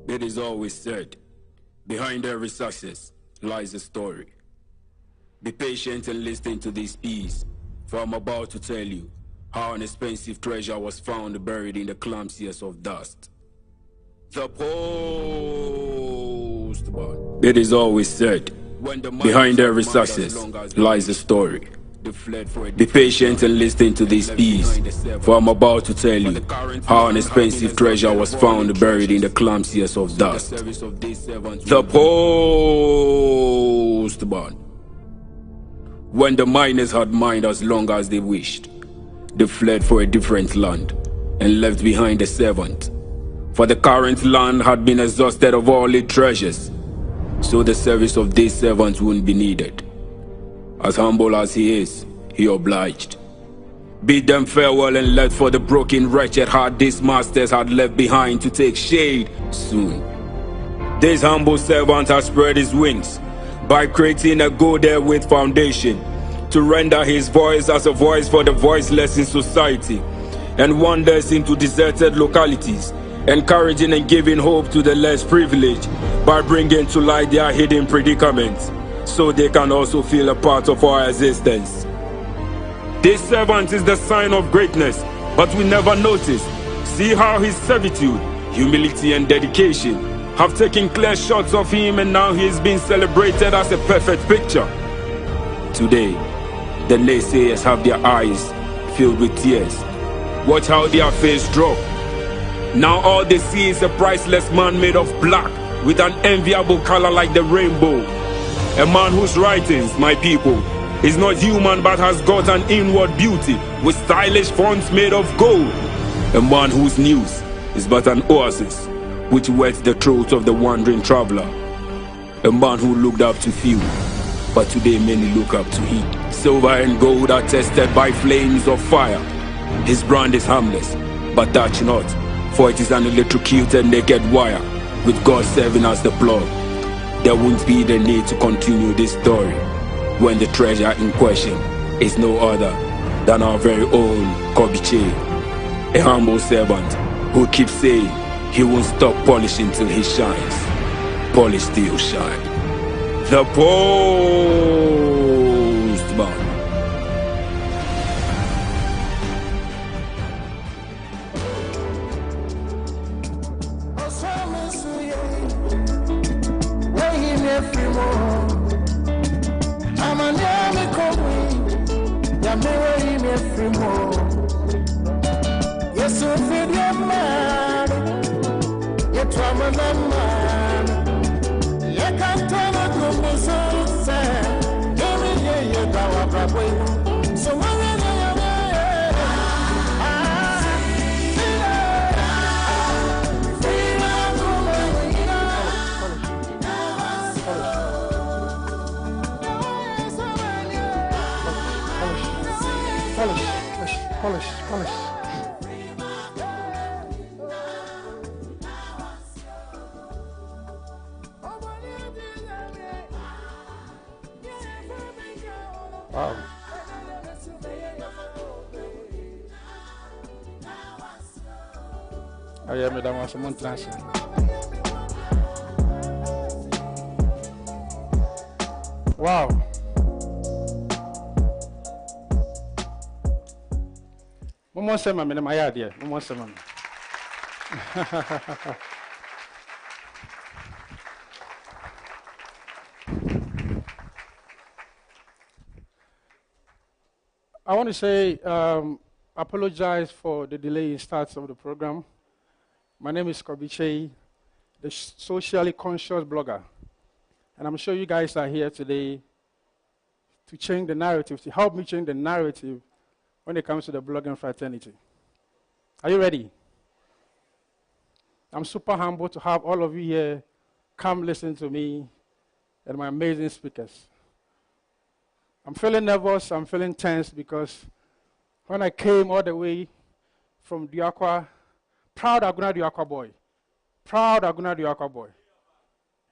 It is always said, behind every success lies a story. Be patient and listen to this piece, for I'm about to tell you how an expensive treasure was found buried in the clumsiest of dust. The postman. It is always said, behind every success lies a story. Be patient and listen to this piece, for I'm about to tell you how an expensive treasure was found buried in the clumsiest of dust. The postman. When the miners had mined as long as they wished, they fled for a different land and left behind a servant. For the current land had been exhausted of all its treasures, so the service of this servant wouldn't be needed. As humble as he is, he obliged. Bid them farewell and left for the broken, wretched heart these masters had left behind to take shade soon. This humble servant has spread his wings by creating a go-there-with foundation to render his voice as a voice for the voiceless in society, and wanders into deserted localities, encouraging and giving hope to the less privileged by bringing to light their hidden predicaments, so they can also feel a part of our existence. This servant is the sign of greatness, but we never notice. See how his servitude, humility and dedication have taken clear shots of him, and now he is being celebrated as a perfect picture. Today, the naysayers have their eyes filled with tears. Watch how their face drop. Now all they see is a priceless man made of black with an enviable color like the rainbow. A man whose writings, my people, is not human but has got an inward beauty with stylish fonts made of gold. A man whose news is but an oasis which wets the throat of the wandering traveler. A man who looked up to few, but today many look up to him. Silver and gold are tested by flames of fire. His brand is harmless, but touch not, for it is an electrocuted naked wire, with God serving as the plug. There won't be the need to continue this story when the treasure in question is no other than our very own Kobby, a humble servant who keeps saying he won't stop polishing till he shines. Polish still shine. The postman. Polish. Aye, madam, was someone transit. Wow. Momo sema me na my idea. Momo sema me. I want to say, apologize for the delay in start of the program. My name is Kobby Kyei, the socially conscious blogger. And I'm sure you guys are here today to change the narrative, to help me change the narrative when it comes to the blogging fraternity. Are you ready? I'm super humble to have all of you here come listen to me and my amazing speakers. I'm feeling nervous, I'm feeling tense because when I came all the way from Duakwa, proud Aguna Duakwa boy,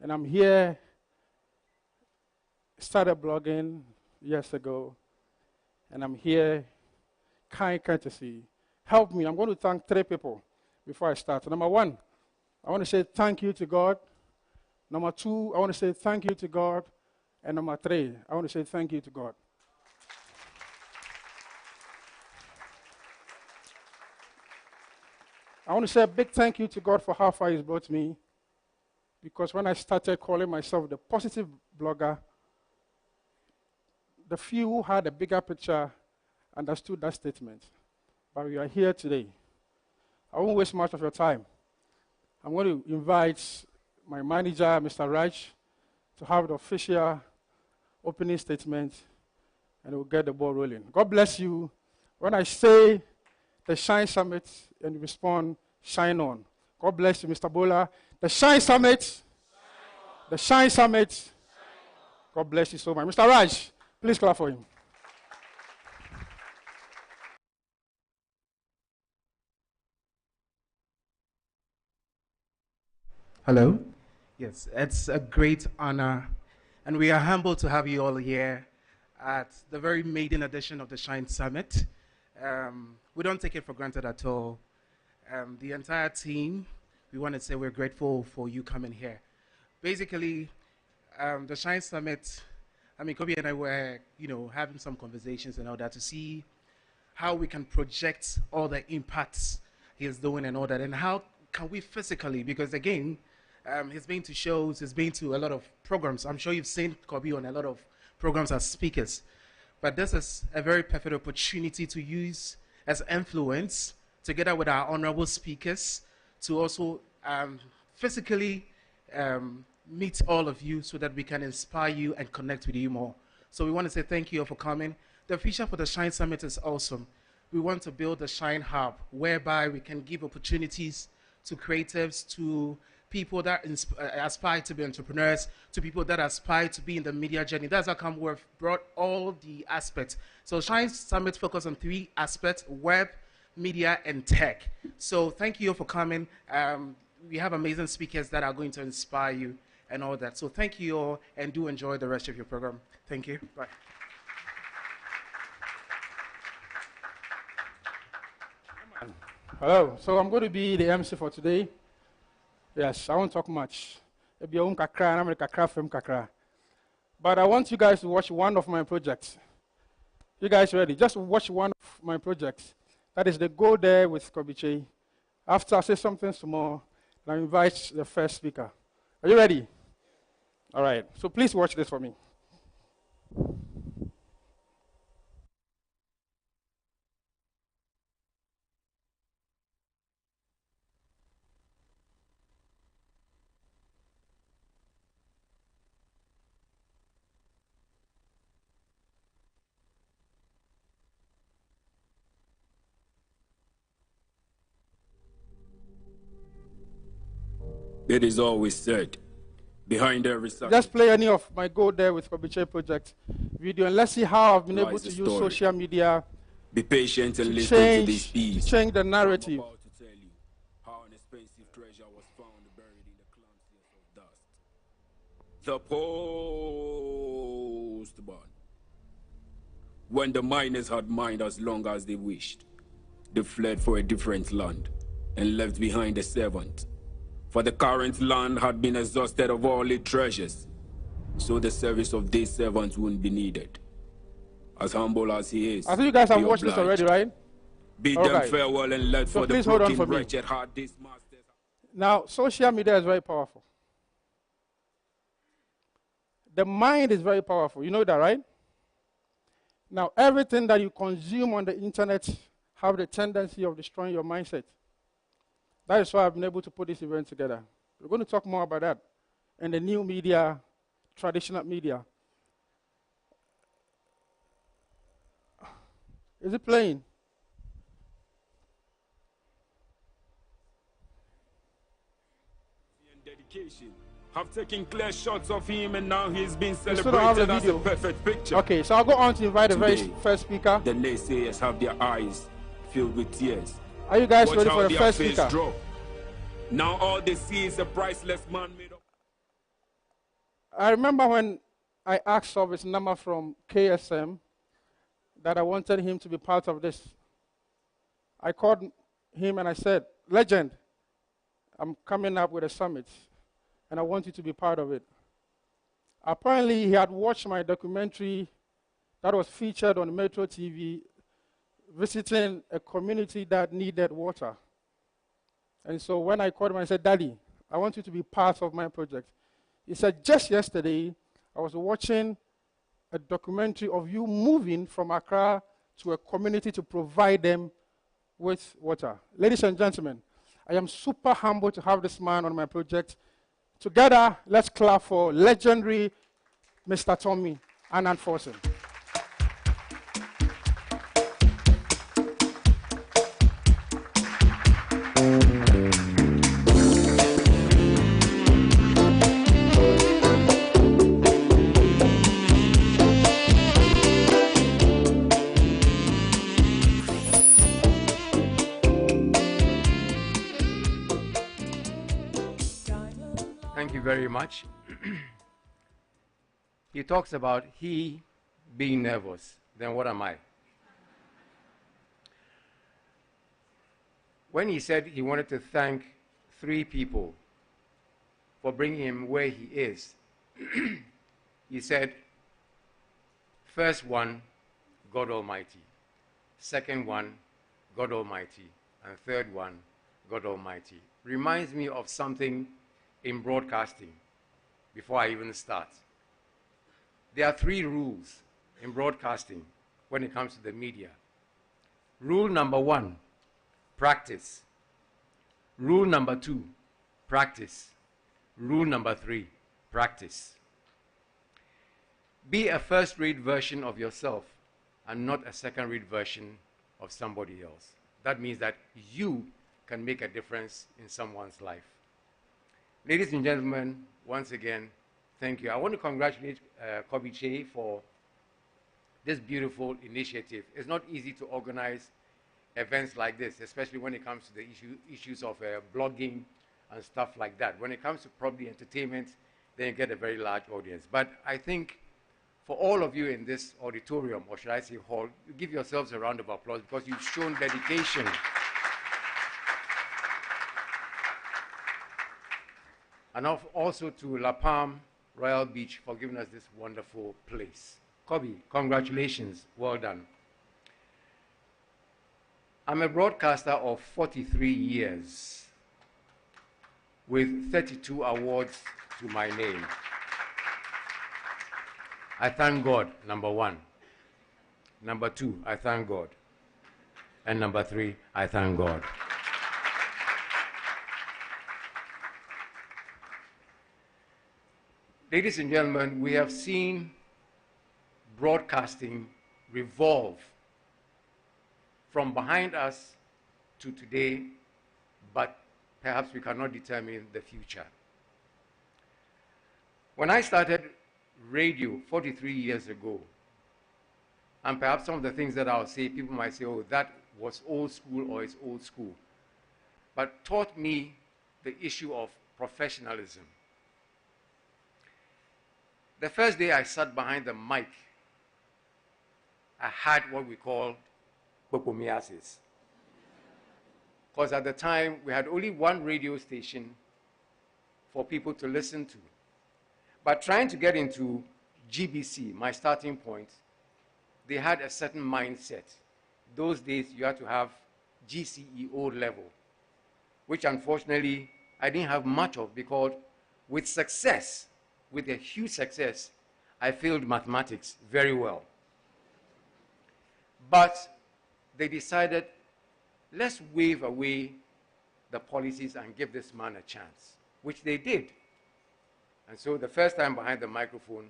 and I'm here, started blogging years ago, and I'm here, kind courtesy. Help me, I'm going to thank 3 people before I start. Number 1, I want to say thank you to God. Number 2, I want to say thank you to God. And number 3, I want to say thank you to God. I want to say a big thank you to God for how far He's brought me. Because when I started calling myself the positive blogger, the few who had a bigger picture understood that statement. But we are here today. I won't waste much of your time. I'm going to invite my manager, Mr. Raj, to have the official opening statement, and we'll get the ball rolling. God bless you. When I say the Shine Summit and you respond, shine on. God bless you, Mr. Bola. The Shine Summit. The Shine Summit. God bless you so much. Mr. Raj, please clap for him. Hello. Yes, it's a great honor, and we are humbled to have you all here at the very maiden edition of the Shine Summit. We don't take it for granted at all. The entire team, we want to say we're grateful for you coming here. Basically, the Shine Summit, I mean, Kobby and I were, having some conversations and all that to see how we can project all the impacts he is doing and all that, and how can we physically, because again, he's been to shows, he's been to a lot of programs. I'm sure you've seen Kobby on a lot of programs as speakers. But this is a very perfect opportunity to use as influence, together with our honorable speakers, to also physically meet all of you so that we can inspire you and connect with you more. So we want to say thank you all for coming. The feature for the Shine Summit is awesome. We want to build a Shine Hub, whereby we can give opportunities to creatives, to people that aspire to be entrepreneurs, to people that aspire to be in the media journey. That's how come we've brought all the aspects. So Shine Summit focus on 3 aspects: web, media, and tech. So thank you all for coming. We have amazing speakers that are going to inspire you and all that. So thank you all, and do enjoy the rest of your program. Thank you. Bye. Hello. So I'm going to be the MC for today. Yes, I won't talk much. But I want you guys to watch one of my projects. You guys ready? Just watch one of my projects. That is the Go There with Kobby Kyei. After I say something small, I invite the first speaker. Are you ready? All right. So please watch this for me. It is always said, behind every success, Just play any of my Go There with Kobby Kyei project video, and let's see how I've been able lies to a use story. social media Be patient and to listen to this change, piece. to change the I'm narrative. about to tell you how an expensive treasure was found buried in the clumsiest of dust. The postman. When the miners had mined as long as they wished, they fled for a different land and left behind a servant. For the current land had been exhausted of all its treasures, so the service of this servant wouldn't be needed. As humble as he is, I think you guys have be watched this already, obliged. right? Bid them Okay. farewell and let So for the please hold on broken, for me. wretched heart these masters. Now, social media is very powerful. The mind is very powerful. You know that, right? Now, everything that you consume on the internet have the tendency of destroying your mindset. That is why I've been able to put this event together. We're going to talk more about that and the new media, traditional media. Is it playing? And dedication have taken clear shots of him, and now he's been still don't have the celebrated as a video. perfect picture. Okay, so I'll go on to invite the very Today, first speaker. The naysayers have their eyes filled with tears. Are you guys Watch ready how for the their first face speaker? drop. Now all they see is a priceless man made of. I remember when I asked of his number from KSM that I wanted him to be part of this. I called him and I said, "Legend, I'm coming up with a summit and I want you to be part of it." Apparently, he had watched my documentary that was featured on Metro TV, visiting a community that needed water. And so when I called him, I said, "Daddy, I want you to be part of my project." He said, "Just yesterday, I was watching a documentary of you moving from Accra to a community to provide them with water." Ladies and gentlemen, I am super humbled to have this man on my project. Together, let's clap for legendary Mr. Tommy Annan-Forson. Thank you very much. He talks about he being nervous. Then what am I? When he said he wanted to thank 3 people for bringing him where he is, he said, first one, God Almighty. Second one, God Almighty. And third one, God Almighty. Reminds me of something in broadcasting before I even start. There are 3 rules in broadcasting when it comes to the media. Rule number 1, practice. Rule number 2, practice. Rule number 3, practice. Be a first-rate version of yourself and not a second-rate version of somebody else. That means that you can make a difference in someone's life. Ladies and gentlemen, once again, thank you. I want to congratulate Kobby for this beautiful initiative. It's not easy to organize events like this, especially when it comes to the issues of blogging and stuff like that. When it comes to probably entertainment, then you get a very large audience. But I think for all of you in this auditorium, or should I say hall, you give yourselves a round of applause because you've shown dedication. And also to La Palm Royal Beach for giving us this wonderful place. Kobby, congratulations. Well done. I'm a broadcaster of 43 years with 32 awards to my name. I thank God, number 1. Number 2, I thank God. And number 3, I thank God. Ladies and gentlemen, we have seen broadcasting revolve from behind us to today, but perhaps we cannot determine the future. When I started radio 43 years ago, and perhaps some of the things that I'll say, people might say, oh, that was old school or it's old school, but taught me the issue of professionalism. The first day I sat behind the mic, I had what we call popomiasis. because at the time we had only one radio station for people to listen to. But trying to get into GBC, my starting point, they had a certain mindset. Those days you had to have GCEO level, which unfortunately I didn't have much of, because with success, with a huge success, I failed mathematics very well. But they decided, let's wave away the policies and give this man a chance, which they did. And so the first time behind the microphone,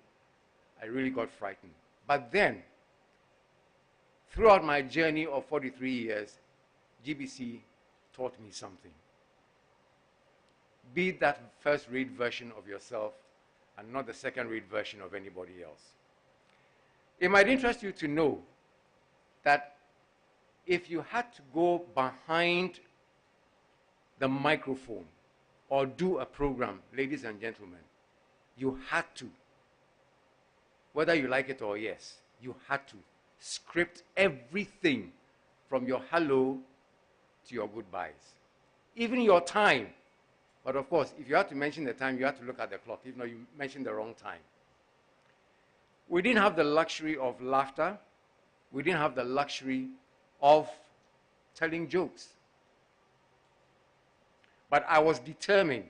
I really got frightened. But then, throughout my journey of 43 years, GBC taught me something. Be that first-rate version of yourself and not the second-rate version of anybody else. It might interest you to know that if you had to go behind the microphone or do a program, ladies and gentlemen, you had to, whether you like it or yes, you had to script everything from your hello to your goodbyes. Even your time. But of course, if you had to mention the time, you had to look at the clock. If not, you mentioned the wrong time. We didn't have the luxury of laughter. We didn't have the luxury of telling jokes. But I was determined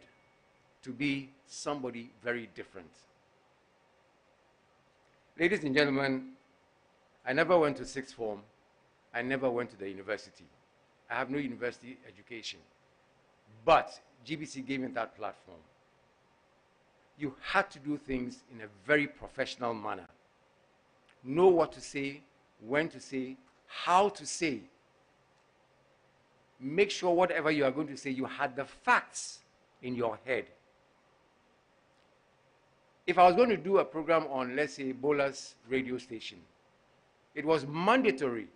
to be somebody very different. Ladies and gentlemen, I never went to sixth form. I never went to the university. I have no university education. But GBC gave me that platform. You had to do things in a very professional manner. Know what to say, when to say, how to say. Make sure whatever you are going to say, you had the facts in your head. If I was going to do a program on, let's say, Bola's radio station, it was mandatory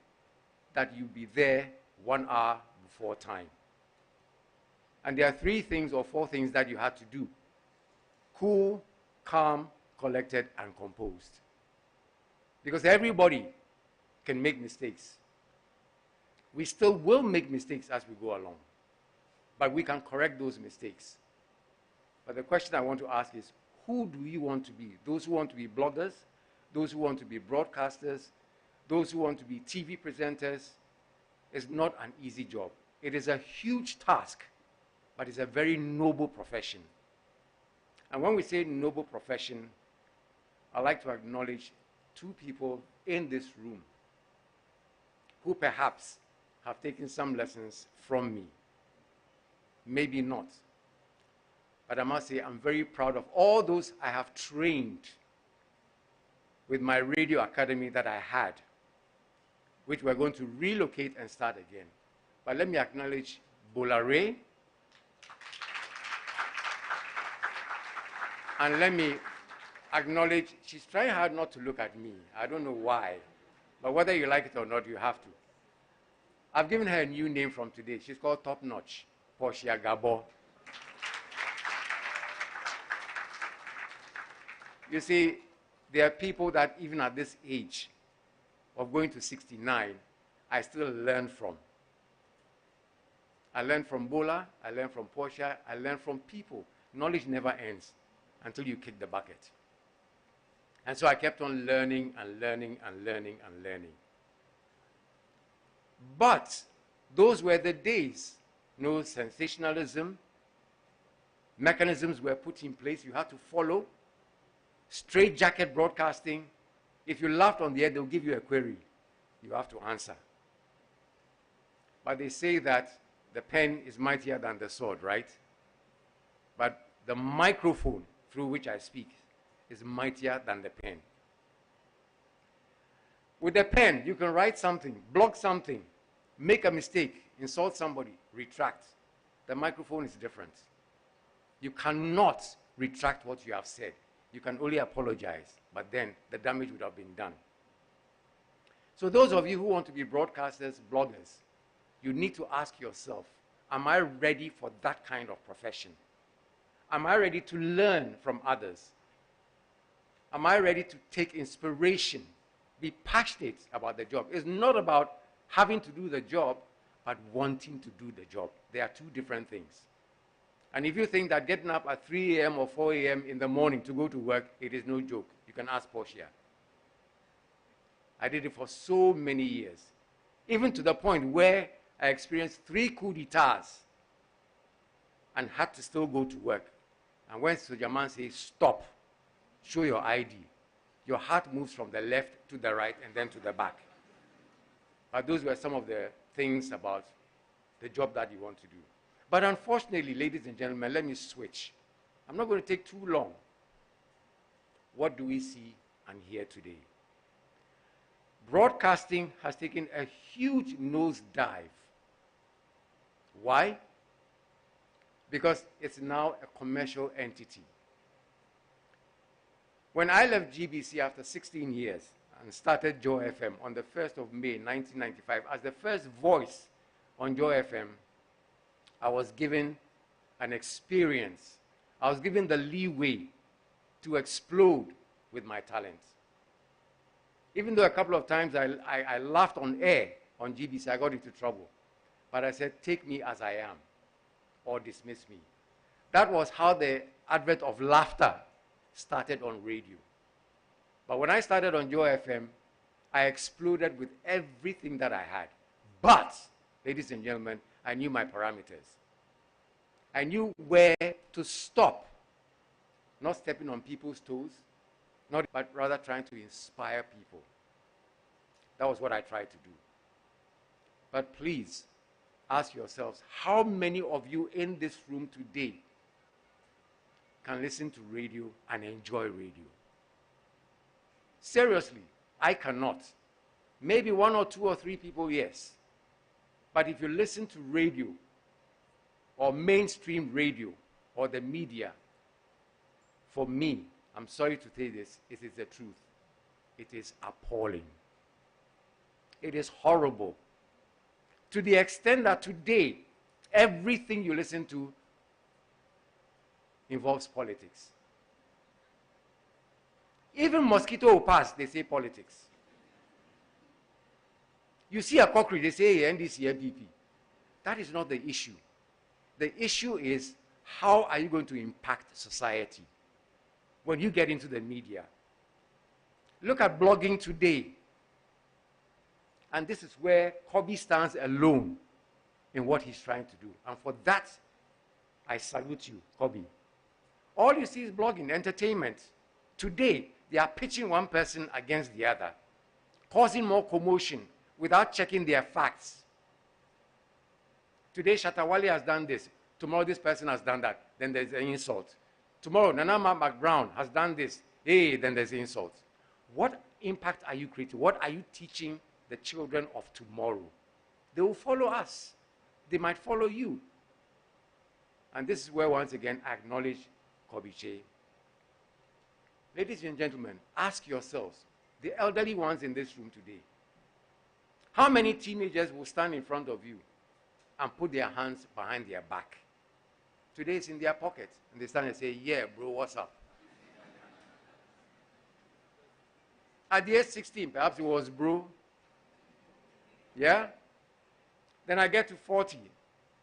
that you be there 1 hour before time. And there are 3 things or 4 things that you had to do: cool, calm, collected, and composed. Because everybody can make mistakes. We still will make mistakes as we go along, but we can correct those mistakes. But the question I want to ask is, who do you want to be? Those who want to be bloggers, those who want to be broadcasters, those who want to be TV presenters? It's not an easy job. It is a huge task, but it's a very noble profession. And when we say noble profession, I'd like to acknowledge 2 people in this room who perhaps have taken some lessons from me. Maybe not. But I must say I'm very proud of all those I have trained with my radio academy that I had, which we're going to relocate and start again. But let me acknowledge Bola Ray. And let me acknowledge, she's trying hard not to look at me. I don't know why. But whether you like it or not, you have to. I've given her a new name from today. She's called Top Notch, Portia Gabo. You see, there are people that even at this age of going to 69, I still learn from. I learn from Bola, I learn from Portia, I learn from people. Knowledge never ends until you kick the bucket. And so I kept on learning and learning and learning and learning. But those were the days. No sensationalism. Mechanisms were put in place you had to follow. Straight jacket broadcasting. If you laughed on the air, they'll give you a query. You have to answer. But they say that the pen is mightier than the sword, right? But the microphone through which I speak is mightier than the pen. With the pen, you can write something, block something, make a mistake, insult somebody, retract. The microphone is different. You cannot retract what you have said. You can only apologize, but then the damage would have been done. So those of you who want to be broadcasters, bloggers, you need to ask yourself, am I ready for that kind of profession? Am I ready to learn from others? Am I ready to take inspiration, be passionate about the job? It's not about having to do the job, but wanting to do the job. They are two different things. And if you think that getting up at 3 a.m. or 4 a.m. in the morning to go to work, it is no joke. You can ask Portia. I did it for so many years, even to the point where I experienced 3 coup d'etats and had to still go to work. And when Sojaman says, stop, show your ID, your heart moves from the left to the right and then to the back. But those were some of the things about the job that you want to do. But unfortunately, ladies and gentlemen, let me switch. I'm not going to take too long. What do we see and hear today? Broadcasting has taken a huge nosedive. Why? Because it's now a commercial entity. When I left GBC after 16 years and started Joy FM on the 1st of May 1995, as the first voice on Joy FM, I was given an experience. I was given the leeway to explode with my talents. Even though a couple of times I laughed on air on GBC, I got into trouble. But I said, take me as I am, or dismiss me. That was how the advent of laughter started on radio. But when I started on Joy FM, I exploded with everything that I had. But, ladies and gentlemen, I knew my parameters. I knew where to stop, not stepping on people's toes, but rather trying to inspire people. That was what I tried to do. But please, ask yourselves, how many of you in this room today can listen to radio and enjoy radio? Seriously, I cannot. Maybe 1 or 2 or 3 people, yes. But if you listen to radio, or mainstream radio, or the media, for me, I'm sorry to say this, it is the truth. It is appalling. It is horrible. To the extent that today, everything you listen to involves politics. Even mosquito will pass, they say politics. You see a cockroach, they say NDC, MPP. That is not the issue. The issue is, how are you going to impact society when you get into the media? Look at blogging today. And this is where Kobby stands alone in what he's trying to do. And for that, I salute you, Kobby. All you see is blogging, entertainment. Today, they are pitching one person against the other, causing more commotion without checking their facts. Today, Shatawale has done this. Tomorrow, this person has done that. Then there's an insult. Tomorrow, Nana McBrown has done this. Hey, then there's an insult. What impact are you creating? What are you teaching the children of tomorrow? They will follow us. They might follow you. And this is where, once again, I acknowledge Kobby. Ladies and gentlemen, ask yourselves, the elderly ones in this room today, how many teenagers will stand in front of you and put their hands behind their back? Today it's in their pocket, and they stand and say, yeah, bro, what's up? At the age 16, perhaps it was bro. Yeah? Then I get to 40.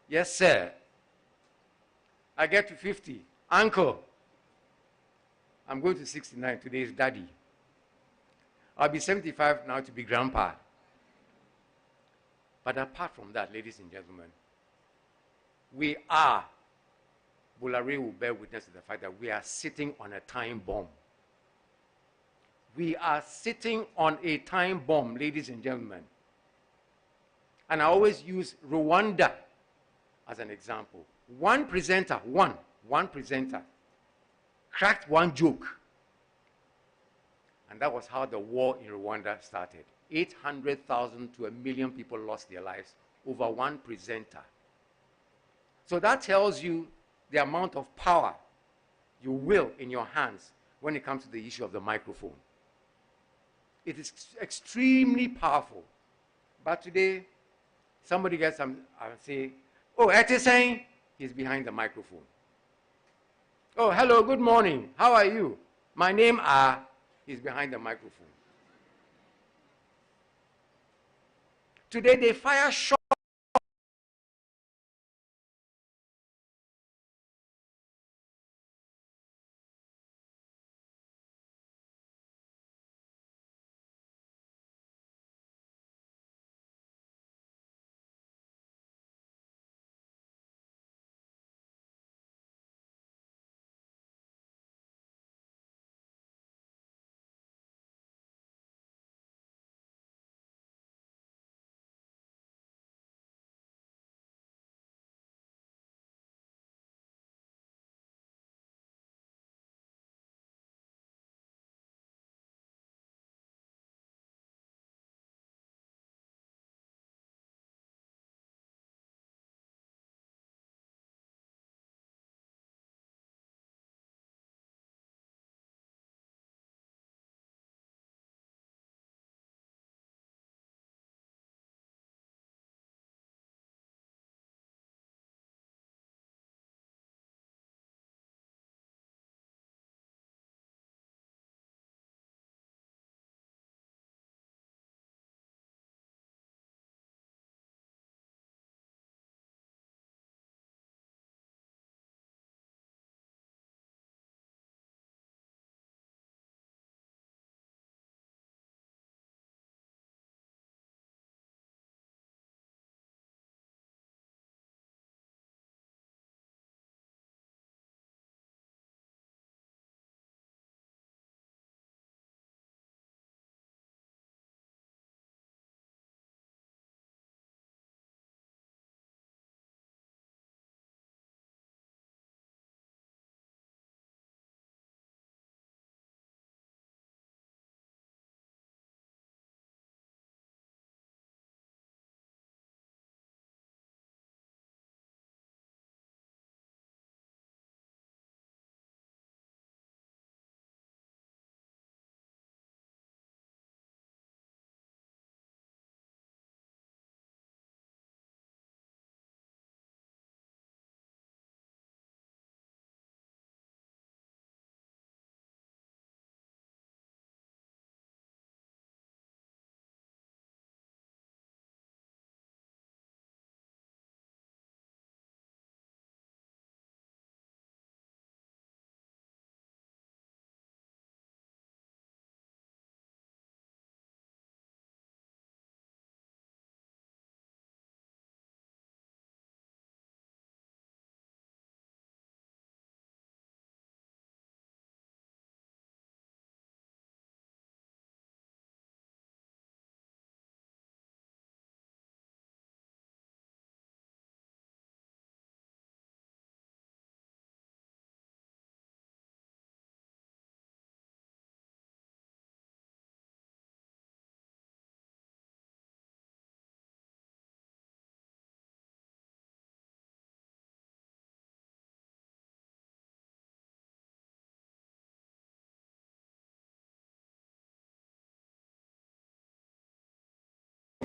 Yes, sir. I get to 50. Uncle. I'm going to 69. Today is daddy. I'll be 75 now to be grandpa. But apart from that, ladies and gentlemen, we are, Bulare will bear witness to the fact that we are sitting on a time bomb. We are sitting on a time bomb, ladies and gentlemen. And I always use Rwanda as an example. One presenter, cracked one joke. And that was how the war in Rwanda started. 800,000 to 1 million people lost their lives over one presenter. So that tells you the amount of power you will in your hands when it comes to the issue of the microphone. It is extremely powerful. But today, somebody gets some, I'll say, oh, Etisen, he's behind the microphone. Oh, hello, good morning. How are you? My name he's behind the microphone. Today they fire shots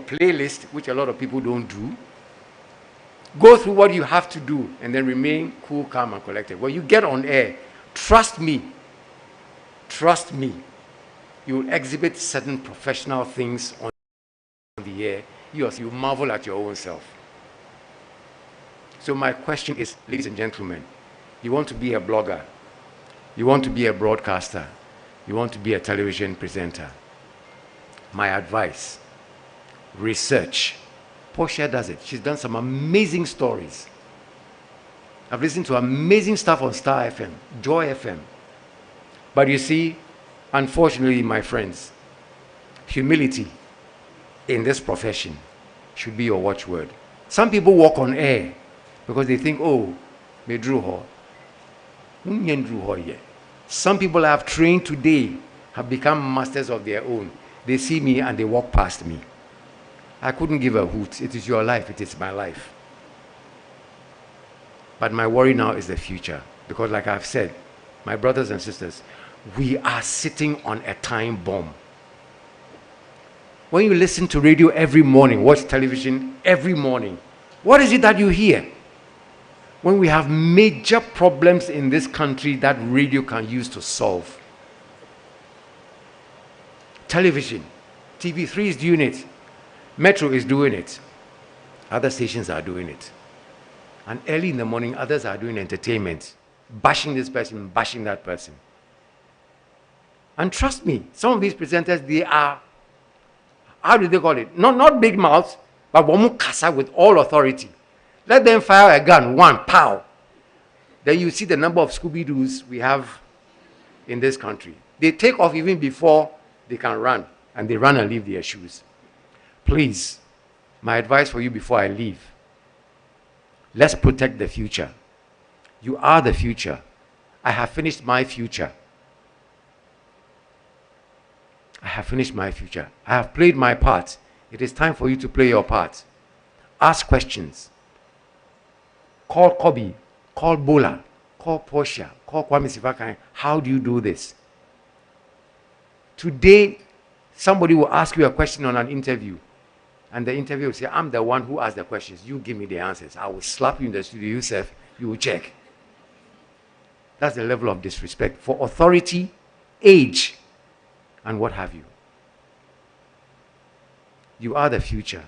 playlist, which a lot of people don't do. Go through what you have to do and then remain cool, calm, and collected. When you get on air, trust me, you will exhibit certain professional things on the air. You marvel at your own self. So my question is, ladies and gentlemen, you want to be a blogger, you want to be a broadcaster, you want to be a television presenter. My advice, research. Portia does it. She's done some amazing stories. I've listened to amazing stuff on Star FM, Joy FM. But you see, unfortunately, my friends, humility in this profession should be your watchword. Some people walk on air because they think, oh, me drew her. Some people I have trained today have become masters of their own. They see me and they walk past me. I couldn't give a hoot. It is your life. It is my life. But my worry now is the future. Because like I've said, my brothers and sisters, we are sitting on a time bomb. When you listen to radio every morning, watch television every morning, what is it that you hear? When we have major problems in this country that radio can use to solve. Television, TV3 is doing it. Metro is doing it. Other stations are doing it. And early in the morning, others are doing entertainment, bashing this person, bashing that person. And trust me, some of these presenters, they are, how do they call it? Not big mouths, but wamu kasa with all authority. Let them fire a gun, one, pow. Then you see the number of Scooby-Doos we have in this country. They take off even before they can run, and they run and leave their shoes. Please, my advice for you before I leave, let's protect the future. You are the future. I have finished my future. I have finished my future. I have played my part. It is time for you to play your part. Ask questions. Call Kobby, call Bola, call Portia, call Kwame Sivakan. How do you do this? Today, somebody will ask you a question on an interview. And the interviewer will say, I'm the one who asked the questions. You give me the answers. I will slap you in the studio yourself. You will check. That's the level of disrespect for authority, age, and what have you. You are the future.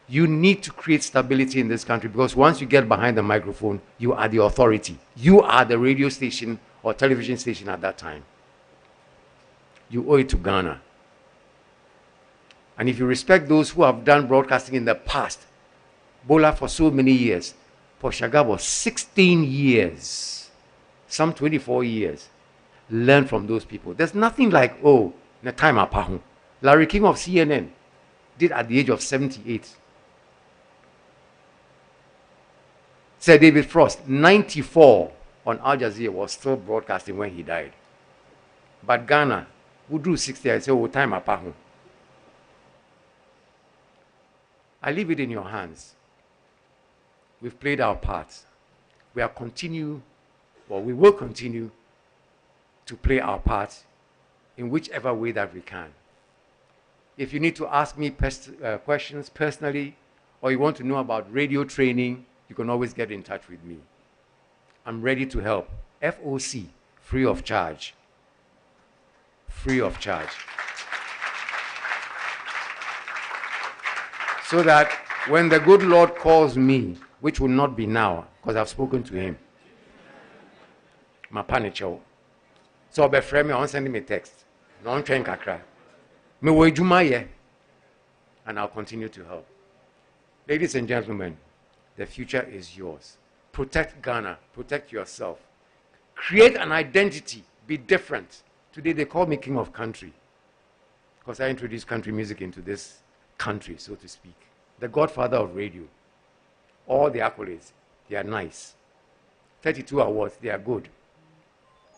You need to create stability in this country because once you get behind the microphone, you are the authority. You are the radio station or television station at that time. You owe it to Ghana. And if you respect those who have done broadcasting in the past, Bola for so many years, Portia was 16 years, some 24 years. Learn from those people. There's nothing like, oh, na time apahu. Larry King of CNN did at the age of 78. Sir David Frost, 94 on Al Jazeera, was still broadcasting when he died. But Ghana, who drew 60, I say, oh, time apahu. I leave it in your hands. We've played our part. We will continue to play our part in whichever way that we can. If you need to ask me questions personally, or you want to know about radio training, you can always get in touch with me. I'm ready to help. FOC, free of charge. Free of charge. So that when the good Lord calls me, which will not be now, because I've spoken to him, my panicho. So I'll be frame me on sending me text. No train kakra. Me wo ejuma ye. And I'll continue to help. Ladies and gentlemen, the future is yours. Protect Ghana. Protect yourself. Create an identity. Be different. Today they call me king of country. Because I introduced country music into this country, so to speak. The godfather of radio. All the accolades, they are nice. 32 awards, they are good.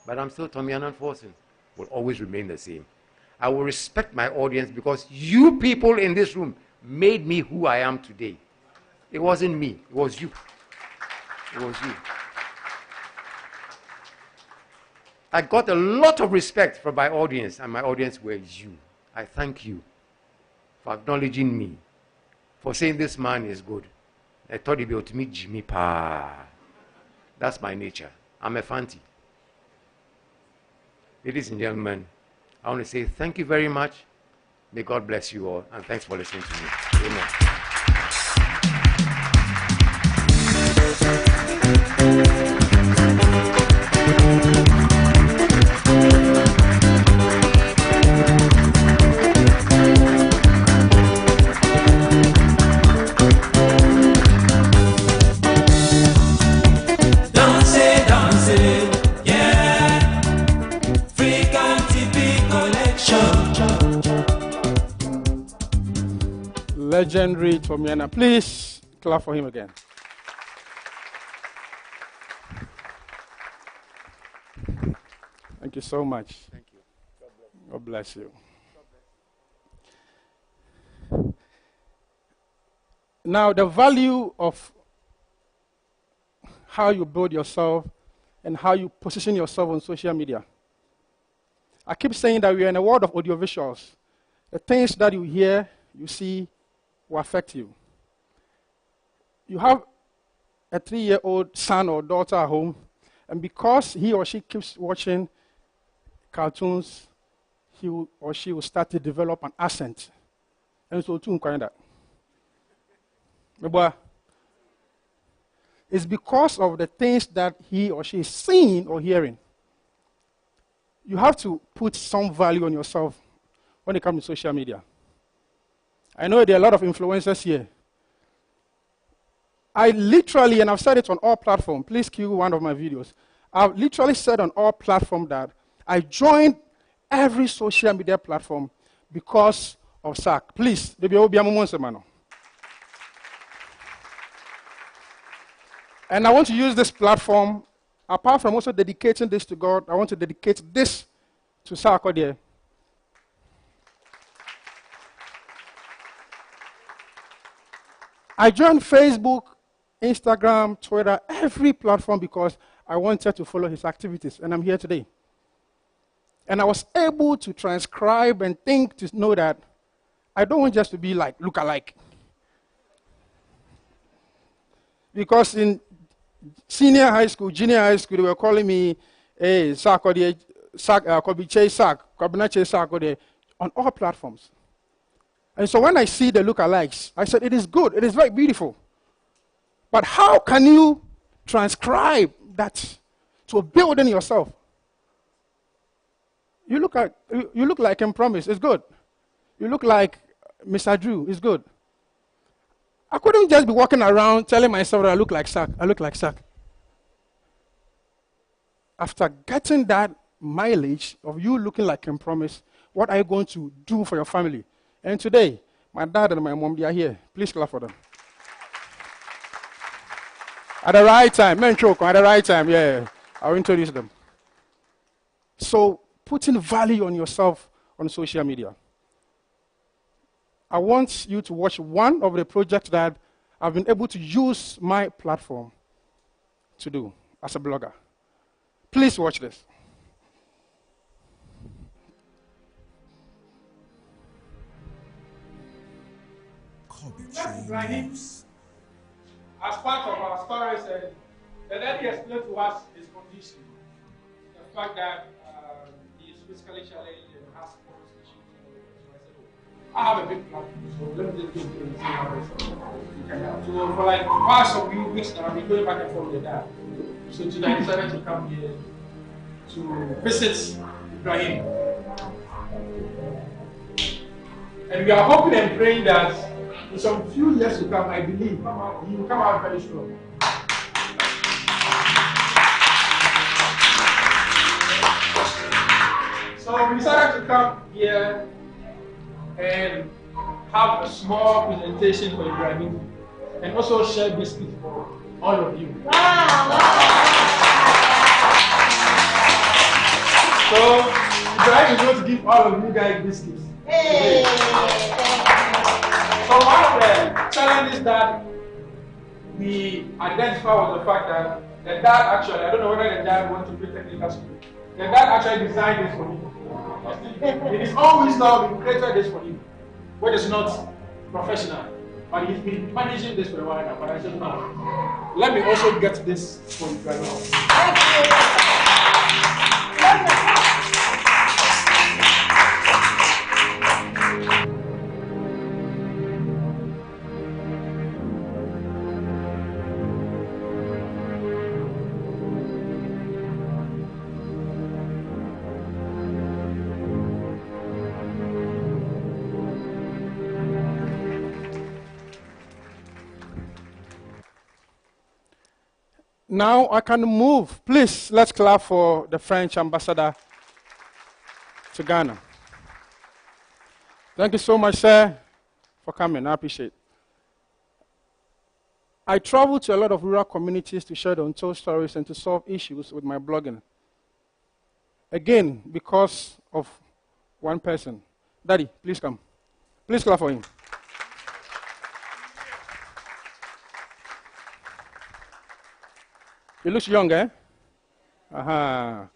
But I'm still Tommy Annan Forsen. Will always remain the same. I will respect my audience because you people in this room made me who I am today. It wasn't me, it was you. It was you. I got a lot of respect from my audience, and my audience were you. I thank you for acknowledging me for saying this man is good. I thought he'd be able to meet Jimmy Pa. That's my nature. I'm a fancy. Ladies and gentlemen, I want to say thank you very much. May God bless you all, and thanks for listening to me. Amen. Legendary Tomiana. Please clap for him again. Thank you so much. Thank you. God bless you. Now, the value of how you build yourself and how you position yourself on social media. I keep saying that we are in a world of audiovisuals. The things that you hear, you see, will affect you. You have a 3-year-old son or daughter at home, and because he or she keeps watching cartoons, he or she will start to develop an accent. And so, too, it's because of the things that he or she is seeing or hearing. You have to put some value on yourself when it comes to social media. I know there are a lot of influencers here. I literally, and I've said it on all platforms, please cue one of my videos. I've literally said on all platforms that I joined every social media platform because of SAC. Please, and I want to use this platform, apart from also dedicating this to God, I want to dedicate this to SAC. I joined Facebook, Instagram, Twitter, every platform because I wanted to follow his activities, and I'm here today. And I was able to transcribe and think to know that I don't want just to be like look-alike. Because in senior high school, junior high school, they were calling me, hey, Kobby on all platforms. And so when I see the lookalikes, I said, it is good, it is very beautiful. But how can you transcribe that to build in yourself? You look like in Promise, it's good. You look like Mr. Drew, it's good. I couldn't just be walking around telling myself that I look like Sack. I look like Sack. After getting that mileage of you looking like in Promise, what are you going to do for your family? And today, my dad and my mom, they are here. Please clap for them. At the right time, men choke, at the right time, yeah, I'll introduce them. So, putting value on yourself on social media. I want you to watch one of the projects that I've been able to use my platform to do as a blogger. Please watch this. As part of our stories, the lady explained to us his condition. The fact that he is physically challenged and has sports issues. So I said, I have a big platform, so let me just go through and see how this can help. So for like past of few weeks now, I've been going back and forth with that. So today I decided to come here to visit Ibrahim. And we are hoping and praying that in some few years to come, I believe he will come out very strong. So we decided to come here and have a small presentation for Ibrahim and also share biscuits for all of you. Wow. So Ibrahim is going to give all of you guys biscuits. Hey. So one of the challenges that we identify was the fact that the dad actually, I don't know whether the dad wants to be technical school. The dad actually designed this for him. In his own wisdom, he created this for him, which is not professional. But he's been managing this for a while now. But I said, no, let me also get this for you right now. Thank you. Now I can move. Please, let's clap for the French ambassador to Ghana. Thank you so much, sir, for coming. I appreciate it. I travel to a lot of rural communities to share the untold stories and to solve issues with my blogging. Again, because of one person. Daddy, please come. Please clap for him. He looks young, eh? Uh-huh.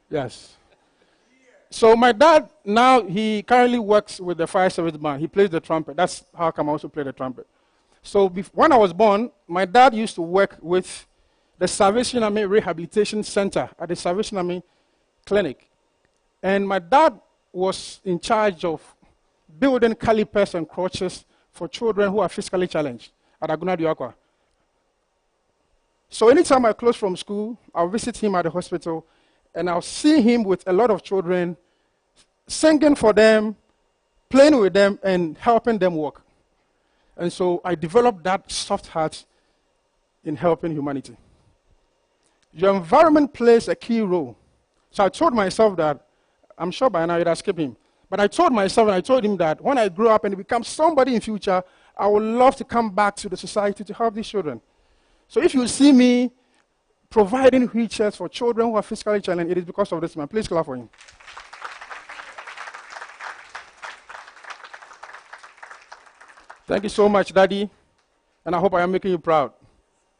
Yes. So my dad, now he currently works with the fire service band. He plays the trumpet. That's how come I also play the trumpet. So when I was born, my dad used to work with the Salvation Army Rehabilitation Center at the Salvation Army Clinic. And my dad was in charge of building calipers and crutches for children who are physically challenged at Aguna Diakwa. So anytime I close from school, I'll visit him at the hospital, and I'll see him with a lot of children, singing for them, playing with them, and helping them walk. And so I developed that soft heart in helping humanity. Your environment plays a key role. So I told myself that, I'm sure by now you'd escape him, but I told myself and I told him that when I grow up and become somebody in future, I would love to come back to the society to help these children. So if you see me providing wheelchairs for children who are physically challenged, it is because of this man. Please clap for him. Thank you so much, Daddy. And I hope I am making you proud.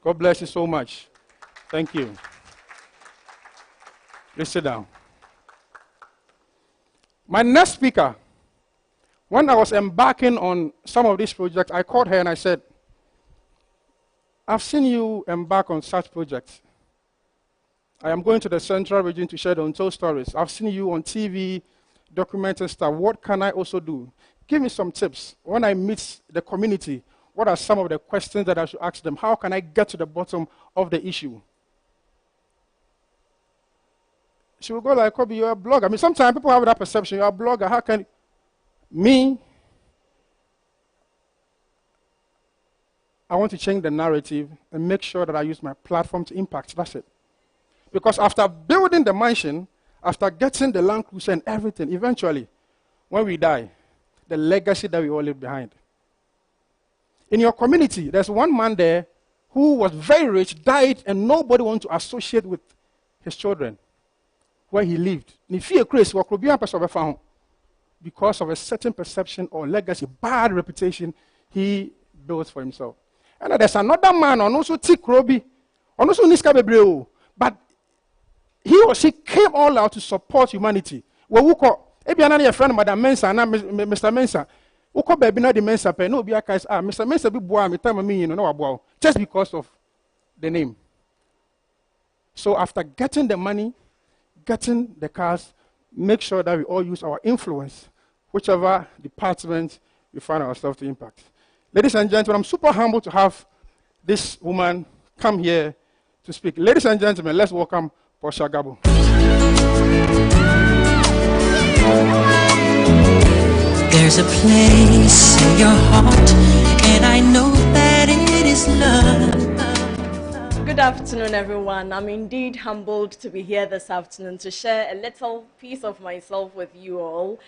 God bless you so much. Thank you. Please sit down. My next speaker, when I was embarking on some of these projects, I called her and I said, I've seen you embark on such projects. I am going to the central region to share the untold stories. I've seen you on TV, documenting stuff. What can I also do? Give me some tips. When I meet the community, what are some of the questions that I should ask them? How can I get to the bottom of the issue? She will go like, Kobby, you're a blogger. I mean, sometimes people have that perception. You're a blogger. How can... Me, I want to change the narrative and make sure that I use my platform to impact. That's it. Because after building the mansion, after getting the Land Cruiser and everything, eventually, when we die, the legacy that we all leave behind. In your community, there's one man there who was very rich, died, and nobody wanted to associate with his children where he lived. Because of a certain perception or legacy, bad reputation he built for himself. And there's another man on also Kobby, on also Niska Bebreo, but he or she came all out to support humanity. Well, we call a friend, Madam Mensa, and Mr. Mensa. We call baby not the Mensa, no, be a case. Mr. Mensa be boy, me time me, you know about just because of the name. So after getting the money, getting the cars, make sure that we all use our influence, whichever department we find ourselves to impact. Ladies and gentlemen, I'm super humble to have this woman come here to speak. Ladies and gentlemen, let's welcome Portia Gabo. There's a place in your heart, and I know that it is love. Good afternoon, everyone. I'm indeed humbled to be here this afternoon to share a little piece of myself with you all.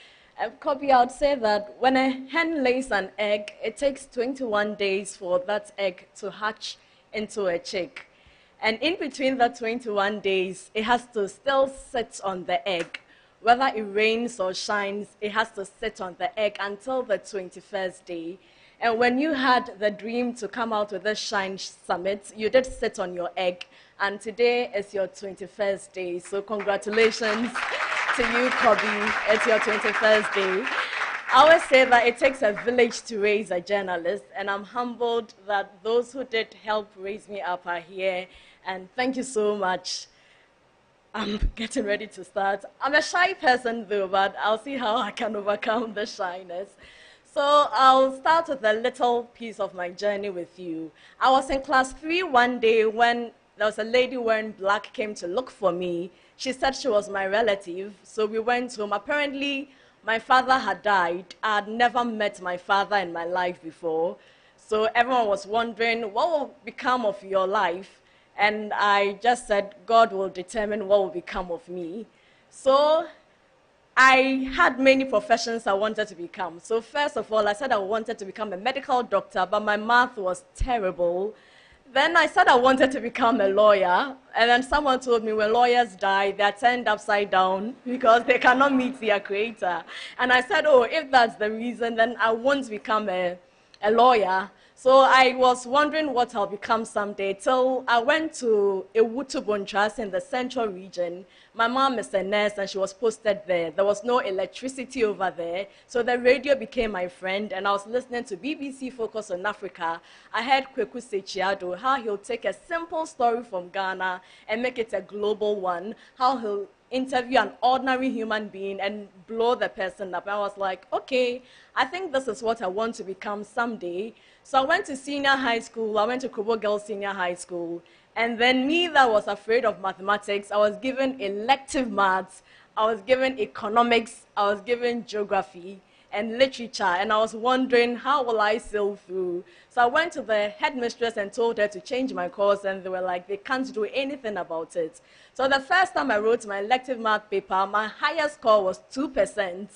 Kobby, I would say that when a hen lays an egg, it takes 21 days for that egg to hatch into a chick. And in between that 21 days, it has to still sit on the egg. Whether it rains or shines, it has to sit on the egg until the 21st day. And when you had the dream to come out with the Shine Summit, you did sit on your egg. And today is your 21st day. So congratulations to you, Kobby. It's your 21st day. I always say that it takes a village to raise a journalist, and I'm humbled that those who did help raise me up are here, and thank you so much. I'm getting ready to start. I'm a shy person though, but I'll see how I can overcome the shyness. So I'll start with a little piece of my journey with you. I was in class 3 one day when there was a lady wearing black came to look for me. She said she was my relative, so we went home. Apparently, my father had died. I had never met my father in my life before. So everyone was wondering, what will become of your life? And I just said, God will determine what will become of me. So I had many professions I wanted to become. So first of all, I said I wanted to become a medical doctor, but my math was terrible. Then I said I wanted to become a lawyer, and then someone told me when lawyers die, they're turned upside down because they cannot meet their creator. And I said, oh, if that's the reason, then I won't become a lawyer. So I was wondering what I'll become someday till I went to Ewutu in the central region. My mom is a nurse and she was posted there. There was no electricity over there. So the radio became my friend and I was listening to BBC Focus on Africa. I heard Kweku Sechiado, how he'll take a simple story from Ghana and make it a global one, how he'll interview an ordinary human being and blow the person up. I was like, okay, I think this is what I want to become someday. So I went to senior high school. I went to Kobby Girls Senior High School. And then me that was afraid of mathematics, I was given elective maths, I was given economics, I was given geography and literature. And I was wondering, how will I sail through? So I went to the headmistress and told her to change my course. And they were like, they can't do anything about it. So the first time I wrote my elective math paper, my highest score was 2%.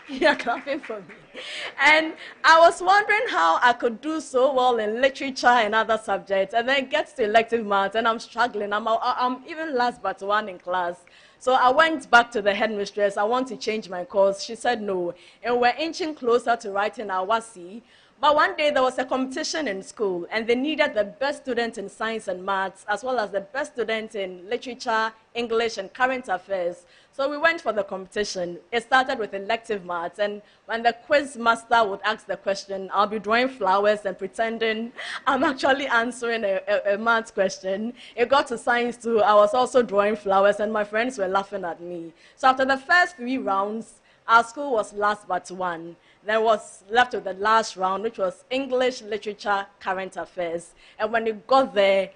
You're clapping for me. And I was wondering how I could do so well in literature and other subjects, and then get to elective maths, and I'm struggling. I'm even last but one in class. So I went back to the headmistress. I want to change my course. She said no. And we're inching closer to writing our WASI. But one day there was a competition in school, and they needed the best student in science and maths, as well as the best student in literature, English, and current affairs. So we went for the competition. It started with elective maths, and when the quiz master would ask the question, I'll be drawing flowers and pretending I'm actually answering a maths question. It got to science too. I was also drawing flowers, and my friends were laughing at me. So after the first 3 rounds, our school was last but one. There was left with the last round, which was English, literature, current affairs. And when it got there,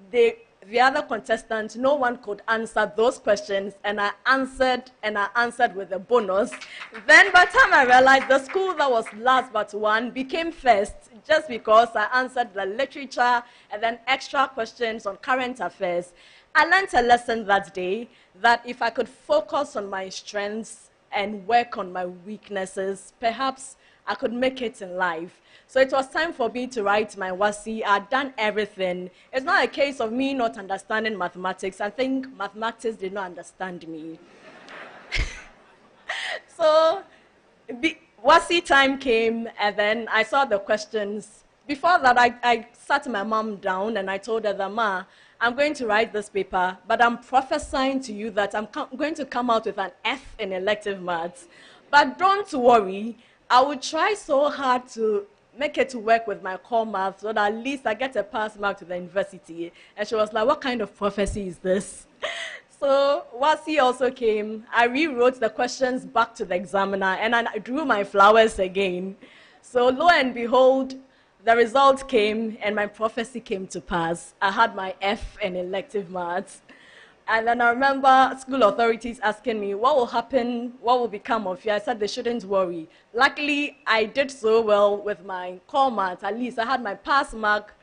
the other contestants, no one could answer those questions, and I answered with a bonus. Then by the time I realized the school that was last but one became first, just because I answered the literature and then extra questions on current affairs. I learned a lesson that day that if I could focus on my strengths and work on my weaknesses, perhaps I could make it in life. So it was time for me to write my WASI. I'd done everything. It's not a case of me not understanding mathematics. I think mathematics did not understand me. So WASI time came, and then I saw the questions. Before that, I sat my mom down and I told her that, Ma, I'm going to write this paper, but I'm prophesying to you that I'm going to come out with an F in elective maths. But don't worry, I will try so hard to make it to work with my core maths so that at least I get a pass mark to the university. And she was like, what kind of prophecy is this? So WASI also came. I rewrote the questions back to the examiner, and I drew my flowers again. So lo and behold, the result came, and my prophecy came to pass. I had my F in elective maths. And then I remember school authorities asking me, what will happen, what will become of you? I said they shouldn't worry. Luckily, I did so well with my core maths. At least I had my pass mark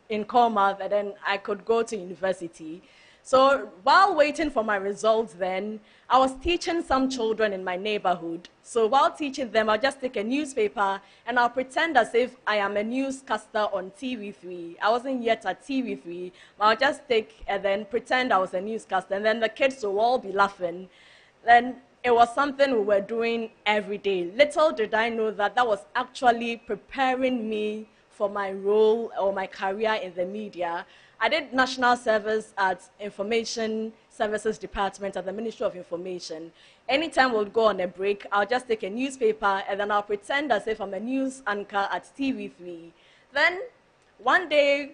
in core maths, and then I could go to university. So while waiting for my results then, I was teaching some children in my neighborhood. So while teaching them, I'll just take a newspaper and I'll pretend as if I am a newscaster on TV3. I wasn't yet at TV3, but I'll just take and then pretend I was a newscaster, and then the kids will all be laughing. Then it was something we were doing every day. Little did I know that that was actually preparing me for my role or my career in the media. I did national service at Information Services Department at the Ministry of Information. anytime we'll go on a break, I'll just take a newspaper and then I'll pretend as if I'm a news anchor at TV3. Then one day,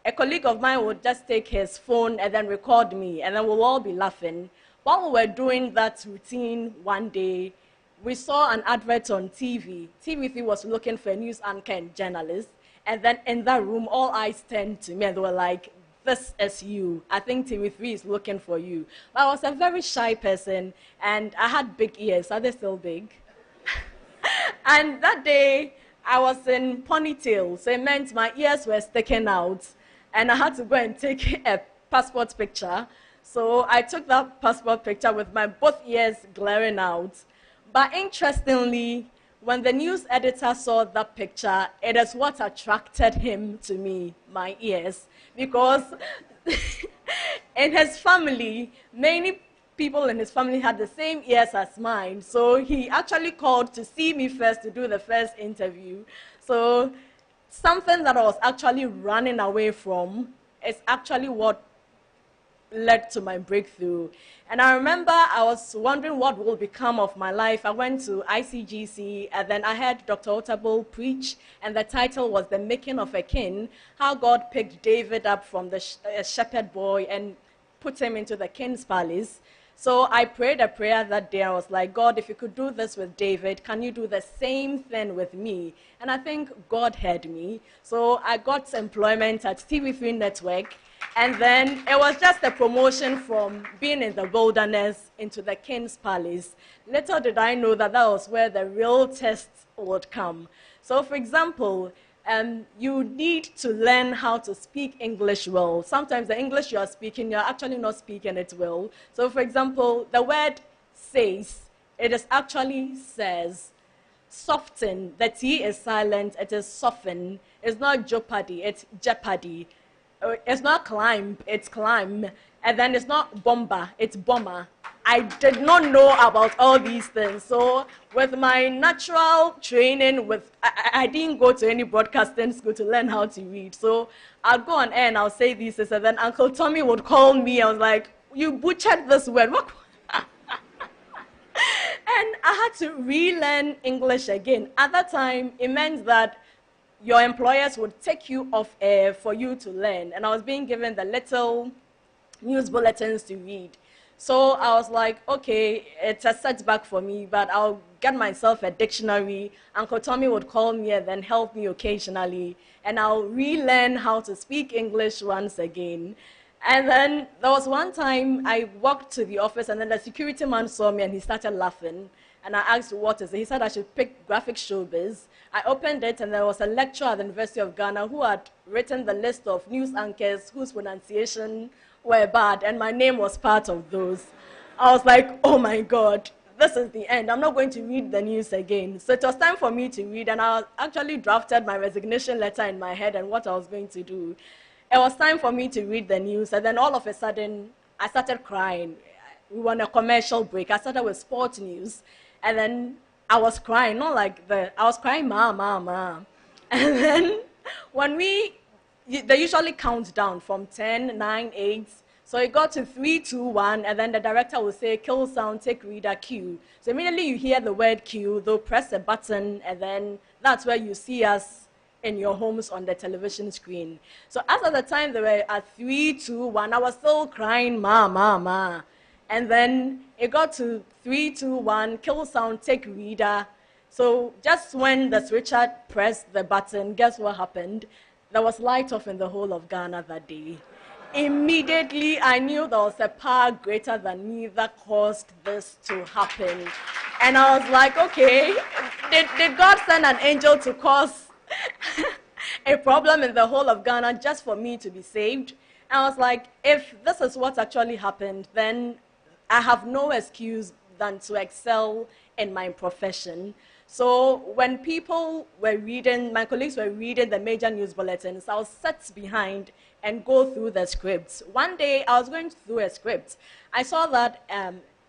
a colleague of mine would just take his phone and then record me, and then we'll all be laughing. While we were doing that routine one day, we saw an advert on TV. TV3 was looking for a news anchor and journalist, and then in that room, all eyes turned to me, and they were like, "This is you. I think TV3 is looking for you." But I was a very shy person, and I had big ears. Are they still big? And that day, I was in ponytail, so it meant my ears were sticking out, and I had to go and take a passport picture. So I took that passport picture with my both ears glaring out. But interestingly, when the news editor saw that picture, it is what attracted him to me, my ears. Because in his family, many people in his family had the same ears as mine. So he actually called to see me first to do the first interview. So something that I was actually running away from is actually what led to my breakthrough. And I remember I was wondering what will become of my life. I went to ICGC, and then I heard Dr. Otabo preach, and the title was The Making of a King, how God picked David up from the shepherd boy and put him into the king's palace. So I prayed a prayer that day. I was like, "God, if you could do this with David, can you do the same thing with me?" And I think God heard me. So I got employment at TV3 Network. And then it was just a promotion from being in the wilderness into the king's palace. Little did I know that that was where the real tests would come. So, for example, you need to learn how to speak English well. Sometimes the English you are speaking, you're actually not speaking it well. So, for example, the word says, it is actually says. Soften, the T is silent, it is soften. It's not jeopardy, it's jeopardy. It's not climb, it's climb. And then it's not bomber, it's bomber. I did not know about all these things. So with my natural training, I didn't go to any broadcasting school to learn how to read. So I'll go on air and I'll say these things, and then Uncle Tommy would call me. I was like, "You butchered this word." And I had to relearn English again. At that time, it meant that your employers would take you off air for you to learn. And I was being given the little news bulletins to read. So I was like, okay, it's a setback for me, but I'll get myself a dictionary. Uncle Tommy would call me and then help me occasionally. And I'll relearn how to speak English once again. And then there was one time I walked to the office, and then the security man saw me and he started laughing. And I asked, "What is it?" He said I should pick graphic showbiz. I opened it, and there was a lecturer at the University of Ghana who had written the list of news anchors whose pronunciation were bad, and my name was part of those. I was like, "Oh my God, this is the end. I'm not going to read the news again." So it was time for me to read, and I actually drafted my resignation letter in my head and what I was going to do. It was time for me to read the news, and then all of a sudden, I started crying. We were on a commercial break. I started with sports news. And then I was crying, not like I was crying, "Ma, ma, ma." And then when they usually count down from 10, 9, 8. So it got to 3, 2, 1, and then the director will say, "Kill sound, take reader, cue." So immediately you hear the word cue, they'll press a button, and then that's where you see us in your homes on the television screen. So as at the time they were at 3, 2, 1, I was still crying, "Ma, ma, ma." And then it got to 3, 2, 1, kill sound, take reader. So just when the switcher pressed the button, guess what happened? There was light off in the whole of Ghana that day. Immediately, I knew there was a power greater than me that caused this to happen. And I was like, okay, did God send an angel to cause a problem in the whole of Ghana just for me to be saved? And I was like, if this is what actually happened, then I have no excuse than to excel in my profession. So when people were reading, my colleagues were reading the major news bulletins, I was sat behind and go through the scripts. One day, I was going through a script. I saw that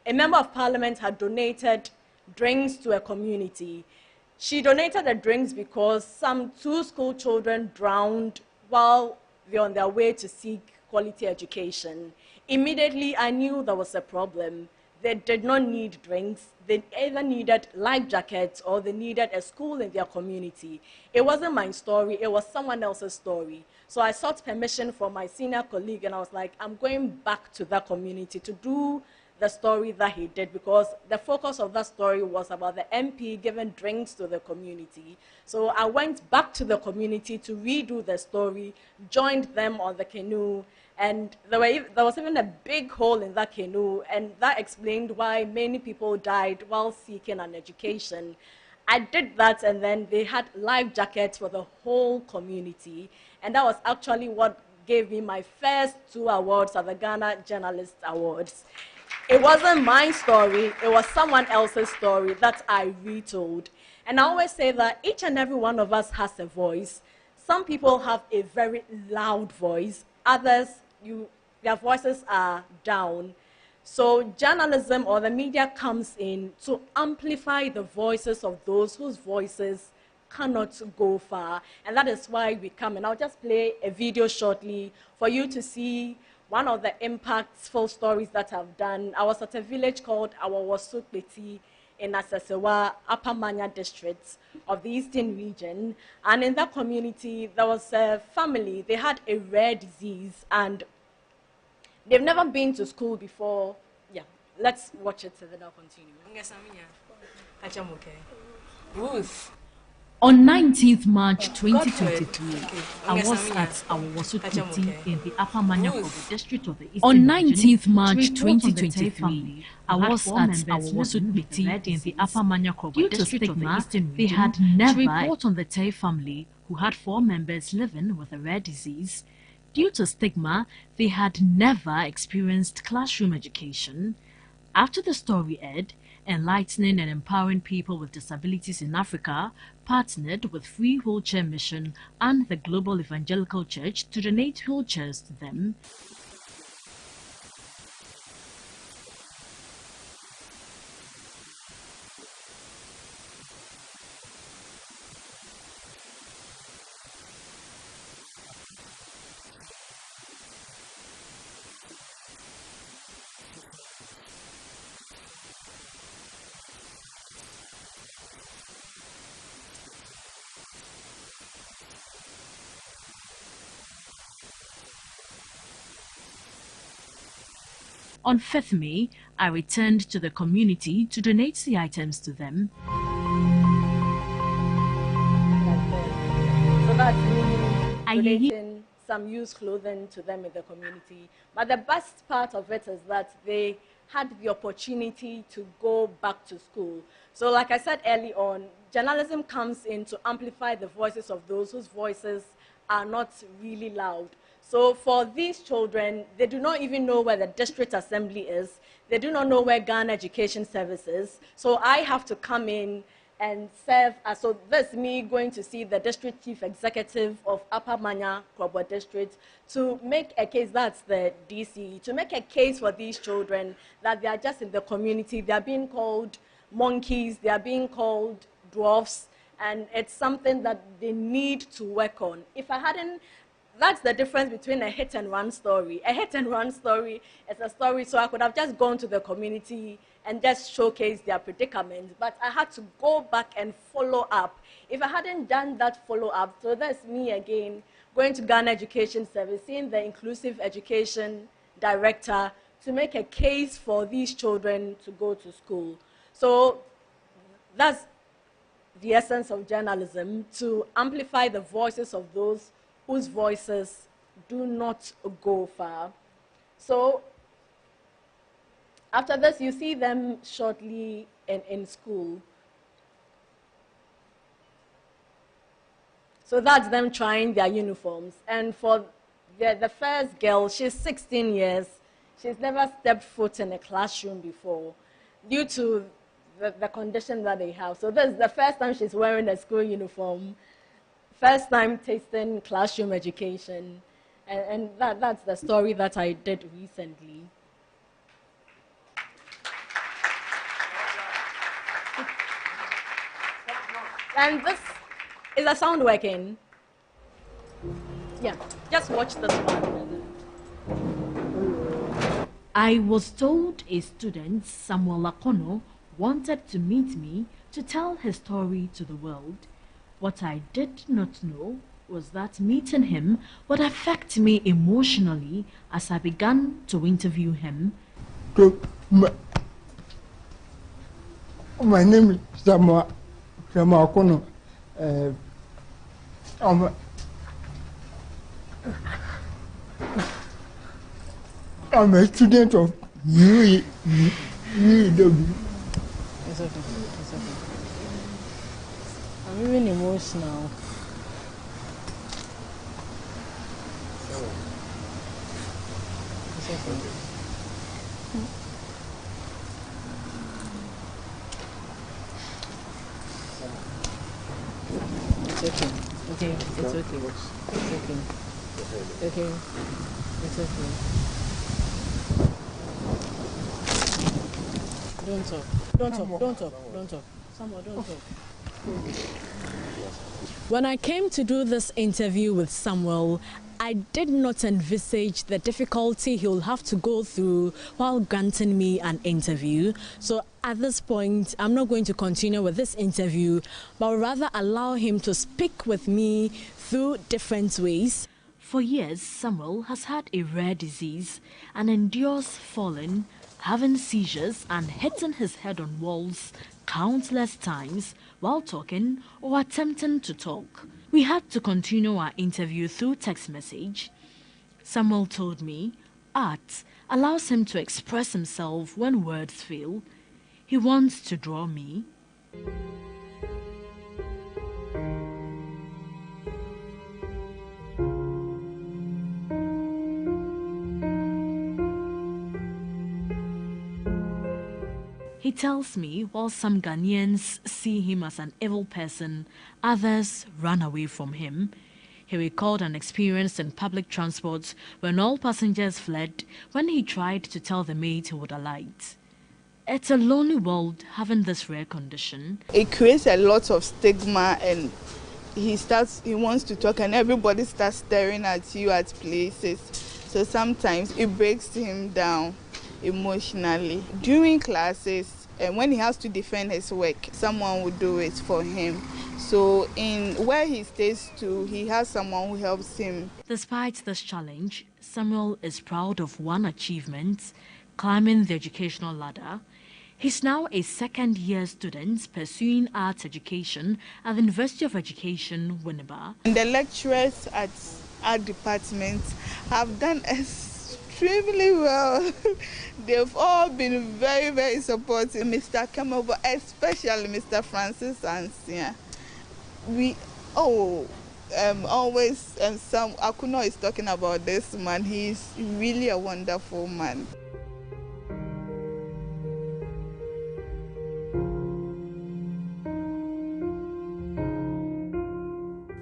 a member of parliament had donated drinks to a community. She donated the drinks because some 2 school children drowned while they're on their way to seek quality education. Immediately, I knew there was a problem. they did not need drinks. They either needed life jackets or they needed a school in their community. It wasn't my story, it was someone else's story. So I sought permission from my senior colleague and I was like, I'm going back to that community to do the story that he did, because the focus of that story was about the MP giving drinks to the community. So I went back to the community to redo the story, joined them on the canoe, and there was even a big hole in that canoe, and that explained why many people died while seeking an education. I did that, and then they had life jackets for the whole community, and that was actually what gave me my first 2 awards at the Ghana Journalist Awards. It wasn't my story, it was someone else's story that I retold. And I always say that each and every one of us has a voice. Some people have a very loud voice, others, their voices are down. So journalism or the media comes in to amplify the voices of those whose voices cannot go far. And that is why we come. And I'll just play a video shortly for you to see one of the impactful stories that I've done. I was at a village called Awawosukpeti in Asesewa, Upper Manya district of the Eastern region. And in that community, there was a family. They had a rare disease, and they've never been to school before. Yeah, let's watch it and then I'll continue. On 19th March 2023, I was at Awawosukpeti in the Upper Manya district of the Eastern On 19th March region. 2023, I was at Awawosukpeti in the Upper Manya district of the Eastern region. They had never report on the Tay family, who had 4 members living with a rare disease. Due to stigma, they had never experienced classroom education. After the story aired, Enlightening and Empowering People with Disabilities in Africa partnered with Free Wheelchair Mission and the Global Evangelical Church to donate wheelchairs to them. On 5th May, I returned to the community to donate the items to them. So that's me donating some used clothing to them in the community. But the best part of it is that they had the opportunity to go back to school. So like I said early on, journalism comes in to amplify the voices of those whose voices are not really loud. So for these children, they do not even know where the district assembly is. They do not know where Ghana Education Service is. So I have to come in and serve as, so that's me going to see the district chief executive of Upper Manya Kobby district to make a case, that's the DC, to make a case for these children that they are just in the community. They are being called monkeys, they are being called dwarfs, and it's something that they need to work on. If I hadn't, that's the difference between a hit and run story. A hit and run story is a story, so I could have just gone to the community and just showcase their predicament, but I had to go back and follow up. If I hadn't done that follow-up, so that's me again, going to Ghana Education Service, seeing the inclusive education director to make a case for these children to go to school. So that's the essence of journalism, to amplify the voices of those whose voices do not go far. So after this, you see them shortly in school. So that's them trying their uniforms. And for the first girl, she's 16 years. She's never stepped foot in a classroom before due to the condition that they have. So this is the first time she's wearing a school uniform, first time tasting classroom education. And that's the story that I did recently. And this, is the sound working? Yeah, just watch this one. I was told a student, Samuel Lakono, wanted to meet me to tell his story to the world. What I did not know was that meeting him would affect me emotionally as I began to interview him. My name is Samuel Lakono. I'm a student of UEW. It's okay. It's okay. I'm even emotional. It's okay. It's okay. Okay. It's okay. It's okay. Okay. It's okay. Don't talk. Don't talk. Don't talk. Don't talk. Someone, don't talk. When I came to do this interview with Samuel, I did not envisage the difficulty he will have to go through while granting me an interview. So at this point, I'm not going to continue with this interview, but rather allow him to speak with me through different ways. For years, Samuel has had a rare disease and endures falling, having seizures and hitting his head on walls countless times while talking or attempting to talk. We had to continue our interview through text message. Samuel told me art allows him to express himself when words fail. He wants to draw me. He tells me while some Ghanaians see him as an evil person, others run away from him. He recalled an experience in public transport when all passengers fled when he tried to tell the maid he would alight. It's a lonely world having this rare condition. It creates a lot of stigma, and he wants to talk and everybody starts staring at you at places. So sometimes it breaks him down emotionally. During classes, and when he has to defend his work, someone will do it for him. So in where he stays too, he has someone who helps him. Despite this challenge, Samuel is proud of one achievement, climbing the educational ladder. He's now a second-year student pursuing arts education at the University of Education, Winneba. And the lecturers at our department have done extremely well. They've all been very, very supportive. Mr. Kemaba, especially Mr. Francis Ansia. Always, and some Akuno is talking about this man. He's really a wonderful man.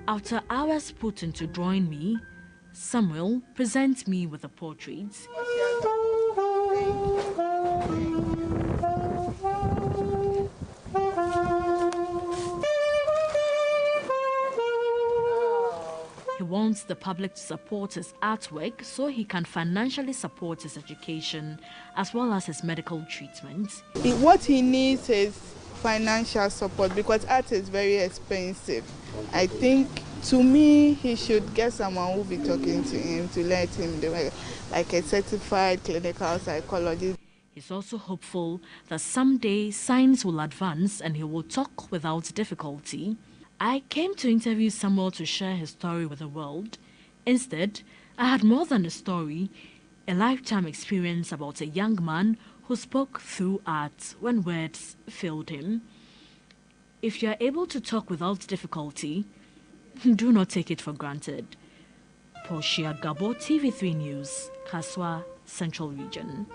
After hours put into drawing me, Samuel presents me with a portrait. He wants the public to support his artwork so he can financially support his education as well as his medical treatment. What he needs is financial support because art is very expensive. I think, to me, he should get someone who will be talking to him to let him do it, like a certified clinical psychologist. He's also hopeful that someday science will advance and he will talk without difficulty. I came to interview Samuel to share his story with the world. Instead, I had more than a story, a lifetime experience about a young man who spoke through art when words failed him. If you are able to talk without difficulty, do not take it for granted. Portia Gabo, TV3 News, Kaswa, Central Region.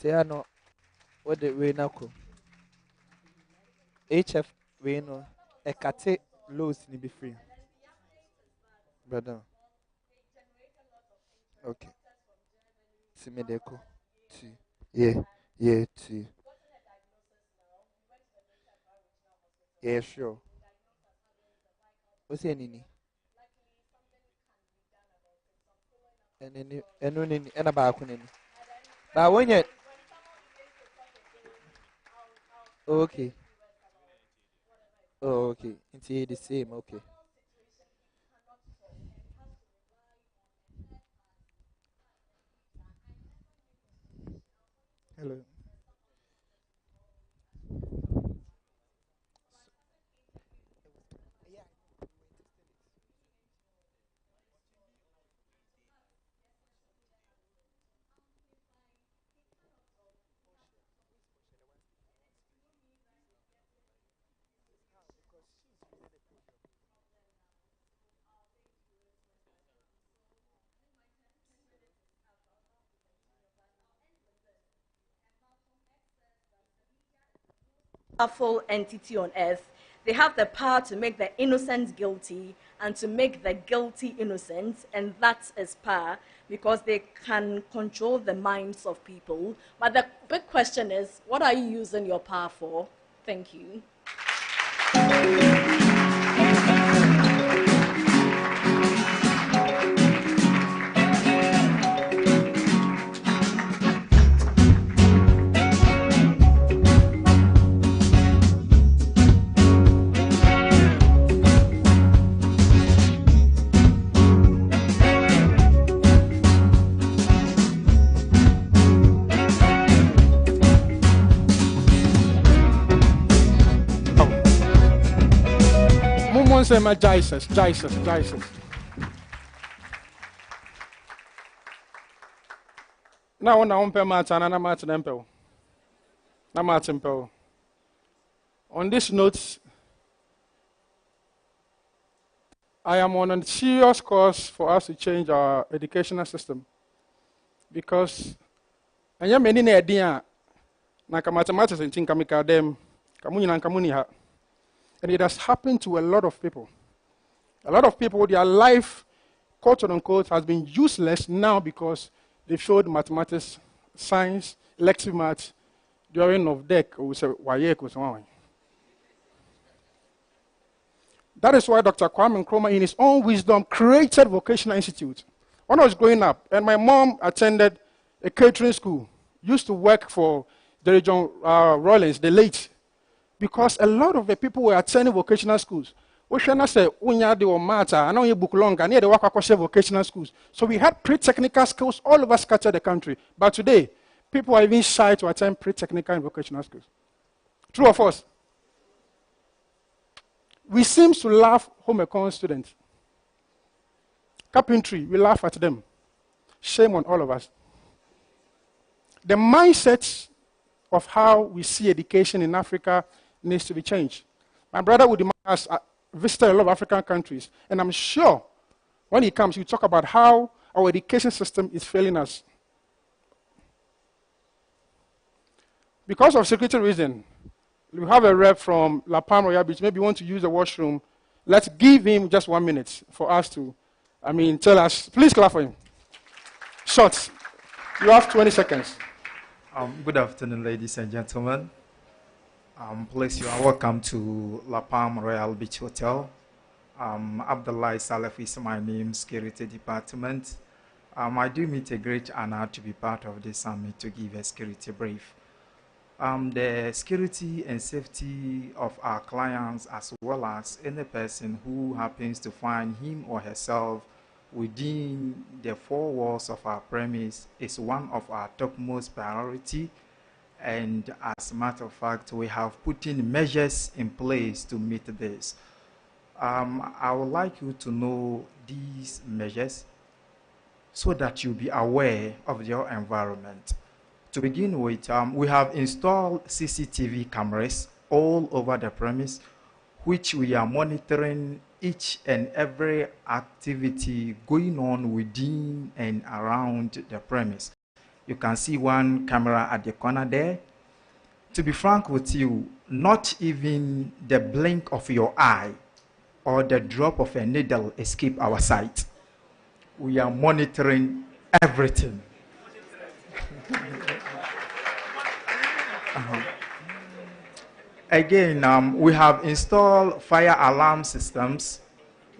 Tiano, what the way now? HF we no a kate lows ni be free. Brother. Okay. See me deko. Two. Yeah. Yeah, two. Yeah, sure. What's your nini? And no nini, and about nini. But when you okay, oh okay, it's the same. Okay. Hello. Powerful entity on earth. They have the power to make the innocent guilty and to make the guilty innocent, and that is power because they can control the minds of people. But the big question is, what are you using your power for? Thank you. Say my Jesus. Now on our matter and I'm on this note, I am on a serious course for us to change our educational system because I am many idea na mathematics and think them kamuni ha. And it has happened to a lot of people. A lot of people, their life, quote unquote, has been useless now because they failed mathematics, science, elective math during of deck or WAEC. That is why Dr. Kwame Nkrumah, in his own wisdom, created Vocational Institute. When I was growing up, and my mom attended a catering school, used to work for Jerry John Rollins, the late. Because a lot of the people were attending vocational schools. We should not say, "Unya de or matter." I know you book long. I need the work across vocational schools. So we had pre-technical schools all over scattered the country. But today, people are even shy to attend pre-technical and vocational schools. True or false? We seem to laugh home econ students. Carpentry, we laugh at them. Shame on all of us. The mindset of how we see education in Africa needs to be changed. My brother would has visited a lot of African countries, and I'm sure when he comes, he'll talk about how our education system is failing us. Because of security reason, we have a rep from La Palma Royal Beach. Maybe you want to use the washroom. Let's give him just 1 minute for us to, tell us. Please clap for him. Short. You have 20 seconds. Good afternoon, ladies and gentlemen. Please, you are welcome to La Palma Royal Beach Hotel. Abdullah Salaf is my name, Security Department. I do meet a great honor to be part of this summit to give a security brief. The security and safety of our clients, as well as any person who happens to find him or herself within the four walls of our premise, is one of our topmost priority. And as a matter of fact, we have put in measures in place to meet this. I would like you to know these measures so that you'll be aware of your environment. To begin with, we have installed CCTV cameras all over the premise, which we are monitoring each and every activity going on within and around the premise. You can see one camera at the corner there. To be frank with you, not even the blink of your eye or the drop of a needle escape our sight. We are monitoring everything. Again, we have installed fire alarm systems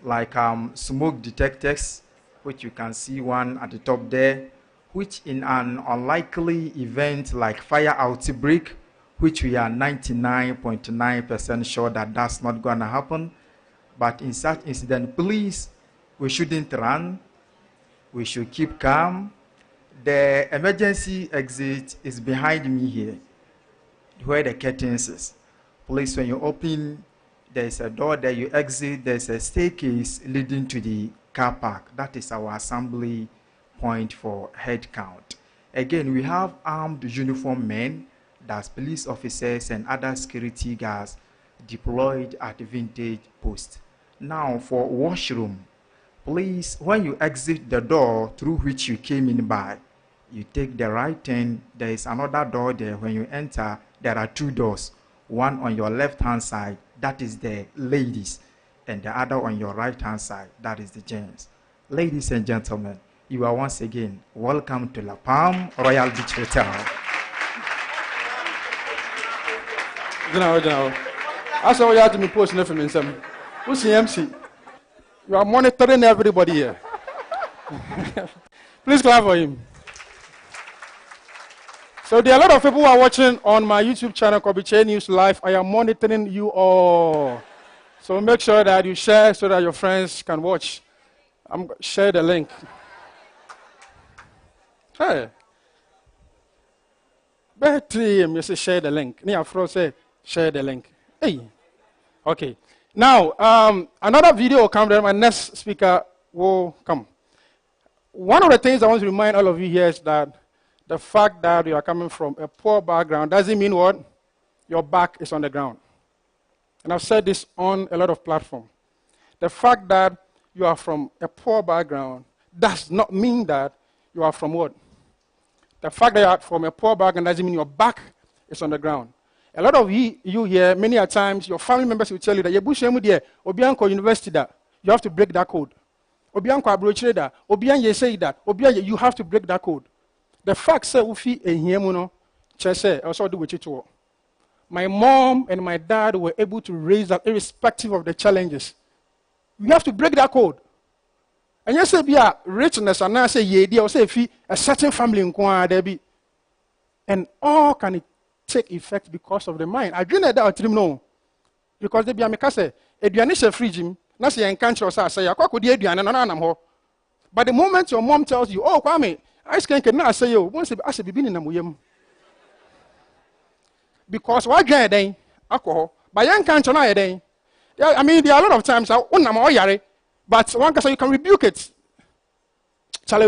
like smoke detectors, which you can see one at the top there, which in an unlikely event like fire outbreak, which we are 99.9% sure that that's not going to happen. But in such incident, please, we shouldn't run. We should keep calm. The emergency exit is behind me here, where the curtains is. Please, when you open, there's a door there, you exit, there's a staircase leading to the car park. That is our assembly point for head count. Again, we have armed uniformed men, that's police officers and other security guards deployed at the vintage post. Now for washroom, please, when you exit the door through which you came in by, you take the right turn. There is another door there. When you enter, there are two doors. One on your left-hand side, that is the ladies, and the other on your right-hand side, that is the gents. Ladies and gentlemen, you are once again welcome to La Palm Royal Beach Hotel. I saw you had to be posting for me. Who's the MC? You are monitoring everybody here. Please clap for him. So there are a lot of people who are watching on my YouTube channel, Kyei News Live. I am monitoring you all. So make sure that you share so that your friends can watch. Share the link. Hey. You say share the link. Say share the link. Hey. Okay. Now, another video will come. Then my next speaker will come. One of the things I want to remind all of you here is that the fact that you are coming from a poor background doesn't mean what? Your back is on the ground. And I've said this on a lot of platforms. The fact that you are from a poor background does not mean that you are from what? The fact that you are from a poor background doesn't mean your back is on the ground. A lot of you here, many a times, your family members will tell you that you university that you have to break that code. You have to break that code. The fact say ufi ehiemu chese also do with it. My mom and my dad were able to raise that irrespective of the challenges. We have to break that code. And you say be a richness and I say ye or say if a certain family in there be, and all can it take effect because of the mind. I dream that dream no, because they be a mekase eduane fridge na say encounter us say akwa di eduane no na nam ho. But the moment your mom tells you, oh Kwame, I can now say you once I say be na muyem. Because what get then alcohol, but you can't na then. Yeah, I mean there are a lot of times but one can say you can rebuke it. That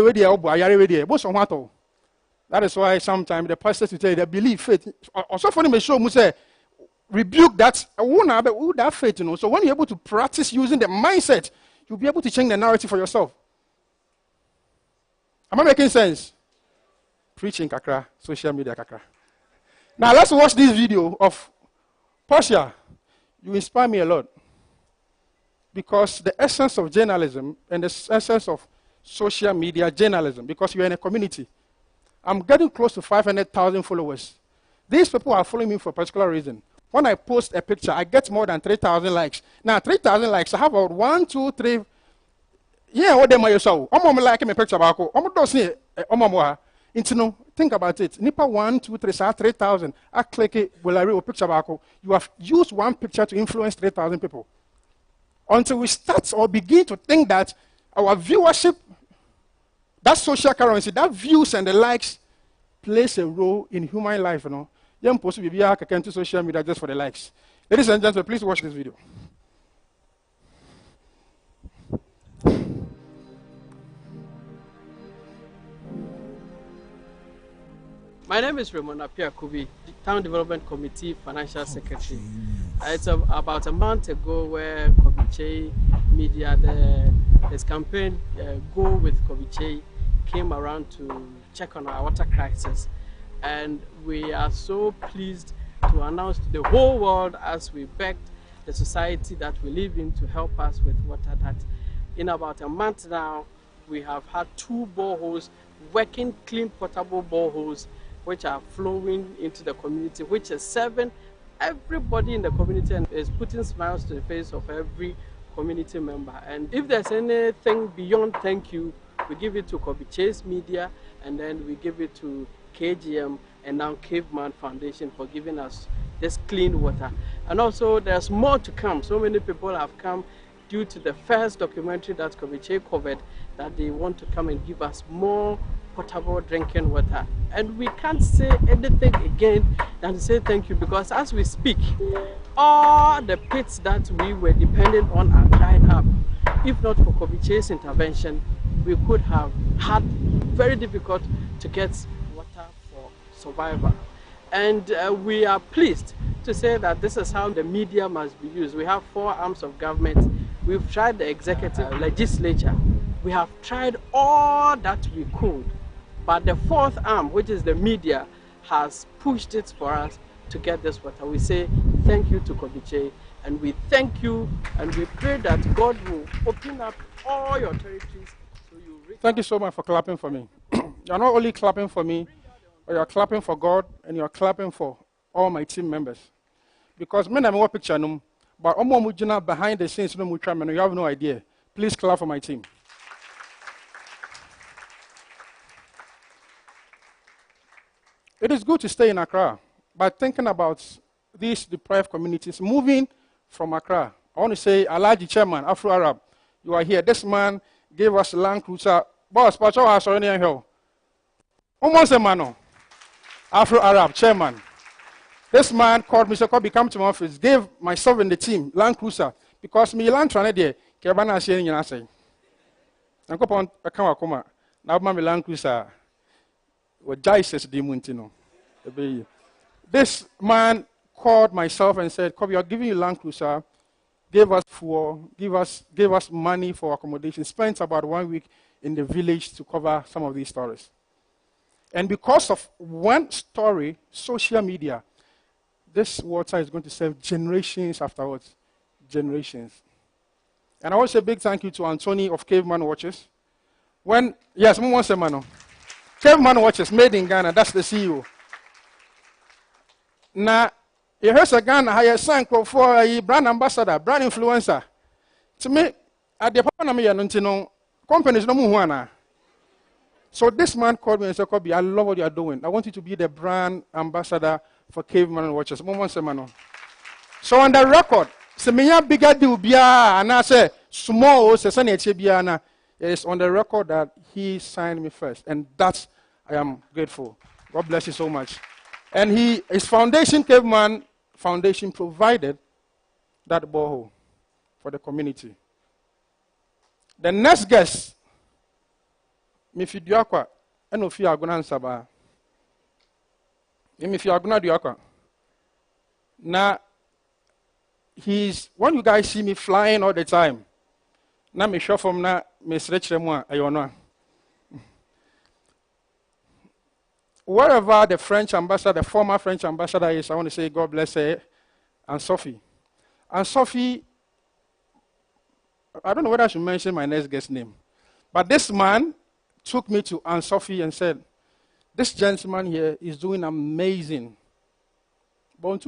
is why sometimes the pastors will tell you they believe faith. Also for them show say rebuke that that faith, you know. So when you're able to practice using the mindset, you'll be able to change the narrative for yourself. Am I making sense? Preaching kakra, social media kakra. Now let's watch this video of Portia. You inspire me a lot. Because the essence of journalism and the essence of social media journalism, because you're in a community. I'm getting close to 500,000 followers. These people are following me for a particular reason. When I post a picture, I get more than 3,000 likes. Now, 3,000 likes, I have about 1, 2, 3. Yeah, what them are you saw? I'm like a picture about think about it. Nipa 1, 2, 3, 3,000. I click it, will I read a picture about you have used one picture to influence 3,000 people. Until we start or begin to think that our viewership, that social currency, that views and the likes plays a role in human life, you know. You're supposed to be to social media just for the likes. Ladies and gentlemen, please watch this video. My name is Raymond Apia Kobby, Town Development Committee Financial Secretary. It's about a month ago where Kyei Media, this campaign, Go with Kyei, came around to check on our water crisis. And we are so pleased to announce to the whole world, as we begged the society that we live in to help us with water, that in about a month now, we have had 2 boreholes, working clean potable boreholes, which are flowing into the community, which is 7 everybody in the community and is putting smiles to the face of every community member. And if there's anything beyond thank you, we give it to Kobby Chase Media, and then we give it to KGM and now Caveman Foundation for giving us this clean water. And also there's more to come. So many people have come due to the first documentary that Kobby Chase covered, that they want to come and give us more potable drinking water. And we can't say anything again than to say thank you, because as we speak, all the pits that we were dependent on are dried up. If not for Kobby Chase intervention, we could have had very difficult to get water for survival. And we are pleased to say that this is how the media must be used. We have 4 arms of government. We've tried the executive, legislature. We have tried all that we could. But the 4th arm, which is the media, has pushed it for us to get this water. We say thank you to Kobby Chase, and we thank you, and we pray that God will open up all your territories. Thank you so much for clapping for me. You're not only clapping for me, but you're clapping for God, and you're clapping for all my team members. Because men I'm picture them, but behind the scenes, you have no idea. Please clap for my team. It is good to stay in Accra, but thinking about these deprived communities moving from Accra, I want to say, Alaji Chairman, Afro-Arab, you are here. This man gave us Land Cruiser. Boss, Pacho has already here. Almost a man, Afro-Arab Chairman. This man called Mr. Kobby, come to my office, gave myself and the team Land Cruiser, because me land trying there, Kebana sharing in say. And go on, I come, now my Land Cruiser. This man called myself and said, Kobby, I'm giving you Land Cruiser, gave us fuel, gave us money for accommodation, spent about 1 week in the village to cover some of these stories. And because of one story, social media, this water is going to serve generations afterwards. Generations. And I want to say a big thank you to Anthony of Caveman Watches. Yes, Caveman Watches, made in Ghana, that's the CEO. Now, you heard a Ghana, I sang for a brand ambassador, brand influencer. To me, at the Papa companies no more. So this man called me and said, Kobby, I love what you are doing. I want you to be the brand ambassador for Caveman Watches. So on the record, Semenya bigger deal bia and I say small it is on the record that he signed me first, and that's I am grateful. God bless you so much. And his foundation, Caveman Foundation, provided that borehole for the community. The next guest, Mifiduakwa, and Ofi Aguna Nsaba. Mifiduakwa Duakwa. Now, when you guys see me flying all the time, now me show from na me stretch them one ayona. Wherever the French ambassador, the former French ambassador is, I want to say God bless her and Sophie. And Sophie, I don't know whether I should mention my next guest name, but this man took me to Aunt Sophie and said, this gentleman here is doing amazing. But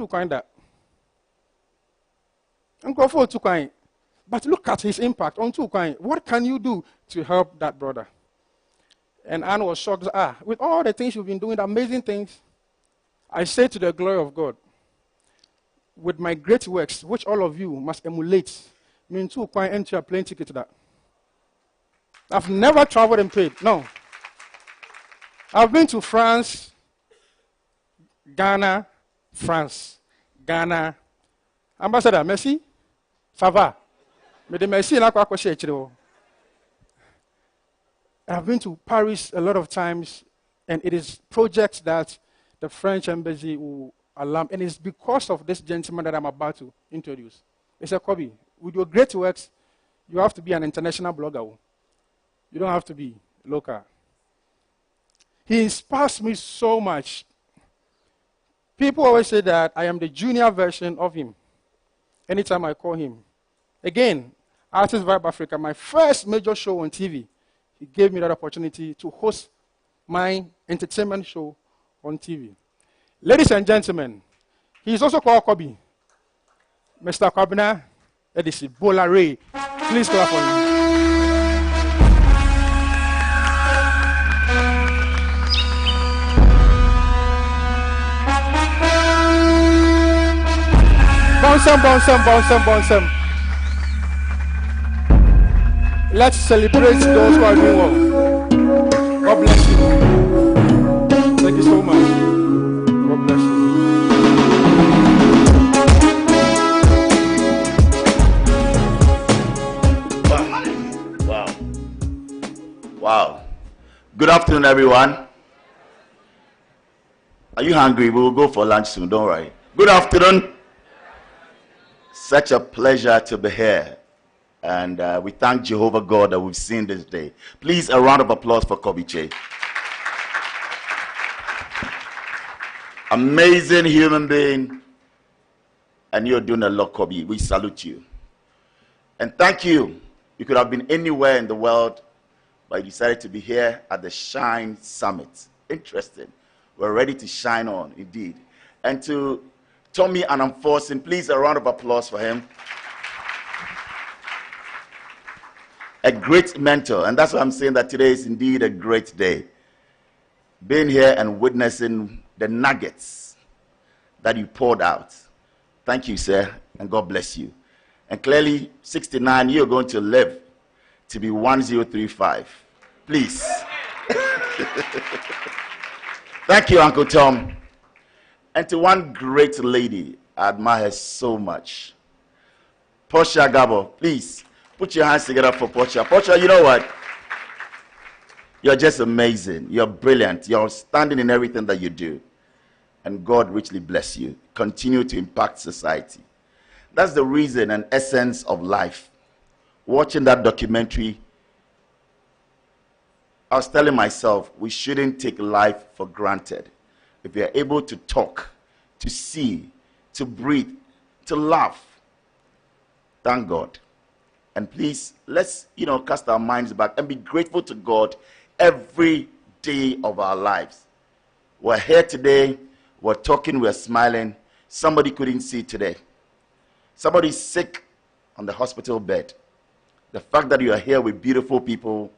look at his impact on Tukwai. What can you do to help that brother? And Anne was shocked. With all the things you've been doing, amazing things, I say to the glory of God, with my great works, which all of you must emulate, mean Tukwai enter a plane ticket to that. I've never traveled and paid. No. I've been to France, Ghana, Ambassador, merci. Ça va? I've been to Paris a lot of times, and it is projects that the French embassy will allow, and it's because of this gentleman that I'm about to introduce. It's a Kobby. With your great works, you have to be an international blogger. You don't have to be local. He inspires me so much. People always say that I am the junior version of him. Anytime I call him. Again, Artist Vibe Africa, my first major show on TV, he gave me that opportunity to host my entertainment show on TV. Ladies and gentlemen, He's also called Kobby. Mr. Kwabena, that is Bola Ray. Please clap for him. Bonsam. Let's celebrate those who are doing well. God bless you. Thank you so much. God bless you. Wow. Good afternoon, everyone. Are you hungry? We will go for lunch soon, don't worry. Good afternoon. Such a pleasure to be here. And we thank Jehovah God that we've seen this day. Please, a round of applause for Kobby. Amazing human being. And you're doing a lot, Kobby. We salute you. And thank you. You could have been anywhere in the world, but you decided to be here at the Shine Summit. Interesting. We're ready to shine on, indeed. And to Tommy and Unforcing, please, a round of applause for him. A great mentor, and that's why I'm saying that today is indeed a great day. Being here and witnessing the nuggets that you poured out. Thank you, sir, and God bless you. And clearly, 69, you're going to live to be 1035. Please. Thank you, Uncle Tom. And to one great lady, I admire her so much. Portia Gabo, please. Put your hands together for Portia. Portia, you know what? You're just amazing. You're brilliant. You're outstanding in everything that you do. And God richly bless you. Continue to impact society. That's the reason and essence of life. Watching that documentary, I was telling myself, we shouldn't take life for granted. If we are able to talk, to see, to breathe, to laugh, thank God. And please, let's, cast our minds back and be grateful to God every day of our lives. We're here today, we're talking, we're smiling. Somebody couldn't see today. Somebody's sick on the hospital bed. The fact that you are here with beautiful people,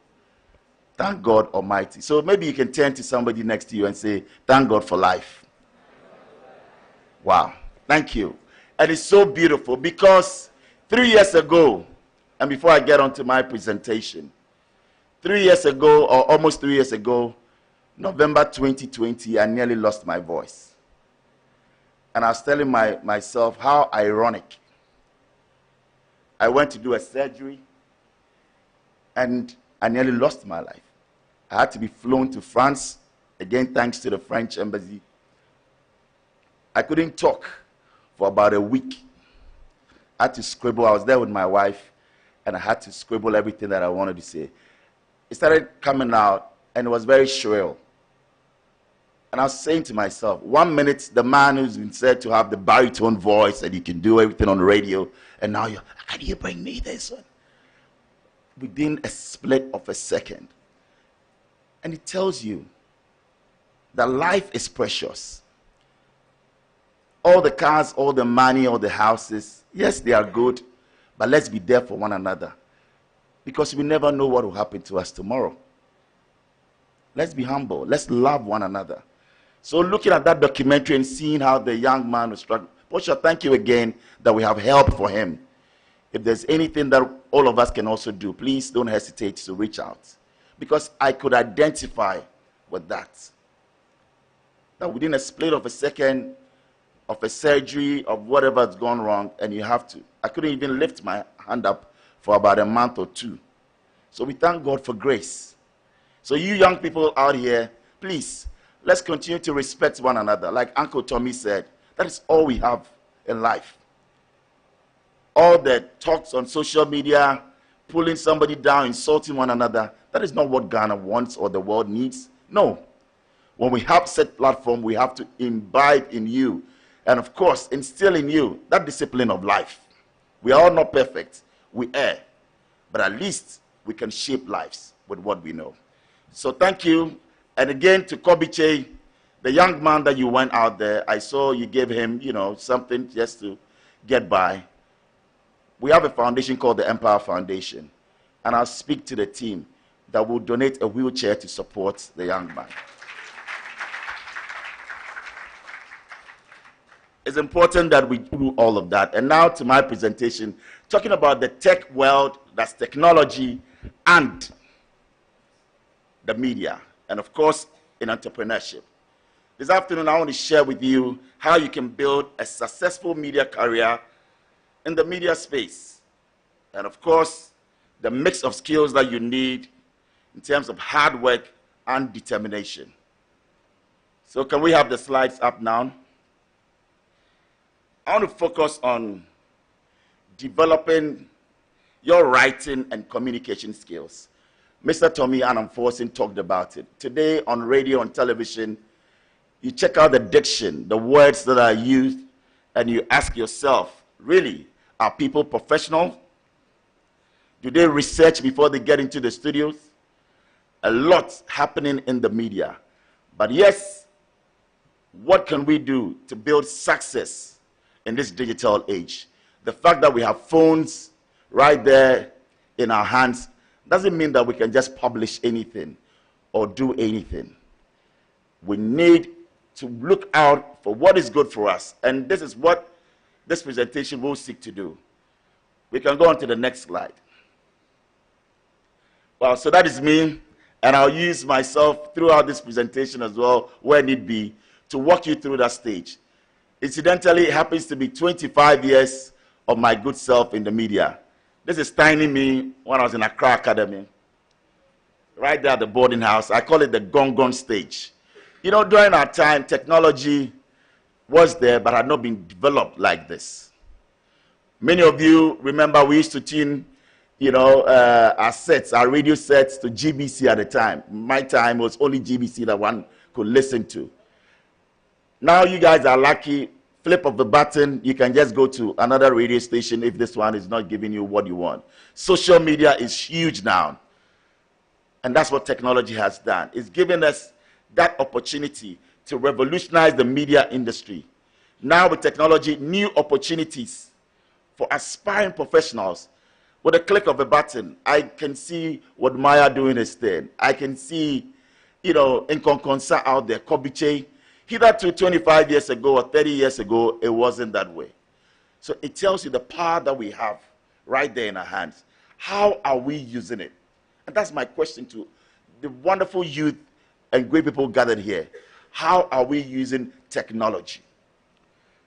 thank God Almighty. So maybe you can turn to somebody next to you and say, thank God for life. Wow, thank you. And it's so beautiful because 3 years ago, and before I get on to my presentation, 3 years ago, or almost 3 years ago, November 2020, I nearly lost my voice. And I was telling myself how ironic. I went to do a surgery, and I nearly lost my life. I had to be flown to France, again thanks to the French embassy. I couldn't talk for about a week. I had to scribble. I was there with my wife, and I had to scribble everything that I wanted to say. It started coming out, and it was very shrill. And I was saying to myself, 1 minute, the man who's been said to have the baritone voice, and he can do everything on the radio, and now you're, how do you bring me this one? Within a split of a second. And it tells you that life is precious. All the cars, all the money, all the houses, yes, they are good, but let's be there for one another. Because we never know what will happen to us tomorrow. Let's be humble. Let's love one another. So looking at that documentary and seeing how the young man was struggling, Portia, thank you again that we have help for him. If there's anything that all of us can also do, please don't hesitate to reach out. Because I could identify with that. That within a split of a second of a surgery, of whatever has gone wrong, and you have to. I couldn't even lift my hand up for about a month or two. So we thank God for grace. So you young people out here, please, let's continue to respect one another. Like Uncle Tommy said, that is all we have in life. All the talks on social media, pulling somebody down, insulting one another, that is not what Ghana wants or the world needs. No. When we have set platform, we have to imbibe in you, and of course, instill in you that discipline of life. We are all not perfect. We err. But at least we can shape lives with what we know. So thank you. And again to Kobby, The young man that you went out there, I saw you gave him, something just to get by. We have a foundation called the Empire Foundation, and I'll speak to the team that will donate a wheelchair to support the young man. It's important that we do all of that. And now to my presentation, talking about the tech world, that's technology and the media, and of course, in entrepreneurship. This afternoon, I want to share with you how you can build a successful media career in the media space. And of course, the mix of skills that you need in terms of hard work and determination. So can we have the slides up now? I want to focus on developing your writing and communication skills. Mr. Tommy Anamforson talked about it. Today on radio and television, you check out the diction, the words that are used, and you ask yourself, really, are people professional? Do they research before they get into the studios? A lot happening in the media. But yes, what can we do to build success in this digital age? The fact that we have phones right there in our hands doesn't mean that we can just publish anything or do anything. We need to look out for what is good for us. And this is what this presentation will seek to do. We can go on to the next slide. Well, so that is me, and I'll use myself throughout this presentation as well, where need be, to walk you through that stage. Incidentally, it happens to be 25 years of my good self in the media. This is tiny me when I was in Accra Academy, right there at the boarding house. I call it the Gong stage. During our time, technology was there, but had not been developed like this. Many of you remember we used to tune, our sets, our radio sets to GBC at the time. My time was only GBC that one could listen to. Now you guys are lucky. Flip of the button, you can just go to another radio station if this one is not giving you what you want. Social media is huge now. And that's what technology has done. It's given us that opportunity to revolutionize the media industry. Now with technology, new opportunities for aspiring professionals. With a click of a button, I can see what Maya doing his thing. I can see, Nkonkonsa out there, Kobby. Hitherto 25 years ago or 30 years ago, it wasn't that way. So it tells you the power that we have right there in our hands. How are we using it? And that's my question to the wonderful youth and great people gathered here. How are we using technology?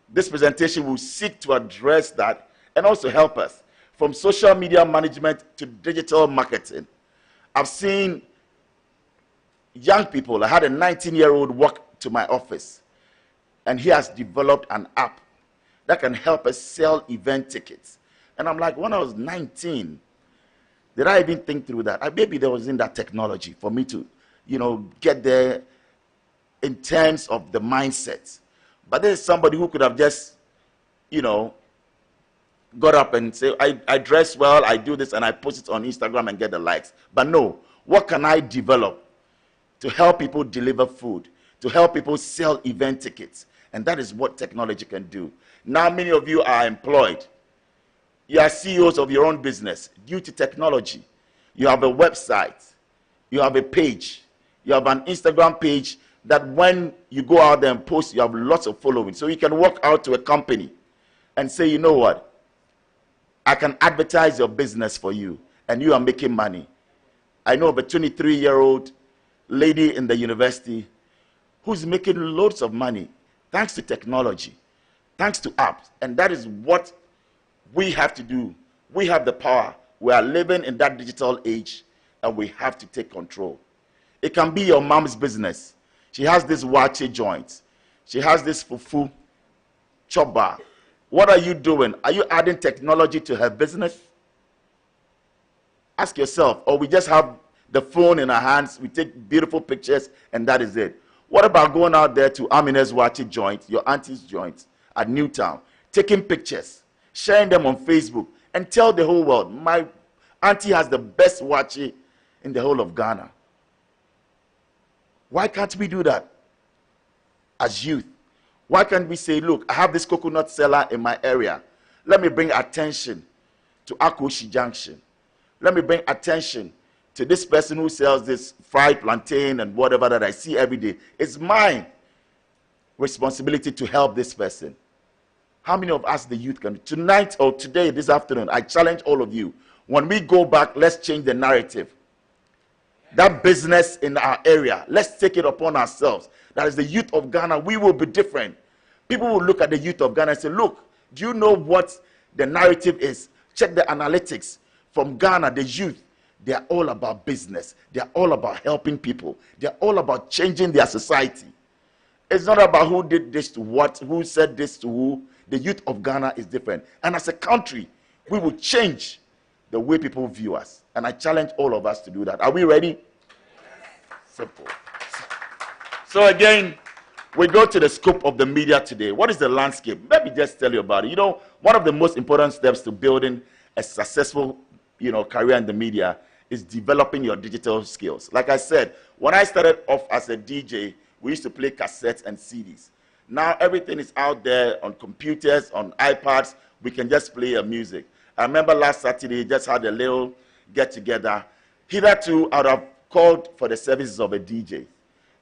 This presentation will seek to address that and also help us from social media management to digital marketing. I've seen young people. I had a 19-year-old walk to my office, and he has developed an app that can help us sell event tickets. And I'm like, when I was 19, did I even think through that? Maybe there wasn't that technology for me to, get there in terms of the mindset. But there's somebody who could have just, got up and say, I dress well, I do this, and I post it on Instagram and get the likes. But no, what can I develop to help people deliver food, to help people sell event tickets? And that is what technology can do. Now many of you are employed. You are CEOs of your own business due to technology. You have a website. You have a page. You have an Instagram page that when you go out there and post, you have lots of following. So you can walk out to a company and say, you know what? I can advertise your business for you, and you are making money. I know of a 23-year-old lady in the university who's making loads of money thanks to technology, thanks to apps. And that is what we have to do. We have the power. We are living in that digital age, and we have to take control. It can be your mom's business. She has this wache joint. She has this fufu chop bar. What are you doing? Are you adding technology to her business? Ask yourself. Or we just have the phone in our hands, we take beautiful pictures, and that is it. What about going out there to Amina's wache joint, your auntie's joint at Newtown, taking pictures, sharing them on Facebook, and tell the whole world, my auntie has the best wache in the whole of Ghana. Why can't we do that? as youth? Why can't we say, look, I have this coconut seller in my area. Let me bring attention to Akoshi Junction. Let me bring attention to this person who sells this fried plantain and whatever that I see every day. It's my responsibility to help this person. How many of us, the youth, can? Tonight or today, this afternoon, I challenge all of you. When we go back, let's change the narrative. That business in our area, let's take it upon ourselves. That is the youth of Ghana. We will be different. People will look at the youth of Ghana and say, look, do you know what the narrative is? Check the analytics. From Ghana, the youth, they are all about business. They are all about helping people. They are all about changing their society. It's not about who did this to what, who said this to who. The youth of Ghana is different. And as a country, we will change the way people view us. And I challenge all of us to do that. Are we ready? Simple. So again, we go to the scope of the media today. What is the landscape? Let me just tell you about it. You know, one of the most important steps to building a successful, career in the media is developing your digital skills. Like I said, when I started off as a DJ, we used to play cassettes and CDs. Now everything is out there on computers, on iPads. We can just play your music. I remember last Saturday, just had a little get-together. Hitherto, I would have called for the services of a DJ.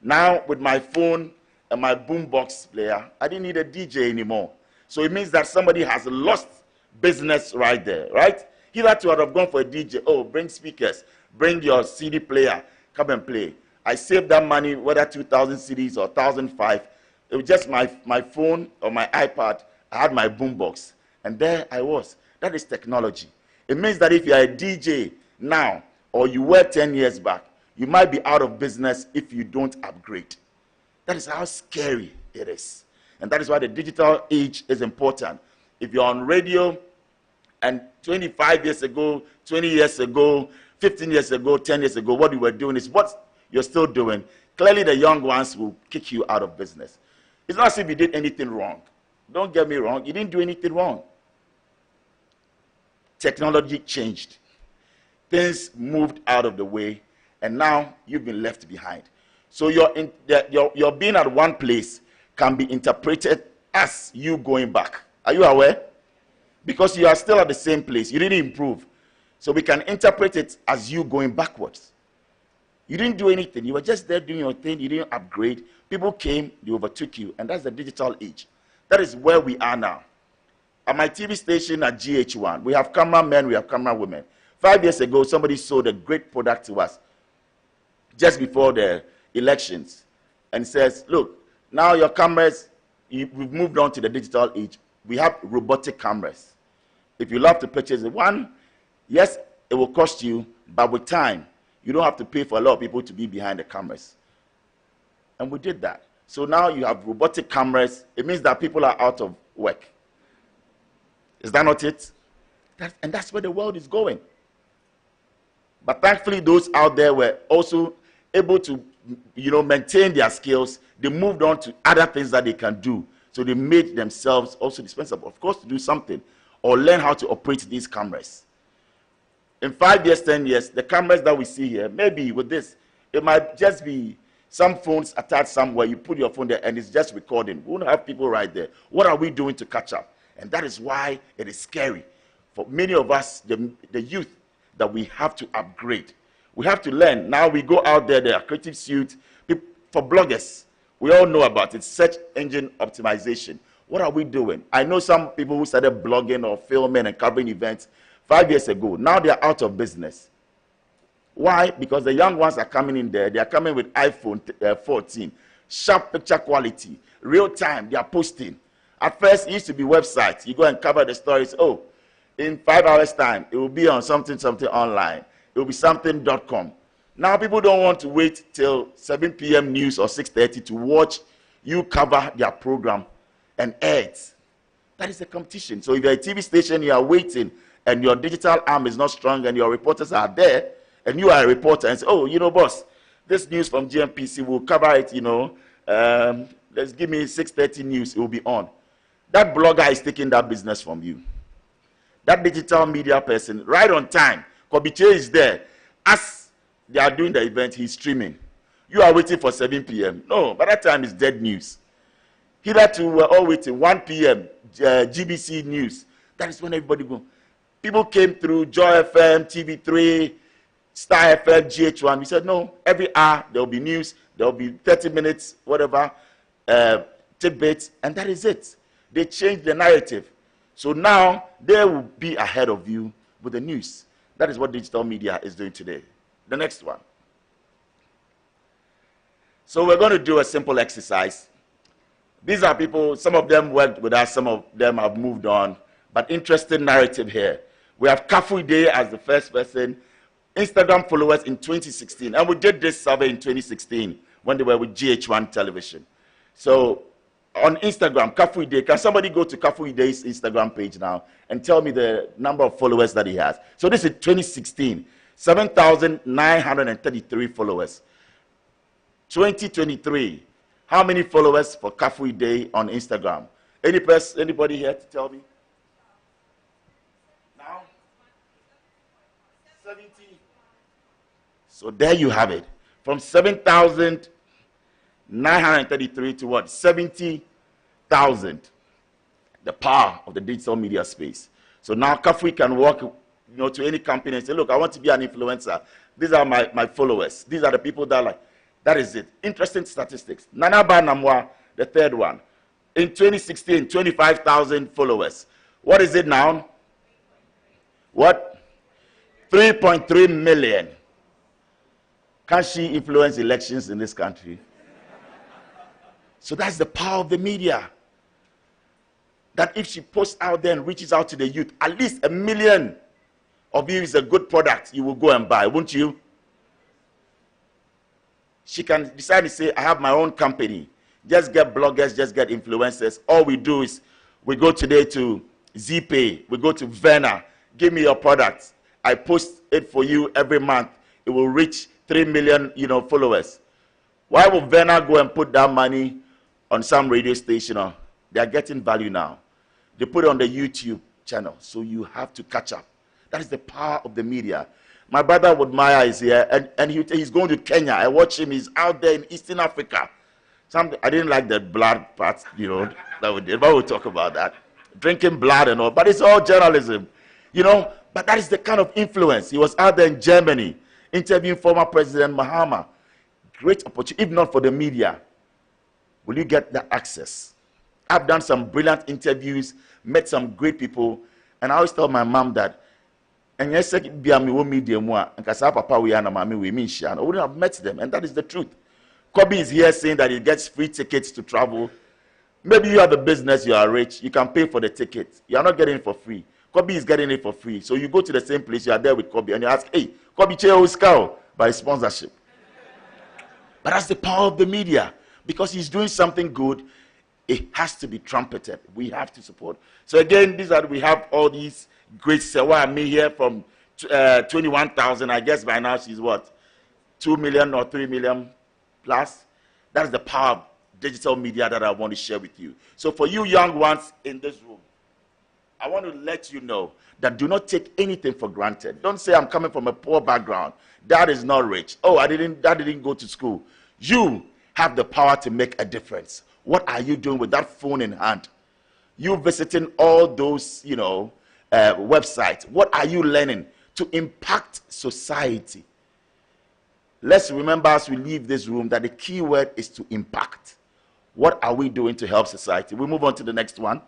Now, with my phone and my boombox player, I didn't need a DJ anymore. So it means that somebody has lost business right there, right? Hitherto, I would have gone for a DJ. Oh, bring speakers, bring your CD player, come and play. I saved that money, whether 2,000 CDs or 1,005. It was just my phone or my iPad. I had my boombox. And there I was. That is technology. It means that if you are a DJ now, or you were 10 years back, you might be out of business if you don't upgrade. That is how scary it is. And that is why the digital age is important. If you're on radio, and 25 years ago, 20 years ago, 15 years ago, 10 years ago, what you were doing is what you're still doing. Clearly, the young ones will kick you out of business. It's not as if you did anything wrong. Don't get me wrong. You didn't do anything wrong. Technology changed. Things moved out of the way, and now you've been left behind. So your being at one place can be interpreted as you going back. Are you aware? Because you are still at the same place. You didn't improve. So we can interpret it as you going backwards. You didn't do anything. You were just there doing your thing. You didn't upgrade. People came, they overtook you. And that's the digital age. That is where we are now. At my TV station at GH1, we have cameramen, we have camera women. 5 years ago, somebody sold a great product to us just before the elections and says, look, now your cameras, we've moved on to the digital age. We have robotic cameras. If you love to purchase one, yes, it will cost you, but with time, you don't have to pay for a lot of people to be behind the cameras. And we did that. So now you have robotic cameras. It means that people are out of work. Is that not it? And that's where the world is going. But thankfully, those out there were also able to, maintain their skills. They moved on to other things that they can do. So they made themselves also dispensable, of course, to do something or learn how to operate these cameras. In 5 years, 10 years, the cameras that we see here, maybe with this, it might just be some phones attached somewhere. You put your phone there and it's just recording. We won't have people right there. What are we doing to catch up? And that is why it is scary for many of us, the youth, that we have to upgrade. We have to learn. Now we go out there are creative suits. For bloggers, we all know about it, search engine optimization. What are we doing? I know some people who started blogging or filming and covering events 5 years ago. Now they are out of business. Why? Because the young ones are coming in there. They are coming with iPhone 14, sharp picture quality, real time. They are posting. At first, it used to be websites. You go and cover the stories. Oh, in 5 hours' time, it will be on something online. It will be something.com. Now people don't want to wait till 7 p.m. news or 6:30 to watch you cover their program and ads. That is the competition. So if you're a TV station, you are waiting, and your digital arm is not strong, and your reporters are there, and you are a reporter, and say, oh, boss, this news from GMPC will cover it, let's give me 6:30 news, it will be on. That blogger is taking that business from you. That digital media person, right on time, Kobby is there. As they are doing the event, he's streaming. You are waiting for 7 p.m. No, by that time it's dead news. Hitherto, we're all waiting. 1 p.m. GBC News. That is when everybody go. People came through Joy FM, TV3, Star FM, GH1. We said, no, every hour there will be news, there will be 30 minutes, whatever, tidbits, and that is it. They changed the narrative. So now they will be ahead of you with the news. That is what digital media is doing today. The next one. So we're going to do a simple exercise. These are people, some of them worked with us, some of them have moved on, but interesting narrative here. We have Kafui Day as the first person, Instagram followers in 2016, and we did this survey in 2016 when they were with GH1 television. So on Instagram, Kafui Day, can somebody go to Kafui Day's Instagram page now and tell me the number of followers that he has? So this is 2016, 7,933 followers. 2023, how many followers for Kafui Day on Instagram? Anybody here to tell me? Now? 70. So there you have it. From 7,933 to what? 70,000. The power of the digital media space. So now Kafui can walk to any company and say, look, I want to be an influencer. These are my followers. These are the people that like. That is it. Interesting statistics. Nanaba Namwa, the third one. In 2016, 25,000 followers. What is it now? What? 3.3 million. Can she influence elections in this country? So that's the power of the media. That if she posts out there and reaches out to the youth, at least 1 million of you is a good product you will go and buy, won't you? She can decide to say, I have my own company. Just get bloggers, just get influencers. All we do is we go today to ZPay, we go to Verna, give me your product. I post it for you every month. It will reach 3 million, followers. Why would Verna go and put that money on some radio station? They are getting value now. They put it on the YouTube channel, so you have to catch up. That is the power of the media. My brother Woodmaya is here, and he's going to Kenya. I watch him. He's out there in Eastern Africa. I didn't like the blood part, that we did, but we'll talk about that. Drinking blood and all, but it's all journalism, But that is the kind of influence. He was out there in Germany, interviewing former President Mahama. Great opportunity, if not for the media. Will you get that access? I've done some brilliant interviews, met some great people, and I always tell my mom that, and yes, media and papa we wouldn't have met them, and that is the truth. Kobby is here saying that he gets free tickets to travel. Maybe you have a business, you are rich, you can pay for the ticket. You are not getting it for free. Kobby is getting it for free. So you go to the same place, you are there with Kobby, and you ask, hey, Kobby Cheo by sponsorship. But that's the power of the media. Because he's doing something good, it has to be trumpeted. We have to support. So again, we have all these great Sewa me here from 21,000. I guess by now she's what? 2 million or 3 million plus. That's the power of digital media that I want to share with you. So for you young ones in this room, I want to let you know that do not take anything for granted. Don't say I'm coming from a poor background. Dad is not rich. Oh, Dad didn't go to school. You have the power to make a difference. What are you doing with that phone in hand? You visiting all those, websites. What are you learning to impact society? Let's remember as we leave this room that the key word is to impact. What are we doing to help society? We move on to the next one.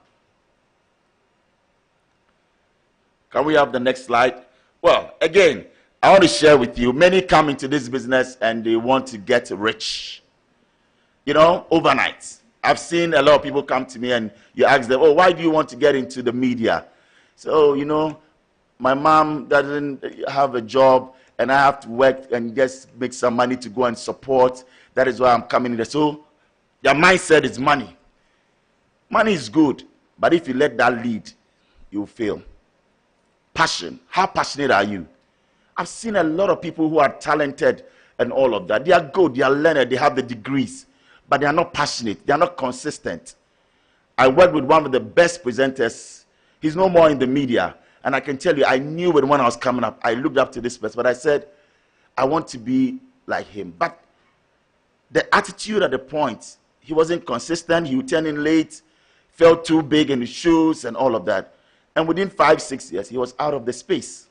Can we have the next slide? Well, again, I want to share with you, many come into this business and they want to get rich. Overnight. I've seen a lot of people come to me and you ask them, oh, why do you want to get into the media? So, my mom doesn't have a job and I have to work and just make some money to go and support. That is why I'm coming in there. So, their mindset is money. Money is good, but if you let that lead, you'll fail. Passion. How passionate are you? I've seen a lot of people who are talented and all of that. They are good, they are learned, they have the degrees, but they are not passionate, they are not consistent. I worked with one of the best presenters. He's no more in the media. And I can tell you, I knew when I was coming up, I looked up to this person, but I said, I want to be like him. But the attitude at the point, He wasn't consistent. He would turn in late, felt too big in his shoes and all of that. And within 5-6 years, he was out of the space.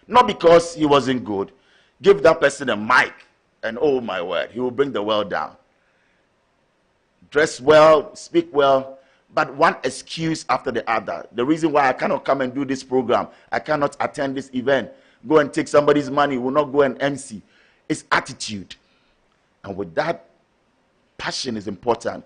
Not because he wasn't good. Give that person a mic, and oh my word, he will bring the world down. Dress well, speak well, but one excuse after the other. The reason why I cannot come and do this program, I cannot attend this event, go and take somebody's money, will not go and MC, is attitude. And with that, passion is important.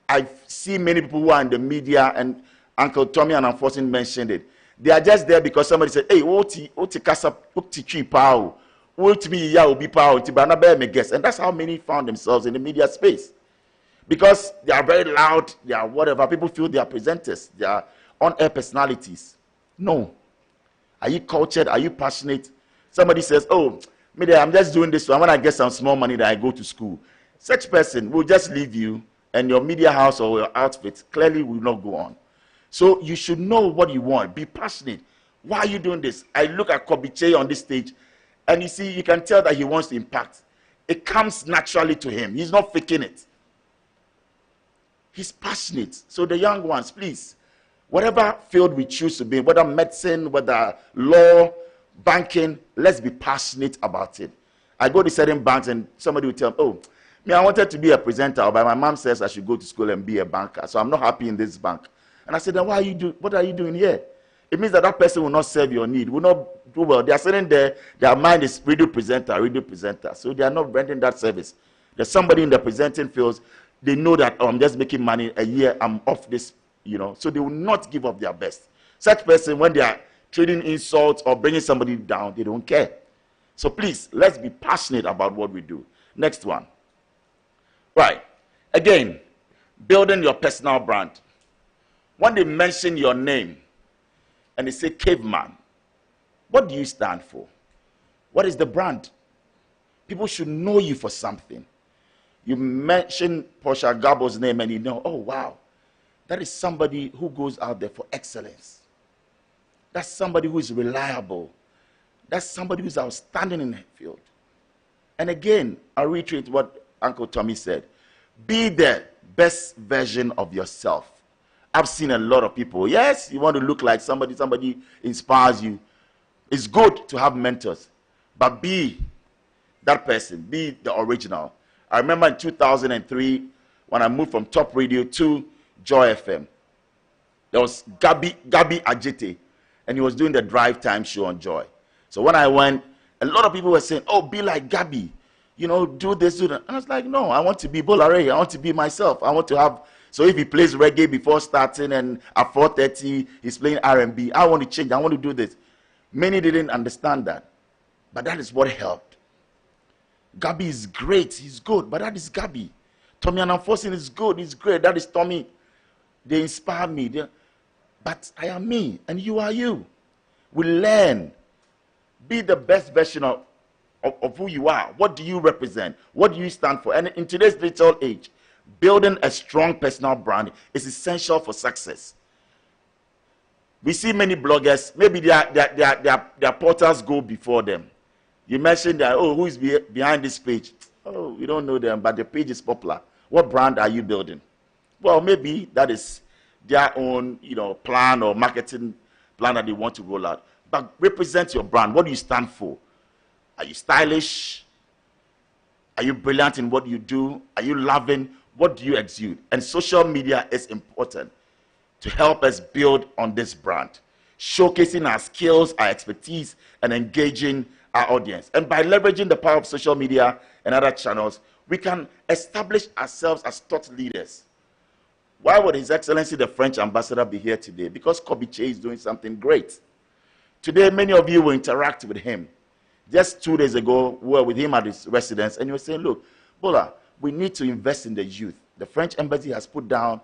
I see many people who are in the media, and Uncle Tommy and Unfortunately mentioned it. They are just there because somebody said, hey, oti kasa ukti chi pao, ultimi ya ubi pao, tibana me guess. And that's how many found themselves in the media space. Because they are very loud, they are whatever. People feel they are presenters, they are on-air personalities. No. Are you cultured? Are you passionate? Somebody says, oh, maybe I'm just doing this, so when I get some small money that I go to school. Such person will just leave you, and your media house or your outfit clearly will not go on. So you should know what you want. Be passionate. Why are you doing this? I look at Kyei on this stage, and you see, you can tell that he wants to impact. It comes naturally to him. He's not faking it. He's passionate. So the young ones, please, whatever field we choose to be, whether medicine, whether law, banking, let's be passionate about it. I go to certain banks and somebody will tell me, oh, me, I wanted to be a presenter, but my mom says I should go to school and be a banker, so I'm not happy in this bank. And I said, then what are you doing here? It means that person will not serve your need, will not do well. They are sitting there, their mind is radio presenter, so they are not rendering that service. There's somebody in the presenting fields, they know that, oh, I'm just making money a year, I'm off this, so they will not give up their best. Such person, when they are trading insults or bringing somebody down, they don't care. So please, let's be passionate about what we do. Next one. Right. Again, building your personal brand. When they mention your name and they say caveman, what do you stand for? What is the brand? People should know you for something. You mention Portia Gabo's name and you know, oh wow, that is somebody who goes out there for excellence. That's somebody who is reliable. That's somebody who's outstanding in the field. And again, I reiterate what Uncle Tommy said. Be the best version of yourself. I've seen a lot of people. Yes, you want to look like somebody inspires you. It's good to have mentors, but be that person. Be the original. I remember in 2003 when I moved from Top Radio to Joy FM. There was Gabi Ajete, and he was doing the drive time show on Joy. So when I went, a lot of people were saying, oh, be like Gabi. Do this, do that. And I was like, no, I want to be Bolare. I want to be myself. I want to have, so if he plays reggae before starting and at 4:30, he's playing R&B, I want to change. I want to do this. Many didn't understand that. But that is what helped. Gabi is great. He's good. But that is Gabi. Tommy and Unfortunately is good. He's great. That is Tommy. They inspire me. But I am me and you are you. We learn. Be the best version of who you are. What do you represent? What do you stand for? And in today's digital age, building a strong personal brand is essential for success. We see many bloggers, maybe their portals go before them. You mentioned that, oh, who is behind this page? Oh, we don't know them, but the page is popular. What brand are you building? Well, maybe that is their own, plan or marketing plan that they want to roll out. But represent your brand. What do you stand for? Are you stylish? Are you brilliant in what you do? Are you loving? What do you exude? And social media is important to help us build on this brand, showcasing our skills, our expertise, and engaging our audience. And by leveraging the power of social media and other channels, we can establish ourselves as thought leaders. Why would His Excellency the French Ambassador be here today? Because Kyei is doing something great. Today, many of you will interact with him. Just 2 days ago, we were with him at his residence, and he was saying, look, Bola, we need to invest in the youth. The French Embassy has put down,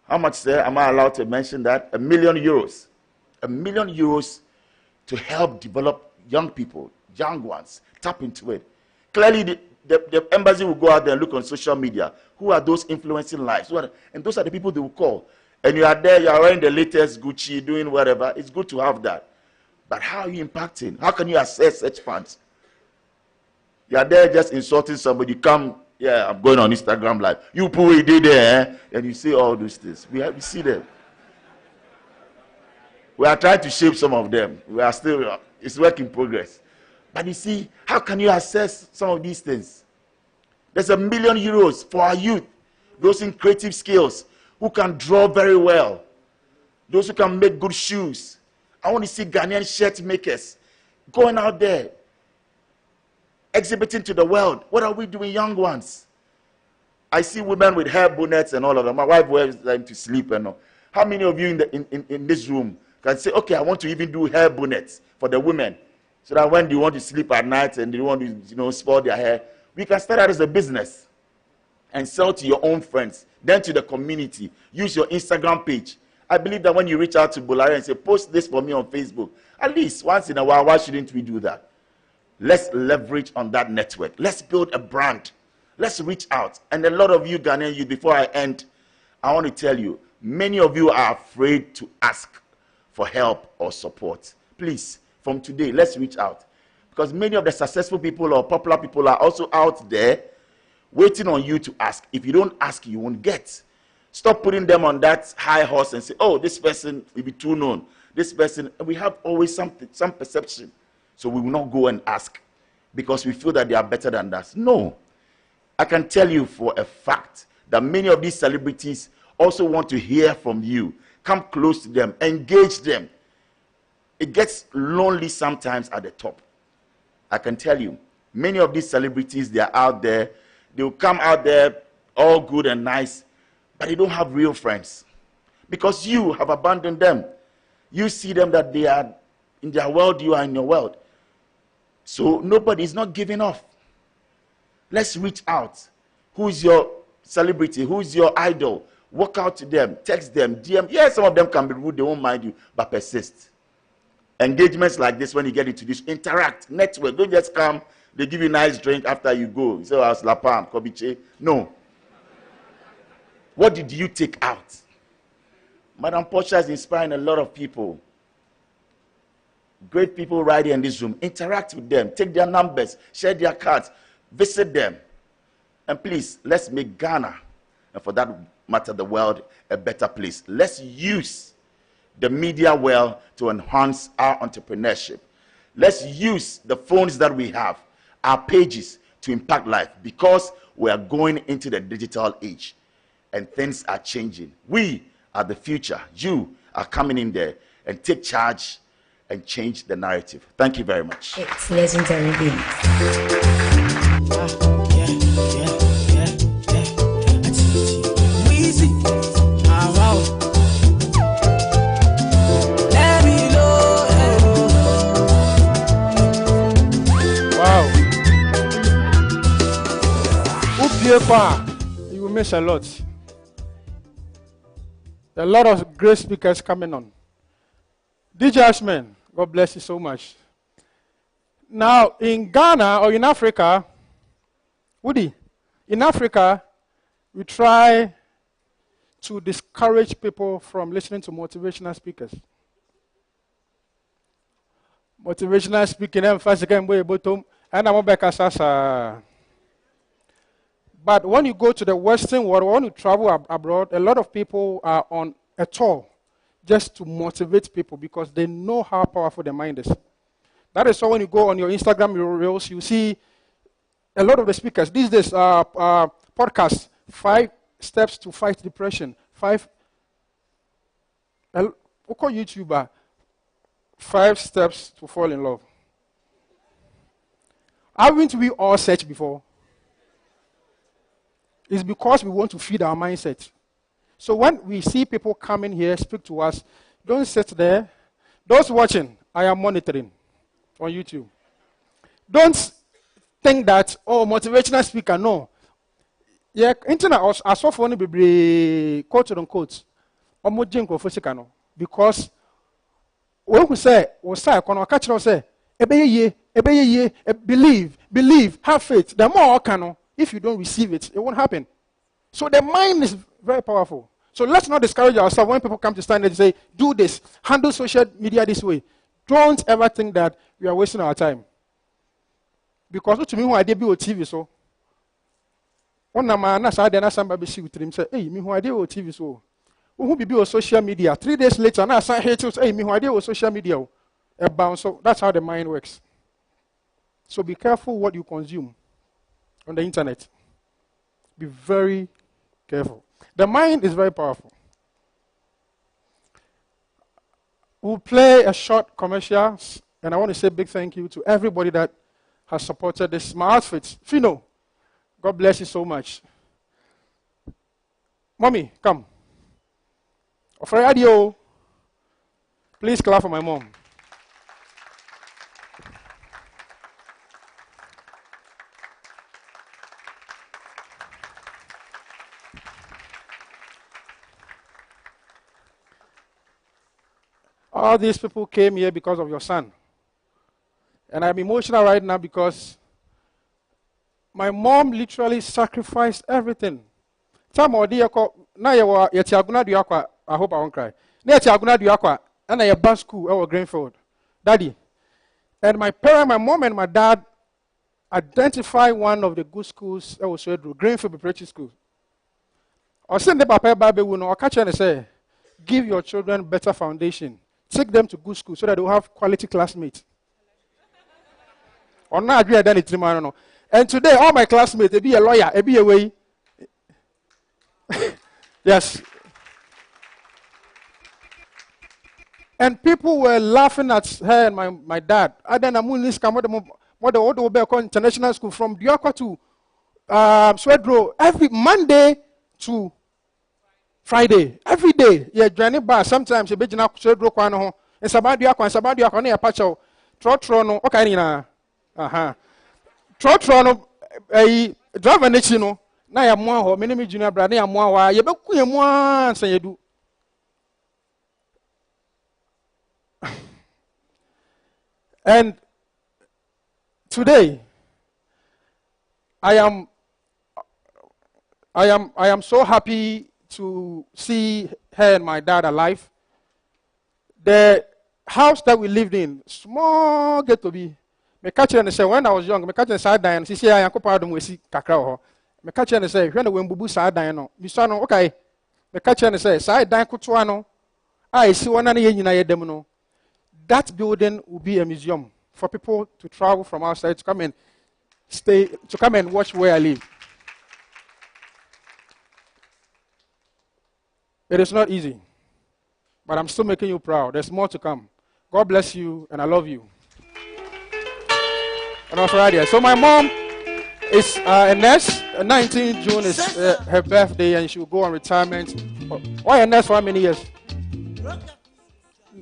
how much, sir? Am I allowed to mention that? €1 million. €1 million to help develop young people, young ones, tap into it. Clearly, the embassy will go out there and look on social media. Who are those influencing lives? And those are the people they will call. And you are there, you are wearing the latest Gucci, doing whatever. It's good to have that. But how are you impacting? How can you assess such funds? You are there just insulting somebody. You come, Yeah, I'm going on Instagram live. You put it there, eh? And you see all those things. We see them. We are trying to shape some of them. We are still, it's work in progress. But you see, how can you assess some of these things? There's €1 million for our youth, those in creative skills, who can draw very well, those who can make good shoes. I want to see Ghanaian shirt makers going out there, exhibiting to the world. What are we doing, young ones? I see women with hair bonnets and all of them. My wife wears them to sleep and all. How many of you in this room can say, okay, I want to even do hair bonnets for the women, so that when they want to sleep at night and they want to, spoil their hair, we can start out as a business and sell to your own friends, then to the community. Use your Instagram page. I believe that when you reach out to Bolari and say, post this for me on Facebook, at least once in a while, why shouldn't we do that? Let's leverage on that network. Let's build a brand. Let's reach out. And a lot of you Ghanaian youth, before I end, I want to tell you, many of you are afraid to ask for help or support. Please, from today, let's reach out. Because many of the successful people or popular people are also out there waiting on you to ask. If you don't ask, you won't get. Stop putting them on that high horse and say, oh, this person will be too known. This person, we have always some perception. So we will not go and ask because we feel that they are better than us. No. I can tell you for a fact that many of these celebrities also want to hear from you. Come close to them, engage them. It gets lonely sometimes at the top. I can tell you, many of these celebrities, they are out there. They will come out there all good and nice, but they don't have real friends because you have abandoned them. You see them that they are in their world, you are in your world. So nobody is not giving off. Let's reach out. Who's your celebrity? Who's your idol? Walk out to them, text them, DM. Yes, some of them can be rude, they won't mind you, but persist. Engagements like this, when you get into this, interact, network. Don't just come, they give you a nice drink after you go. You say, I was Lapam, Kobby. No. What did you take out? Madam Portrayal is inspiring a lot of people. Great people right here in this room. Interact with them. Take their numbers. Share their cards. Visit them. And please, let's make Ghana, and for that matter, the world, a better place. Let's use the media well to enhance our entrepreneurship. Let's use the phones that we have, our pages, to impact life, because we are going into the digital age and things are changing. We are the future. You are coming in there and take charge and change the narrative. Thank you very much. It's legendary beats. You will miss a lot. A lot of great speakers coming on. DJ Ashman, God bless you so much. Now, in Ghana or in Africa, Woody, in Africa, we try to discourage people from listening to motivational speakers. Motivational speaking, and I'm back as but when you go to the Western world, when you travel abroad, a lot of people are on a tour just to motivate people because they know how powerful the mind is. That is why when you go on your Instagram reels, you see a lot of the speakers. These days, podcasts, 5 steps to fight depression, 5, we'll call YouTuber, 5 steps to fall in love. Haven't we all searched before? It's because we want to feed our mindset. So when we see people coming here, speak to us, don't sit there. Those watching, I am monitoring on YouTube. Don't think that, oh, motivational speaker, no. Yeah, internet, I saw for any quote unquote, because when we say, believe, have faith, the more can. If you don't receive it, it won't happen. So the mind is very powerful. So let's not discourage ourselves when people come to stand and say, do this, handle social media this way. Don't ever think that we are wasting our time. Because to me, when I debut on TV, so One man, na sa de na samba be si utrim say, "Hey, me who ade o TV so." Who be on social media? 3 days later, na say hate say, "Hey, me who ade o social media." A bounce. So that's how the mind works. So be careful what you consume on the internet. Be very careful. The mind is very powerful. We'll play a short commercial, and I want to say a big thank you to everybody that has supported this. My outfits. Fino, God bless you so much. Mommy, come. Ofradio, please clap for my mom. All these people came here because of your son. And I'm emotional right now because my mom literally sacrificed everything. I hope I won't cry. And I bus school over Greenfield. Daddy. And my parents, my mom and my dad identify one of the good schools I was Greenfield Preparatory School. I send the papa Bible no catch and say, give your children better foundation. Take them to good school so that they will have quality classmates. Or not agree at it tomorrow. And today, all my classmates, they be a lawyer, they be a way. Yes. And people were laughing at her and my dad. And then I'm going to international school from Diakwa to Swedro every Monday to Friday, every day, yeah, journey bar. Sometimes you be jina Swedro kwano. And Sabadiakwa ne apacho. Trotrono, okay na. Trotrono, driver nechino. Na ya mwa ho, mimi junior brother ya mwa wa. Yebe kuye mwa san yedu. And today, I am so happy to see her and my dad alive. The house that we lived in, small get to be. Me catch and say when I was young, me catch and say dying. She say I am kopa adum wesi kakra ho. Me catch and say when we mbubu sa dying no. Me so no okay. Me catch and say sa dying kutoa no. I see one na ye nyina ye dem no. That building will be a museum for people to travel from outside to come and stay, to come and watch where I live. It is not easy, but I'm still making you proud. There's more to come. God bless you, and I love you. And also right here. So my mom is a nurse. 19th June is her birthday, and she will go on retirement. Why a nurse for how many years?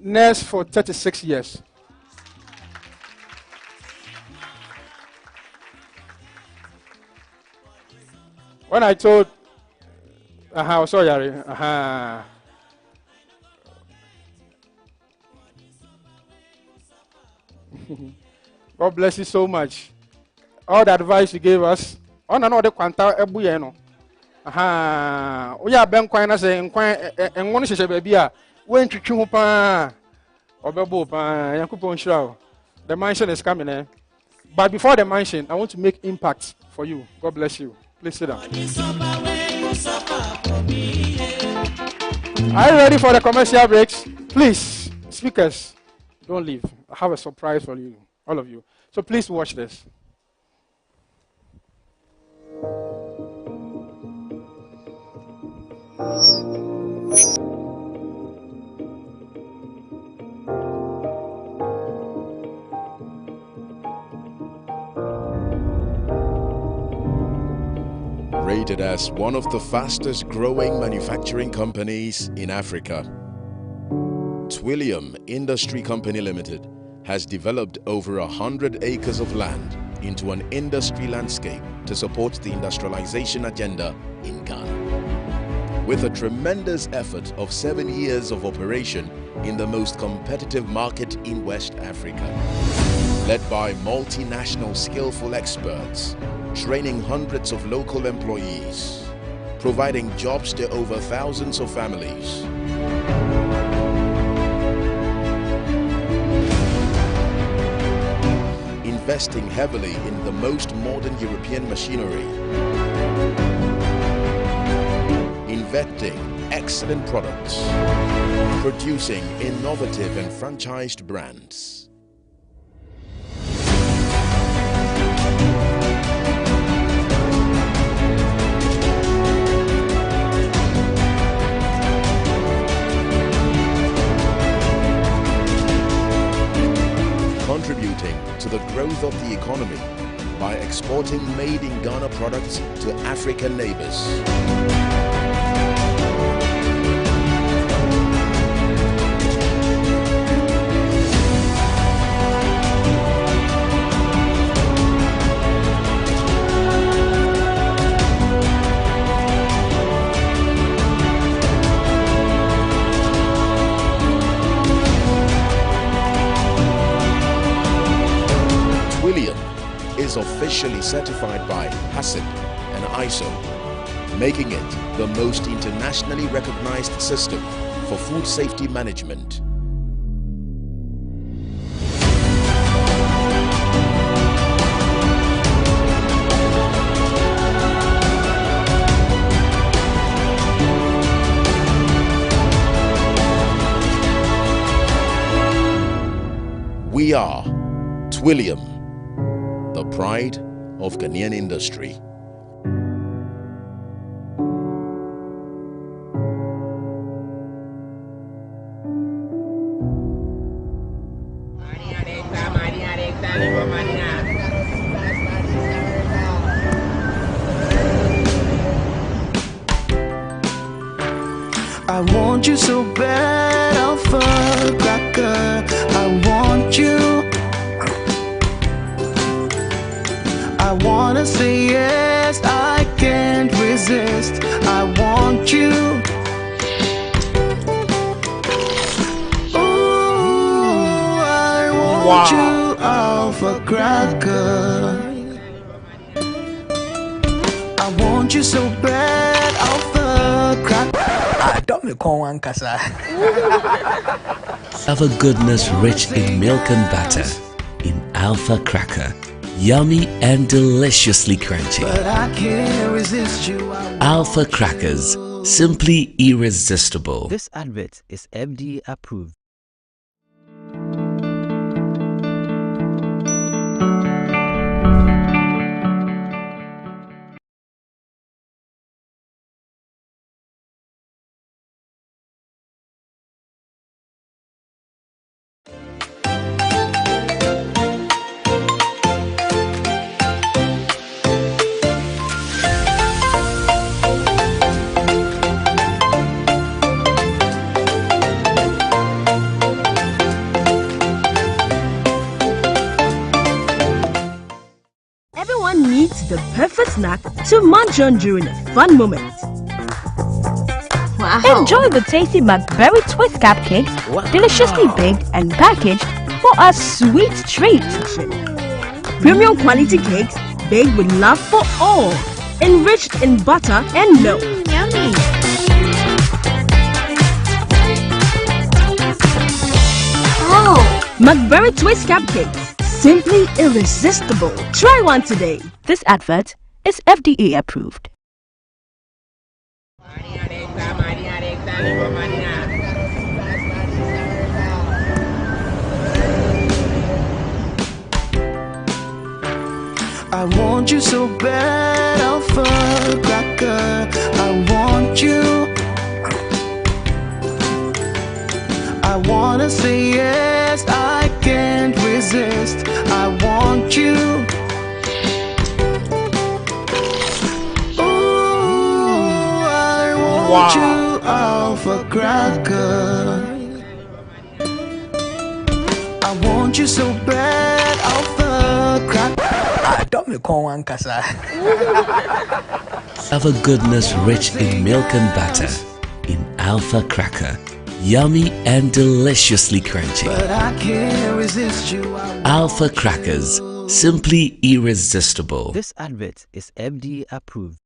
Nurse for 36 years. When I told, sorry, God bless you so much. All the advice you gave us. On another quanta ebuyeno. We are ben quite as and one is a baby. When to chupa or bebo yakupon show. The mansion is coming in. But before the mansion, I want to make impact for you. God bless you. Please sit down. Are you ready for the commercial breaks? Please, speakers, don't leave. I have a surprise for you, all of you. So please watch this. Rated as one of the fastest growing manufacturing companies in Africa, Twillium Industry Company Limited has developed over 100 acres of land into an industry landscape to support the industrialization agenda in Ghana. With a tremendous effort of 7 years of operation in the most competitive market in West Africa, led by multinational skillful experts, training hundreds of local employees, providing jobs to over thousands of families. Investing heavily in the most modern European machinery, perfecting excellent products, producing innovative and franchised brands. Contributing to the growth of the economy by exporting made in Ghana products to African neighbors. Twillium is officially certified by HACCP and ISO, making it the most internationally recognized system for food safety management. We are Twillium, the pride of Ghanaian industry. I want you so bad, Alpha Cracker. I want you. I wanna say yes, I can't resist. I want you. Ooh, I want you, Alpha Cracker. I want you so bad, Alpha Cracker. I don't me call one casa. Alpha goodness rich in milk and butter. In Alpha Cracker. Yummy and deliciously crunchy. But I can't resist you. Alpha Crackers. Simply irresistible. This advert is FDA approved. Everyone needs the perfect snack to munch on during a fun moment. Wow. Enjoy the tasty McBerry Twist cupcakes, deliciously baked and packaged for a sweet treat. Premium quality cakes baked with love for all, enriched in butter and milk. Yummy. McBerry Twist cupcakes. Simply irresistible. Try one today. This advert is FDA approved. I want you so bad, Alpha Cracker. I want you. I wanna say yes, I can't resist. I want you. Ooh, I want you, Alpha Cracker. I want you so bad, Alpha Cracker. I don't me call one casa. Alpha goodness rich in milk and butter. In Alpha Cracker. Yummy and deliciously crunchy. But I can't resist you. Alpha Crackers. Simply irresistible. This advert is FDA approved.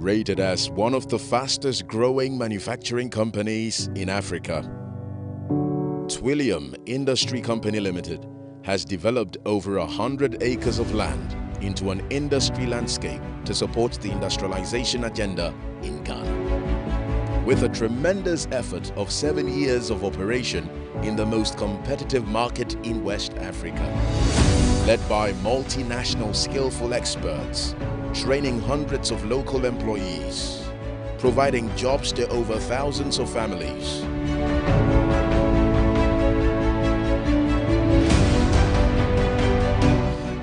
rated as one of the fastest growing manufacturing companies in Africa. Twillium Industry Company Limited has developed over 100 acres of land into an industry landscape to support the industrialization agenda in Ghana. With a tremendous effort of 7 years of operation in the most competitive market in West Africa, led by multinational skillful experts, training hundreds of local employees, providing jobs to over thousands of families.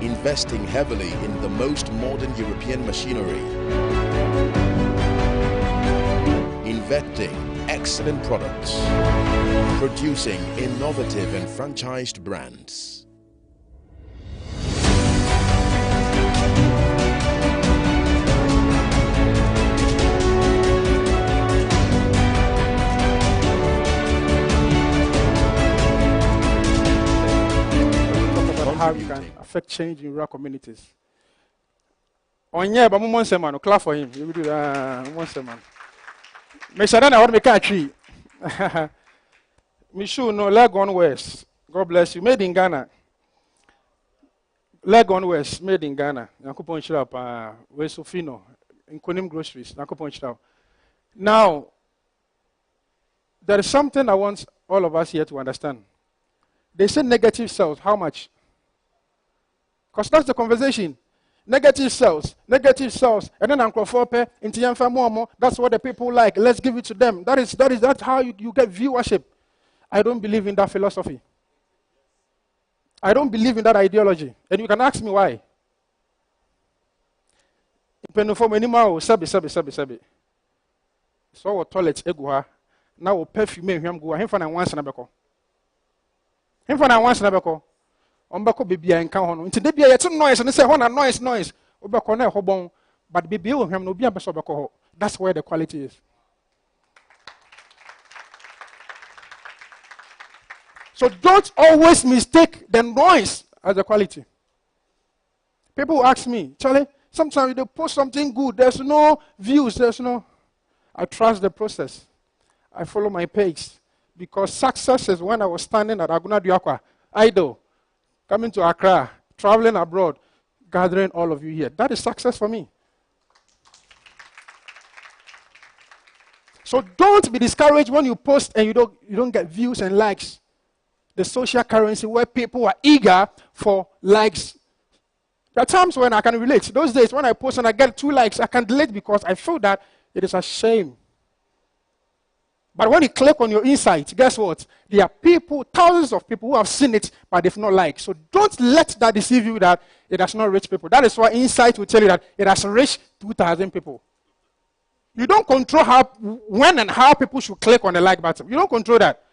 Investing heavily in the most modern European machinery, inventing excellent products, producing innovative and franchised brands. How you can affect change in rural communities. On yeah, but man, clap for him. You will do that. Man. Me shada na what me catch tree. Me sure no leg on west. God bless you. Made in Ghana. Leg on west. Made in Ghana. Nakupon shop. We Sofino in Konim groceries. Nakupon shop. Now, there is something I want all of us here to understand. They say negative sales. How much? Because that's the conversation. Negative sales, and then Uncle Fope, into Momo, that's what the people like. Let's give it to them. That's how you get viewership. I don't believe in that philosophy. I don't believe in that ideology. And you can ask me why. So toilet egua. Now perfume him go. Him for once na beko. Him for once na beko. Ombako baby and count on. Into the be a noise and say, "One noise." Obako na hobon, but baby will him no be a besobako. That's where the quality is. So don't always mistake the noise as the quality. People ask me, Charlie, sometimes they post something good, there's no views, I trust the process. I follow my pace. Because success is when I was standing at Aguna Diakwa, idle, coming to Accra, traveling abroad, gathering all of you here. That is success for me. So don't be discouraged when you post and you don't get views and likes. The social currency where people are eager for likes. There are times when I can relate. Those days when I post and I get 2 likes, I can delete because I feel that it is a shame. But when you click on your insight, guess what? There are people, thousands of people who have seen it, but they've not liked. So don't let that deceive you that it has not reached people. That is why insight will tell you that it has reached 2,000 people. You don't control when and how people should click on the like button. You don't control that.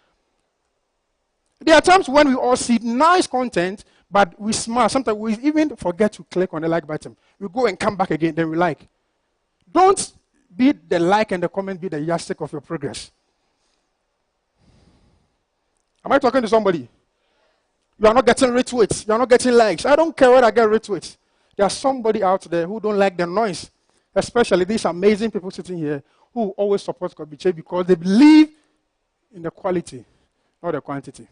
There are times when we all see nice content, but we smile. Sometimes we even forget to click on the like button. We go and come back again, then we like. Don't be the like and the comment be the yardstick of your progress. Am I talking to somebody? You are not getting retweets. You are not getting likes. I don't care whether I get retweets. There's somebody out there who don't like the noise. Especially these amazing people sitting here who always support Kobby because they believe in the quality, not the quantity.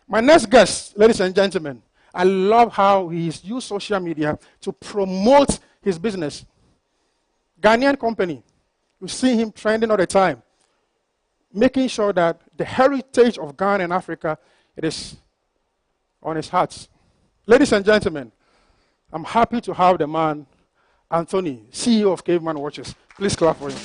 My next guest, ladies and gentlemen, I love how he's used social media to promote his business. Ghanaian company. You see him trending all the time, making sure that the heritage of Ghana and Africa, it is on his heart. Ladies and gentlemen, I'm happy to have the man, Anthony, CEO of Caveman Watches. Please clap for him.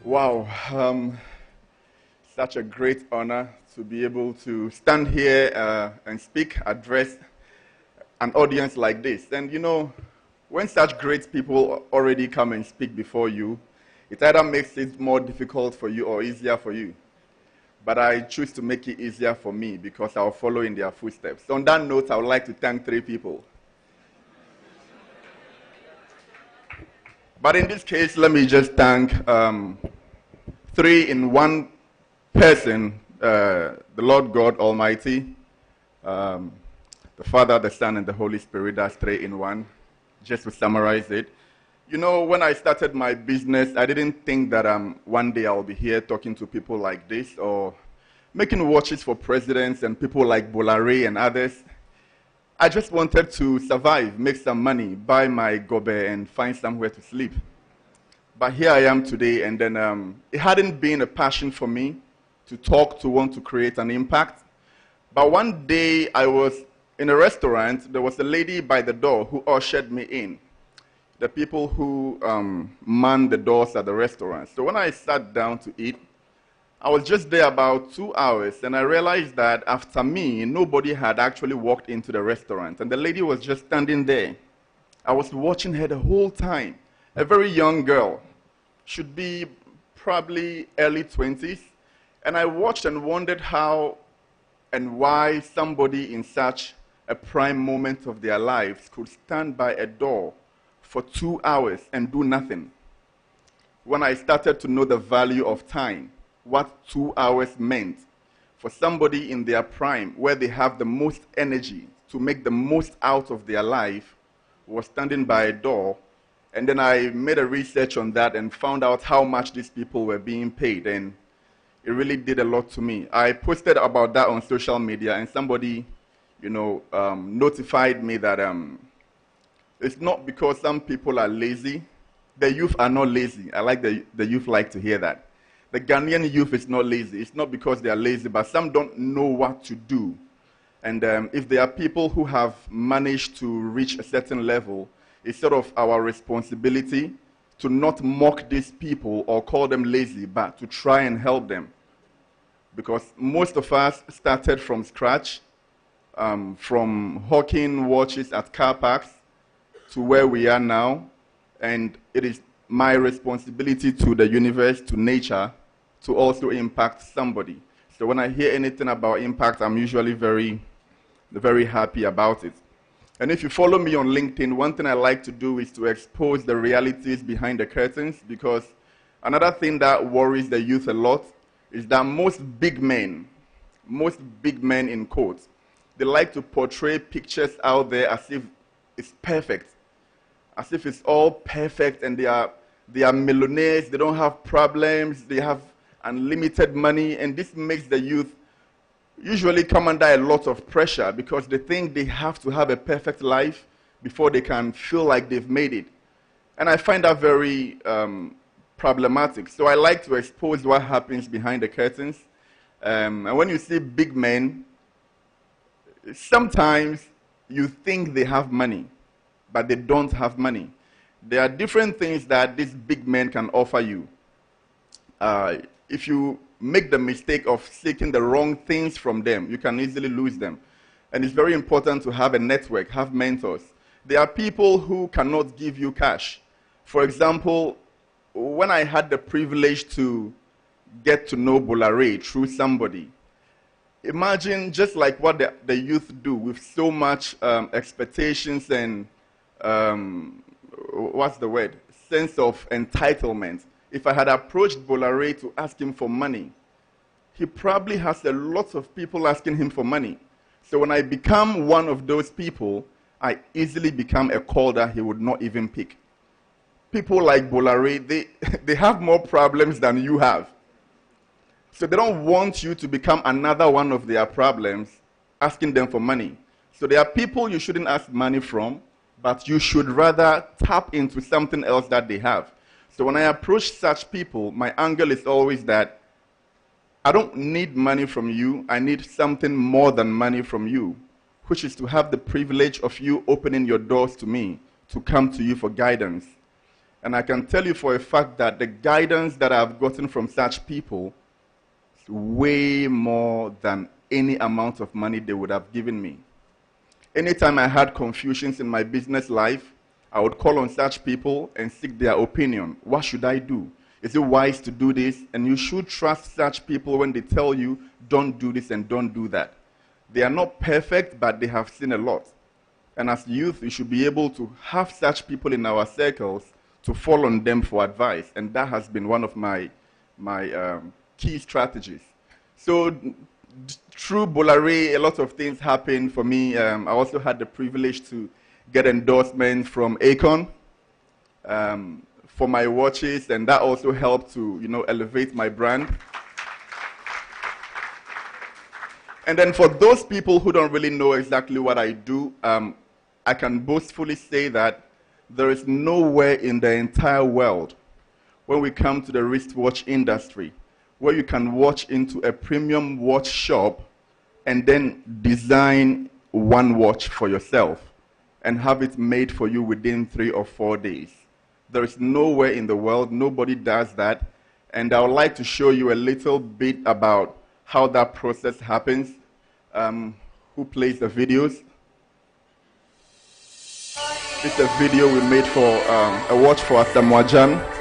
Wow, such a great honor to be able to stand here and address an audience like this. And you know, when such great people already come and speak before you, it either makes it more difficult for you or easier for you. But I choose to make it easier for me because I'll follow in their footsteps. On that note, I would like to thank 3 people. But in this case, let me just thank three in one person, the Lord God Almighty, the Father, the Son, and the Holy Spirit. That's three in one, just to summarize it. You know, when I started my business, I didn't think that one day I'll be here talking to people like this or making watches for presidents and people like Bolare and others. I just wanted to survive, make some money, buy my gobe, and find somewhere to sleep. But here I am today, and then it hadn't been a passion for me to talk, to want to create an impact. But one day I was in a restaurant. There was a lady by the door who ushered me in, the people who man the doors at the restaurant. So when I sat down to eat, I was just there about 2 hours, and I realized that after me, nobody had actually walked into the restaurant, and the lady was just standing there. I was watching her the whole time. A very young girl, should be probably early 20s, and I watched and wondered how and why somebody in such a prime moment of their lives could stand by a door for 2 hours and do nothing. When I started to know the value of time, what 2 hours meant for somebody in their prime, where they have the most energy to make the most out of their life, was standing by a door. And then I made a research on that and found out how much these people were being paid, and it really did a lot to me. I posted about that on social media, and somebody, you know, notified me that it's not because some people are lazy. The youth are not lazy. I like the youth like to hear that. The Ghanaian youth is not lazy. It's not because they are lazy, but some don't know what to do. And if there are people who have managed to reach a certain level, it's sort of our responsibility to not mock these people or call them lazy, but to try and help them. Because most of us started from scratch, from hawking watches at car parks to where we are now. And it is my responsibility to the universe, to nature, to also impact somebody. So when I hear anything about impact, I'm usually very, very happy about it. And if you follow me on LinkedIn, one thing I like to do is to expose the realities behind the curtains, because another thing that worries the youth a lot is that most big men in quotes, they like to portray pictures out there as if it's perfect, as if it's all perfect, and they are millionaires, they don't have problems, they have unlimited money, and this makes the youth usually come under a lot of pressure because they think they have to have a perfect life before they can feel like they've made it. And I find that very problematic. So I like to expose what happens behind the curtains. And when you see big men, sometimes you think they have money, but they don't have money. There are different things that these big men can offer you. If you make the mistake of seeking the wrong things from them, you can easily lose them. And it's very important to have a network, have mentors. There are people who cannot give you cash. For example, when I had the privilege to get to know Bolare through somebody, imagine just like what the youth do with so much expectations and, what's the word, sense of entitlement. If I had approached Bolare to ask him for money, he probably has a lot of people asking him for money. So when I become one of those people, I easily become a call that he would not even pick. People like Bolare, they have more problems than you have. So they don't want you to become another one of their problems, asking them for money. So there are people you shouldn't ask money from, but you should rather tap into something else that they have. So when I approach such people, my angle is always that I don't need money from you. I need something more than money from you, which is to have the privilege of you opening your doors to me, to come to you for guidance. And I can tell you for a fact that the guidance that I've gotten from such people is way more than any amount of money they would have given me. Anytime I had confusions in my business life, I would call on such people and seek their opinion. What should I do? Is it wise to do this? And you should trust such people when they tell you, don't do this and don't do that. They are not perfect, but they have seen a lot. And as youth, we should be able to have such people in our circles to fall on them for advice. And that has been one of my key strategies. So through Bolare, a lot of things happened for me. I also had the privilege to get endorsements from Akon for my watches, and that also helped to, elevate my brand. And then for those people who don't really know exactly what I do, I can boastfully say that there is nowhere in the entire world when we come to the wristwatch industry where you can watch into a premium watch shop and then design one watch for yourself and have it made for you within 3 or 4 days. There is nowhere in the world, nobody does that. And I would like to show you a little bit about how that process happens. Who plays the videos? This is a video we made for a watch for Asamoah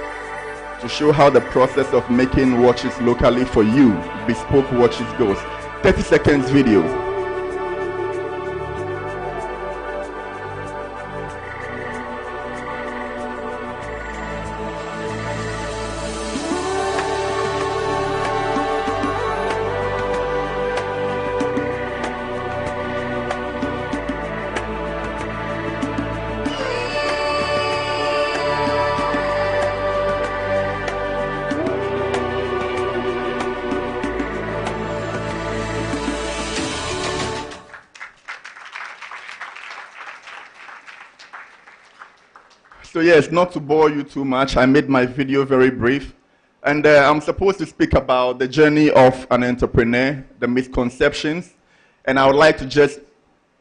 to show how the process of making watches locally for you, bespoke watches, goes. 30 seconds video. So yes, not to bore you too much, I made my video very brief. And I'm supposed to speak about the journey of an entrepreneur, the misconceptions. And I would like to just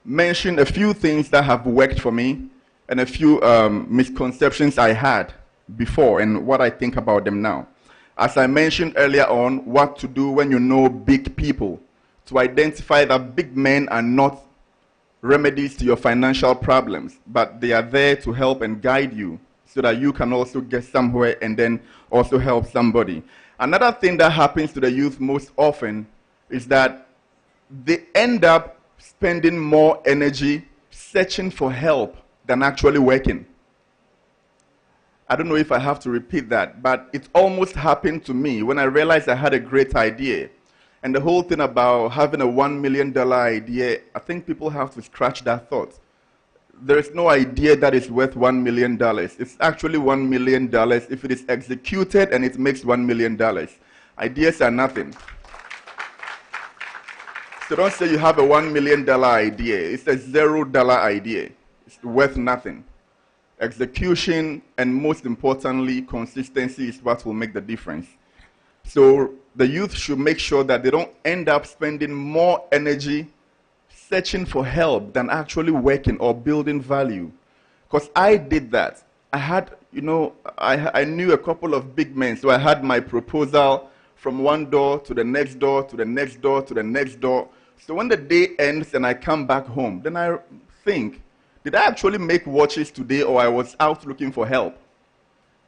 mention a few things that have worked for me and a few misconceptions I had before and what I think about them now. As I mentioned earlier on, what to do when you know big people, to identify that big men are not remedies to your financial problems, but they are there to help and guide you so that you can also get somewhere and then also help somebody. Another thing that happens to the youth most often is that they end up spending more energy searching for help than actually working. I don't know if I have to repeat that, but it almost happened to me when I realized I had a great idea. And the whole thing about having a $1 million idea, I think people have to scratch that thought. There is no idea that is worth $1 million. It's actually $1 million if it is executed and it makes $1 million. Ideas are nothing. So don't say you have a $1 million idea. It's a $0 idea. It's worth nothing. Execution and most importantly, consistency is what will make the difference. So the youth should make sure that they don't end up spending more energy searching for help than actually working or building value. Because I did that. I had, I knew a couple of big men. So I had my proposal from one door to the next door, to the next door, to the next door. So when the day ends and I come back home, then I think, did I actually make watches today or I was out looking for help?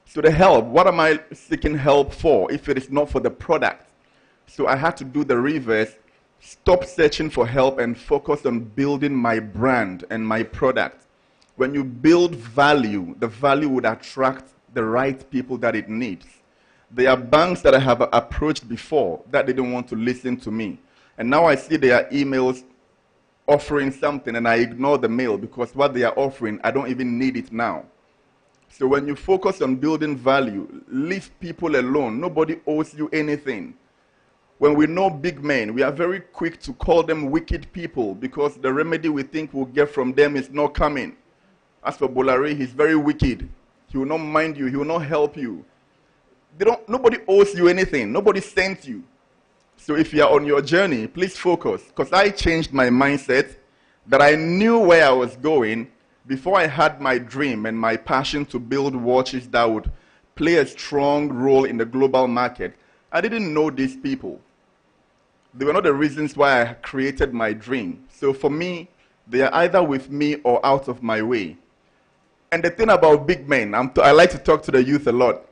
So the help, what am I seeking help for if it is not for the product? So I had to do the reverse, stop searching for help and focus on building my brand and my product. When you build value, the value would attract the right people that it needs. There are banks that I have approached before that didn't want to listen to me. And now I see their emails offering something and I ignore the mail because what they are offering, I don't even need it now. So when you focus on building value, leave people alone. Nobody owes you anything. When we know big men, we are very quick to call them wicked people because the remedy we think we'll get from them is not coming. As for Bolare, he's very wicked. He will not mind you. He will not help you. Nobody owes you anything. Nobody sent you. So if you are on your journey, please focus. Because I changed my mindset that I knew where I was going before I had my dream and my passion to build watches that would play a strong role in the global market. I didn't know these people. They were not the reasons why I created my dream. So for me, they are either with me or out of my way. And the thing about big men, I like to talk to the youth a lot.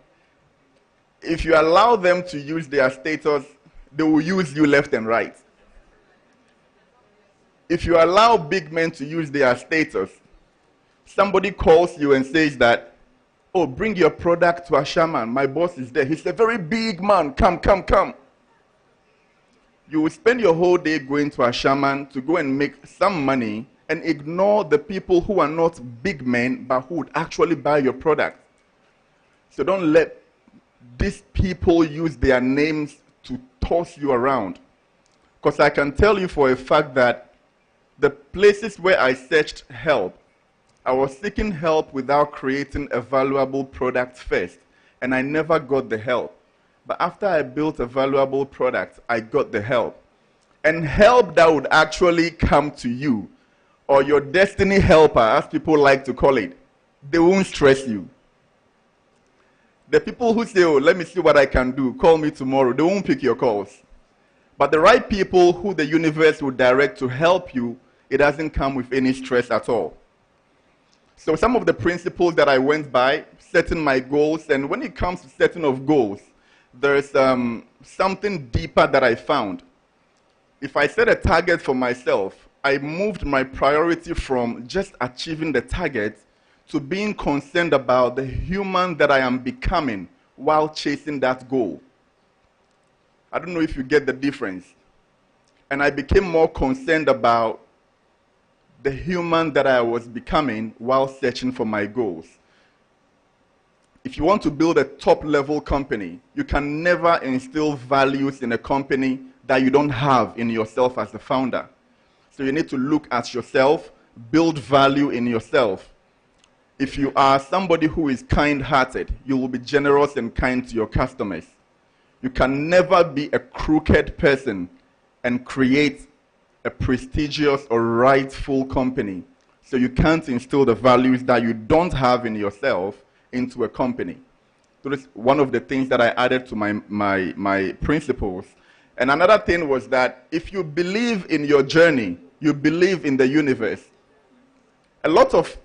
If you allow them to use their status, they will use you left and right. If you allow big men to use their status, somebody calls you and says that, Oh, bring your product to a shaman. My boss is there. He's a very big man. Come, come, come. You will spend your whole day going to a shaman to go and make some money and ignore the people who are not big men but who would actually buy your product. So don't let these people use their names to toss you around. Because I can tell you for a fact that the places where I searched help, I was seeking help without creating a valuable product first, and I never got the help. But after I built a valuable product, I got the help. And help that would actually come to you, or your destiny helper, as people like to call it, they won't stress you. The people who say, oh, let me see what I can do, call me tomorrow, they won't pick your calls. But the right people who the universe will direct to help you, it doesn't come with any stress at all. So some of the principles that I went by, setting my goals, and when it comes to setting of goals, there's something deeper that I found. If I set a target for myself, I moved my priority from just achieving the target to being concerned about the human that I am becoming while chasing that goal. I don't know if you get the difference. And I became more concerned about the human that I was becoming while searching for my goals. If you want to build a top-level company, you can never instill values in a company that you don't have in yourself as the founder. So you need to look at yourself, build value in yourself. If you are somebody who is kind-hearted, you will be generous and kind to your customers. You can never be a crooked person and create a prestigious or rightful company. So you can't instill the values that you don't have in yourself into a company. So that's one of the things that I added to my principles. And another thing was that if you believe in your journey, you believe in the universe. A lot of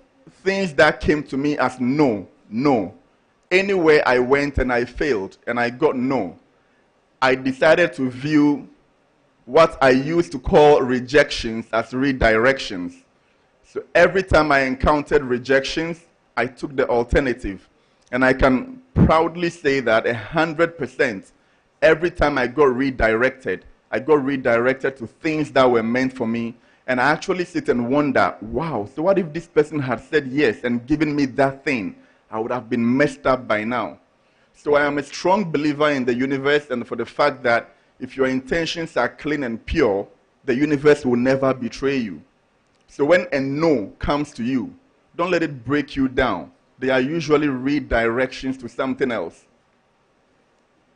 things that came to me as no, no. Anywhere I went and I failed and I got no, I decided to view what I used to call rejections as redirections. So every time I encountered rejections, I took the alternative. And I can proudly say that 100%, every time I got redirected to things that were meant for me. And I actually sit and wonder, wow, so what if this person had said yes and given me that thing? I would have been messed up by now. So I am a strong believer in the universe and for the fact that if your intentions are clean and pure, the universe will never betray you. So when a no comes to you, don't let it break you down. They are usually redirections to something else.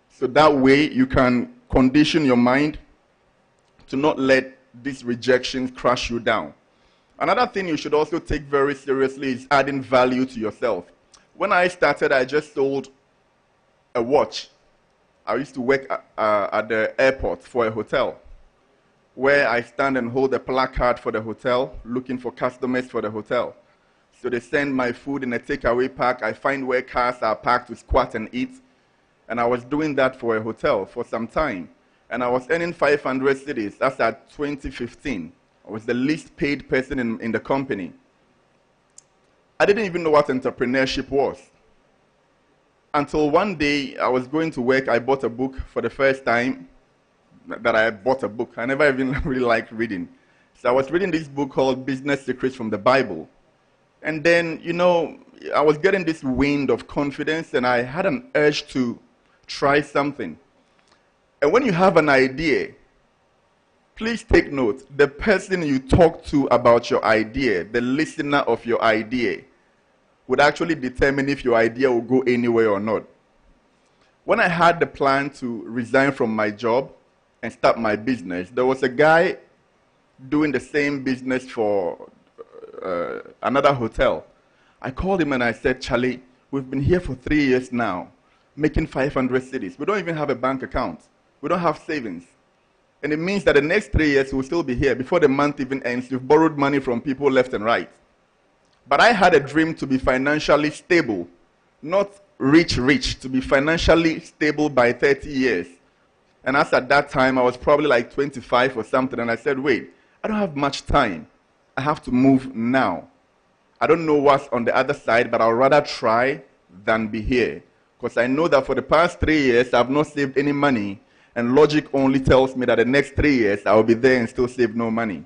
So that way you can condition your mind to not let these rejections crush you down. Another thing you should also take very seriously is adding value to yourself. When I started, I just sold a watch. I used to work at the airport for a hotel where I stand and hold a placard for the hotel, looking for customers for the hotel. So they send my food in a takeaway pack. I find where cars are parked to squat and eat. And I was doing that for a hotel for some time. And I was earning 500 cedis. That's at 2015. I was the least paid person in the company. I didn't even know what entrepreneurship was. Until one day, I was going to work, I bought a book for the first time that I bought a book. I never even really liked reading. So I was reading this book called Business Secrets from the Bible. And then, you know, I was getting this wind of confidence and I had an urge to try something. And when you have an idea, please take note, the person you talk to about your idea, the listener of your idea, would actually determine if your idea will go anywhere or not. When I had the plan to resign from my job and start my business, there was a guy doing the same business for another hotel. I called him and I said, Charlie, we've been here for 3 years now, making 500 cedis. We don't even have a bank account. We don't have savings. And it means that the next 3 years we'll still be here. Before the month even ends, we've borrowed money from people left and right. But I had a dream to be financially stable, not rich, to be financially stable by 30 years. And as at that time, I was probably like 25 or something, and I said, wait, I don't have much time. I have to move now. I don't know what's on the other side, but I'll rather try than be here. Because I know that for the past 3 years, I've not saved any money, and logic only tells me that the next 3 years, I will be there and still save no money.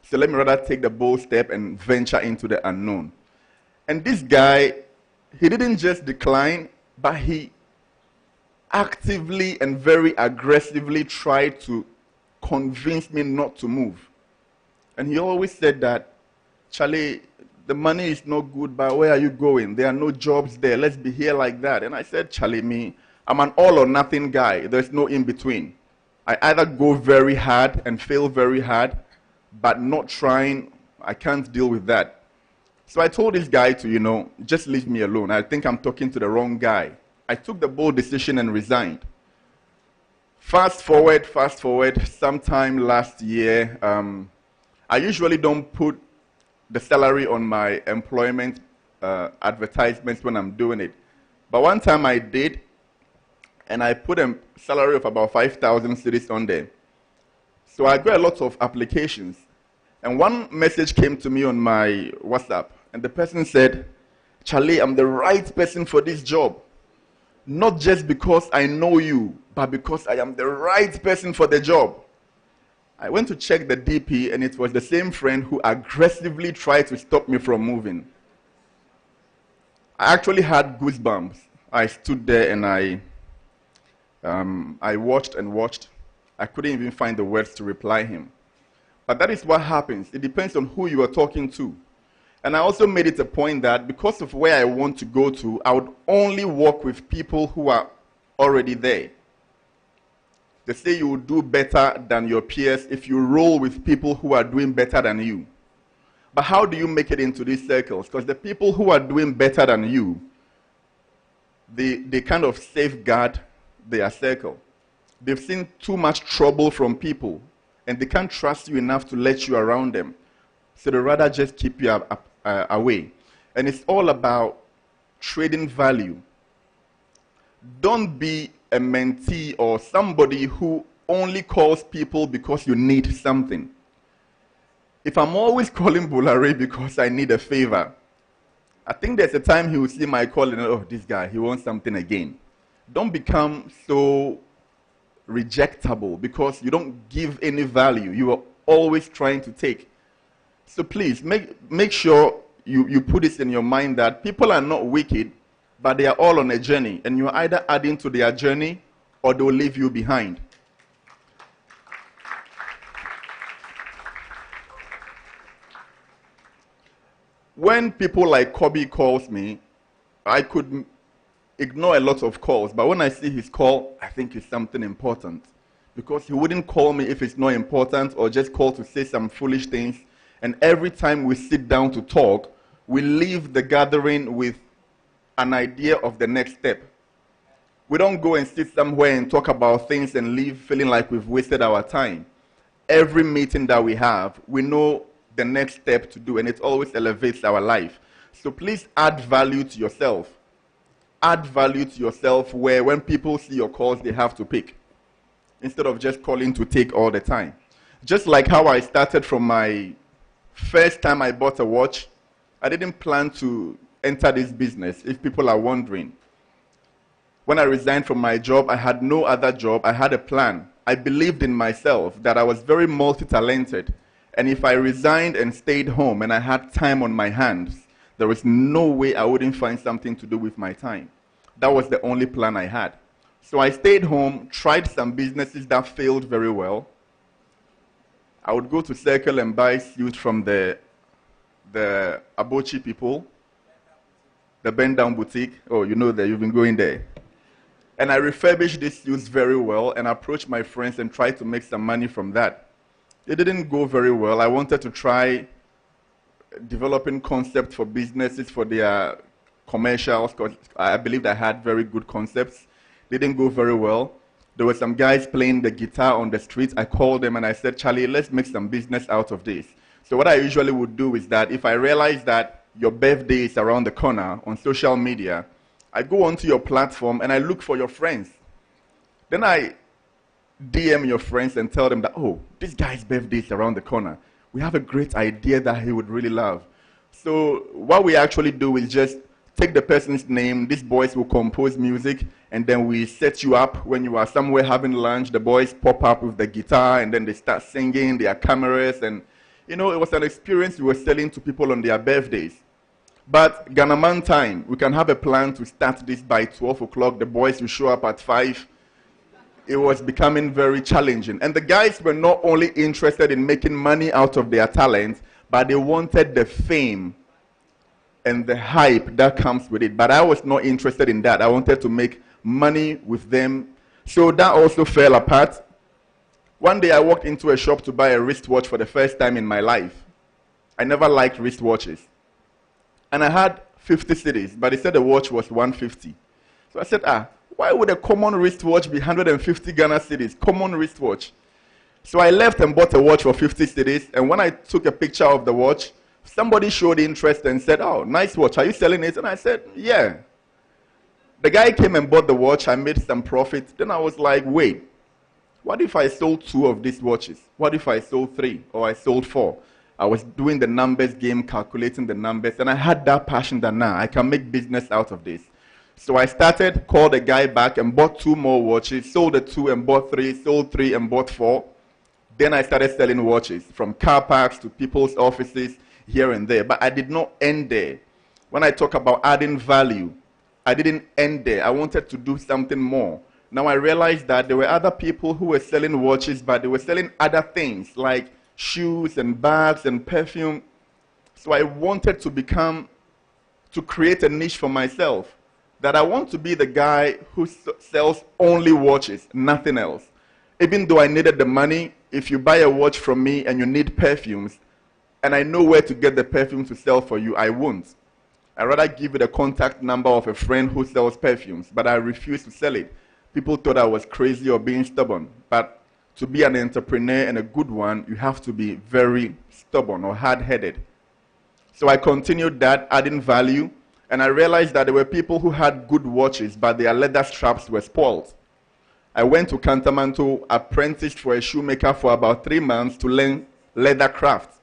So let me rather take the bold step and venture into the unknown. And this guy, he didn't just decline, but he actively and very aggressively tried to convince me not to move. And he always said that, Charlie, the money is not good, but where are you going? There are no jobs there. Let's be here like that. And I said, Charlie, I'm an all or nothing guy. There's no in between. I either go very hard and fail very hard, but not trying, I can't deal with that. So I told this guy to, just leave me alone. I think I'm talking to the wrong guy. I took the bold decision and resigned. Fast forward, sometime last year, I usually don't put the salary on my employment advertisements when I'm doing it. But one time I did, and I put a salary of about 5,000 cedis on there. So I got a lot of applications. And one message came to me on my WhatsApp, and the person said, Charlie, I'm the right person for this job. Not just because I know you, but because I am the right person for the job. I went to check the DP, and it was the same friend who aggressively tried to stop me from moving. I actually had goosebumps. I stood there and I watched and watched. I couldn't even find the words to reply him. But that is what happens. It depends on who you are talking to. And I also made it a point that because of where I want to go to, I would only work with people who are already there. They say you will do better than your peers if you roll with people who are doing better than you. But how do you make it into these circles? Because the people who are doing better than you, they kind of safeguard their circle. They've seen too much trouble from people, and they can't trust you enough to let you around them. So they rather just keep you away. And it's all about trading value. Don't be a mentee or somebody who only calls people because you need something. If I'm always calling Bulare because I need a favor, I think there's a time he will see my call and, oh, this guy, he wants something again. Don't become so rejectable because you don't give any value. You are always trying to take. So please, make sure you put this in your mind that people are not wicked, but they are all on a journey, and you're either adding to their journey or they'll leave you behind. When people like Kobby calls me, I could ignore a lot of calls, but when I see his call, I think it's something important. Because he wouldn't call me if it's not important or just call to say some foolish things. And every time we sit down to talk, we leave the gathering with an idea of the next step. We don't go and sit somewhere and talk about things and leave feeling like we've wasted our time. Every meeting that we have, we know the next step to do, and it always elevates our life. So please add value to yourself. Add value to yourself where when people see your calls, they have to pick, instead of just calling to take all the time. Just like how I started from my first time I bought a watch, I didn't plan to enter this business, if people are wondering. When I resigned from my job, I had no other job. I had a plan. I believed in myself that I was very multi-talented. And if I resigned and stayed home and I had time on my hands, there was no way I wouldn't find something to do with my time. That was the only plan I had. So I stayed home, tried some businesses that failed very well. I would go to Circle and buy suits from the Abochi people, the Bend Down Boutique. Oh, you know that, you've been going there. And I refurbished these suits very well and approached my friends and tried to make some money from that. It didn't go very well. I wanted to try developing concepts for businesses for their commercials, because I believed I had very good concepts. They didn't go very well. There were some guys playing the guitar on the streets. I called them and I said, Charlie, let's make some business out of this. So what I usually would do is that if I realize that your birthday is around the corner on social media, I go onto your platform and I look for your friends. Then I DM your friends and tell them that, oh, this guy's birthday is around the corner. We have a great idea that he would really love. So what we actually do is just take the person's name, these boys will compose music, and then we set you up when you are somewhere having lunch. The boys pop up with the guitar, and then they start singing, their cameras, and you know, it was an experience we were selling to people on their birthdays. But Ghanaman time, we can have a plan to start this by 12 o'clock. The boys will show up at 5. It was becoming very challenging. And the guys were not only interested in making money out of their talent, but they wanted the fame and the hype that comes with it. But I was not interested in that. I wanted to make money with them. So that also fell apart. One day I walked into a shop to buy a wristwatch for the first time in my life. I never liked wristwatches. And I had 50 cedis, but they said the watch was 150. So I said, why would a common wristwatch be 150 Ghana cedis? Common wristwatch. So I left and bought a watch for 50 cedis. And when I took a picture of the watch, somebody showed interest and said, oh, nice watch. Are you selling it? And I said, yeah. The guy came and bought the watch. I made some profit. Then I was like, wait, what if I sold 2 of these watches? What if I sold 3 or I sold 4? I was doing the numbers game, calculating the numbers, and I had that passion that now I can make business out of this. So I started, called the guy back and bought 2 more watches, sold the 2 and bought 3, sold 3 and bought 4. Then I started selling watches from car parks to people's offices here and there. But I did not end there. When I talk about adding value, I didn't end there. I wanted to do something more. Now I realized that there were other people who were selling watches, but they were selling other things like shoes and bags and perfume. So I wanted to create a niche for myself, that I want to be the guy who sells only watches, nothing else. Even though I needed the money, if you buy a watch from me and you need perfumes, and I know where to get the perfume to sell for you, I won't. I'd rather give you the contact number of a friend who sells perfumes, but I refuse to sell it. People thought I was crazy or being stubborn, but to be an entrepreneur and a good one, you have to be very stubborn or hard-headed. So I continued that, adding value, and I realized that there were people who had good watches, but their leather straps were spoiled. I went to Kantamanto, apprenticed for a shoemaker for about 3 months to learn leather crafts.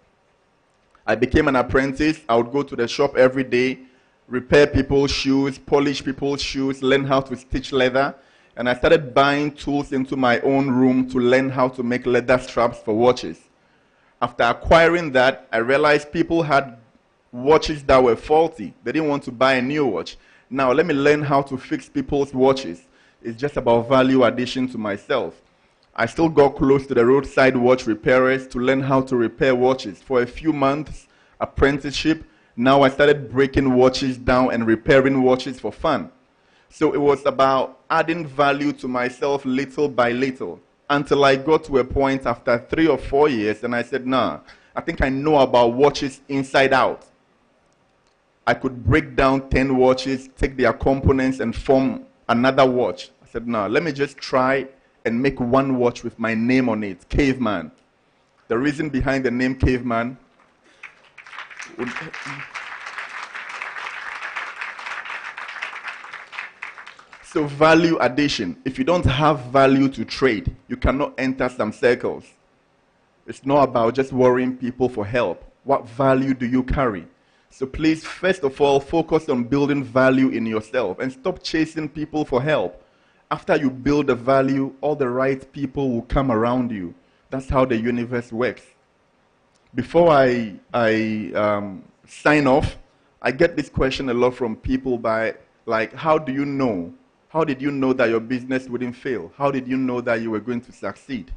I became an apprentice. I would go to the shop every day, repair people's shoes, polish people's shoes, learn how to stitch leather. And I started buying tools into my own room to learn how to make leather straps for watches. After acquiring that, I realized people had watches that were faulty. They didn't want to buy a new watch. Now, let me learn how to fix people's watches. It's just about value addition to myself. I still got close to the roadside watch repairers to learn how to repair watches. For a few months, apprenticeship, now I started breaking watches down and repairing watches for fun. So it was about adding value to myself little by little until I got to a point after 3 or 4 years and I said, nah, I think I know about watches inside out. I could break down 10 watches, take their components and form another watch. I said, nah, let me just try and make one watch with my name on it, Caveman. The reason behind the name Caveman so value addition. If you don't have value to trade, you cannot enter some circles. It's not about just worrying people for help. What value do you carry? So please, first of all, focus on building value in yourself and stop chasing people for help. After you build the value, all the right people will come around you. That's how the universe works. Before I sign off, I get this question a lot from people by, like, how do you know? How did you know that your business wouldn't fail? How did you know that you were going to succeed?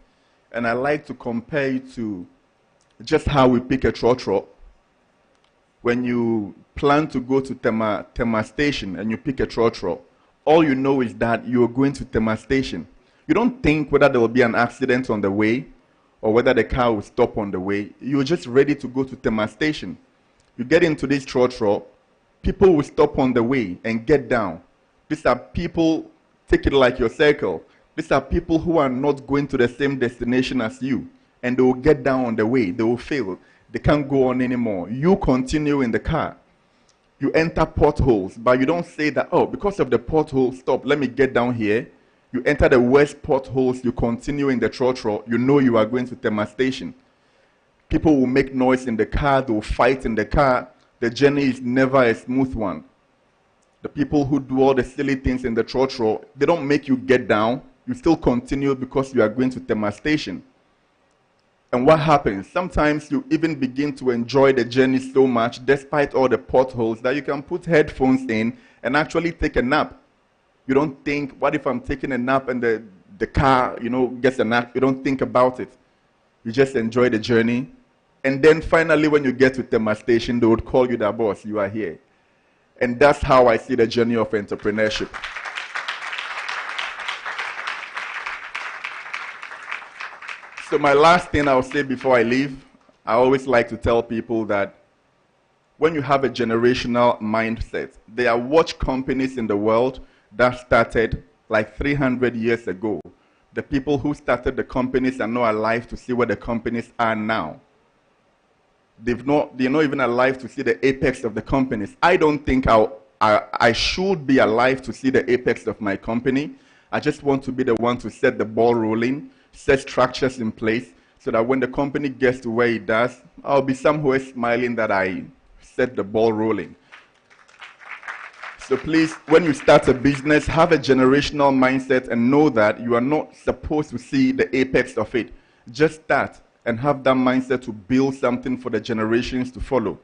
And I like to compare it to just how we pick a trotro. When you plan to go to Tema Station and you pick a trotro, all you know is that you're going to Tema Station. You don't think whether there will be an accident on the way or whether the car will stop on the way. You're just ready to go to Tema Station. You get into this trotro, people will stop on the way and get down. These are people, take it like your circle. These are people who are not going to the same destination as you. And they will get down on the way. They will fail. They can't go on anymore. You continue in the car. You enter potholes, but you don't say that, oh, because of the pothole, stop, let me get down here. You enter the worst potholes, you continue in the trotro, you know you are going to Tema Station. People will make noise in the car, they will fight in the car. The journey is never a smooth one. the people who do all the silly things in the trotro, they don't make you get down. You still continue because you are going to Tema Station. And what happens? Sometimes you even begin to enjoy the journey so much, despite all the potholes, that you can put headphones in and actually take a nap. You don't think, what if I'm taking a nap and the car, gets a nap? You don't think about it. You just enjoy the journey. And then finally, when you get to Tema Station, they would call you the boss. You are here. And that's how I see the journey of entrepreneurship. So my last thing I'll say before I leave, I always like to tell people that when you have a generational mindset, there are watch companies in the world that started like 300 years ago. The people who started the companies are not alive to see where the companies are now. They're not even alive to see the apex of the companies. I don't think I should be alive to see the apex of my company. I just want to be the one to set the ball rolling, set structures in place, so that when the company gets to where it does, I'll be somewhere smiling that I set the ball rolling. So please, when you start a business, have a generational mindset and know that you are not supposed to see the apex of it. Just start and have that mindset to build something for the generations to follow.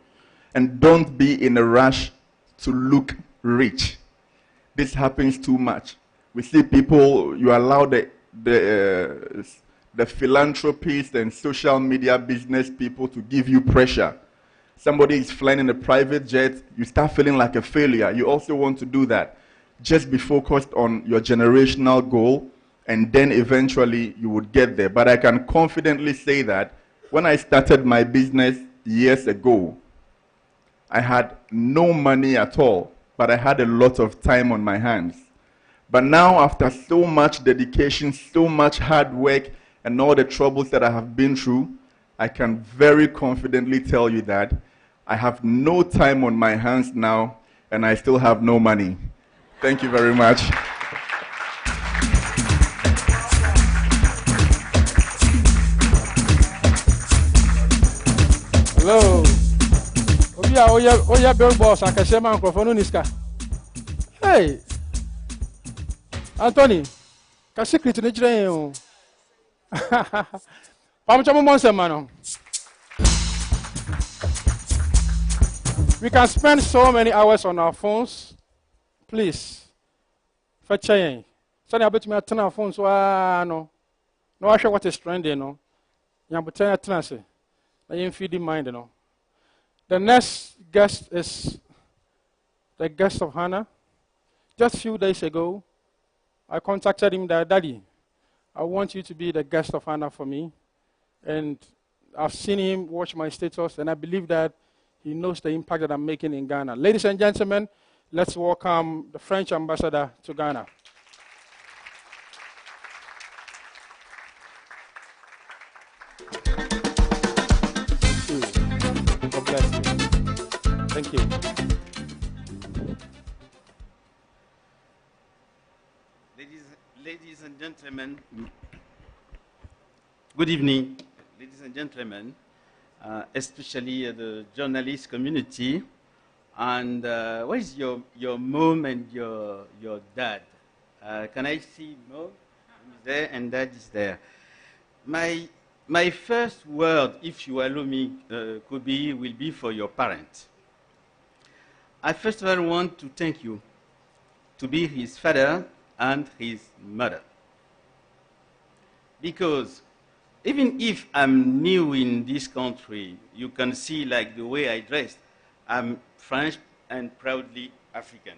And don't be in a rush to look rich. This happens too much. We see people, you allow the philanthropists and social media business people to give you pressure. Somebody is flying in a private jet, you start feeling like a failure. You also want to do that. Just be focused on your generational goal, and then eventually you would get there. But I can confidently say that when I started my business years ago, I had no money at all, but I had a lot of time on my hands. But now, after so much dedication, so much hard work, and all the troubles that I have been through, I can very confidently tell you that I have no time on my hands now, and I still have no money. Thank you very much. Hello. Oya big boss akese man microphone niska. Hey. Anthony. Ka secret ni jire yen o. Pamcho mo se man. We can spend so many hours on our phones. Please. Fetch yen. So na betumi atena our phones wa no. No I share what is trending no. Yan betena atena se. Na yen feed the mind no. The next guest is the guest of Hannah. Just a few days ago, I contacted him that, Daddy, I want you to be the guest of Hannah for me. And I've seen him watch my status, and I believe that he knows the impact that I'm making in Ghana. Ladies and gentlemen, let's welcome the French ambassador to Ghana. God bless you. Thank you. Ladies and gentlemen, good evening, ladies and gentlemen, especially the journalist community. And where is your mom and your dad? Can I see mom is there and dad is there? My first word, if you allow me, Kobby, will be for your parents. I first of all want to thank you to be his father and his mother. Because even if I'm new in this country, you can see like the way I dress, I'm French and proudly African.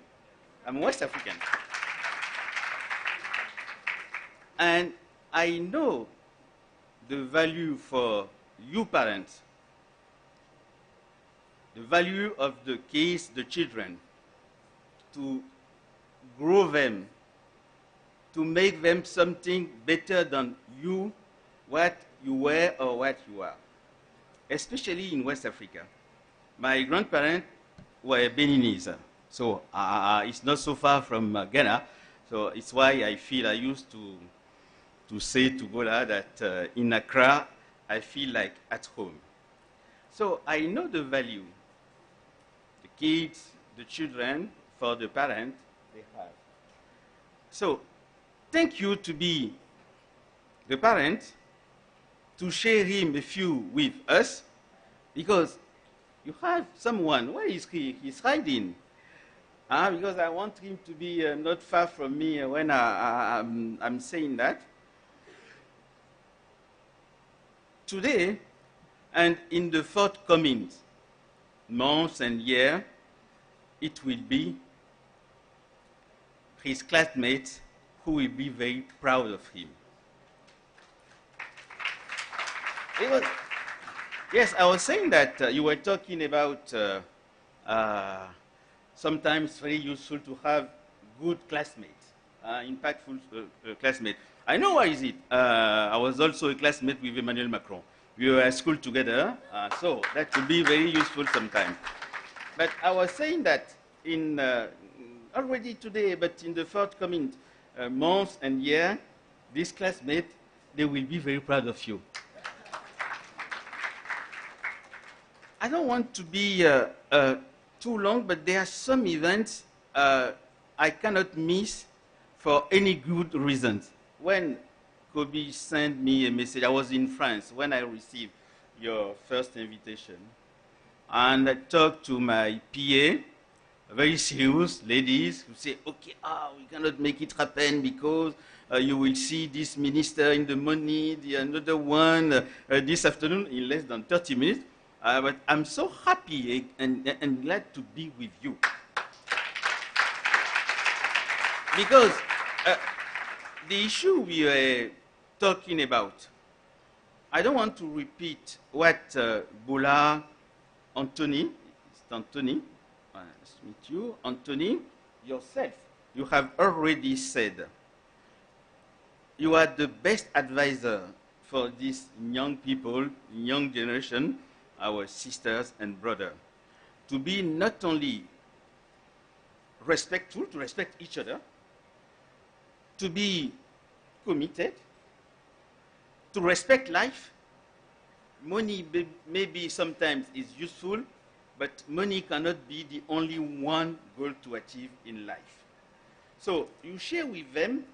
I'm West African. And I know the value for you parents, the value of the kids, the children, to grow them, to make them something better than you, what you were or what you are, especially in West Africa. My grandparents were Beninese, so it's not so far from Ghana, so it's why I feel I used to say to Gola that in Accra, I feel like at home. So I know the value, the kids, the children, for the parent they have. So, thank you to be the parent, to share him a few with us, because you have someone. Where is he? He's hiding. Because I want him to be not far from me when I'm saying that. Today, and in the forthcoming months and year, it will be his classmates who will be very proud of him. Yes, I was saying that you were talking about sometimes very useful to have good classmates, impactful classmates. I know why is it. I was also a classmate with Emmanuel Macron. We were at school together, so that could be very useful sometimes. But I was saying that in already today, but in the forthcoming months and year, these classmates, they will be very proud of you. I don't want to be too long, but there are some events I cannot miss for any good reasons. When Kobby sent me a message, I was in France when I received your first invitation. And I talked to my PA, very serious ladies, who say, okay, we cannot make it happen because you will see this minister in the morning, the another one this afternoon in less than 30 minutes. But I'm so happy and glad to be with you. Because the issue we were talking about, I don't want to repeat what Bola, Anthony, it's Anthony, nice to meet you, Anthony, yourself, you have already said. You are the best advisor for these young people, young generation, our sisters and brothers, to be not only respectful, to respect each other, to be committed, to respect life. Money maybe sometimes is useful, but money cannot be the only one goal to achieve in life. So you share with them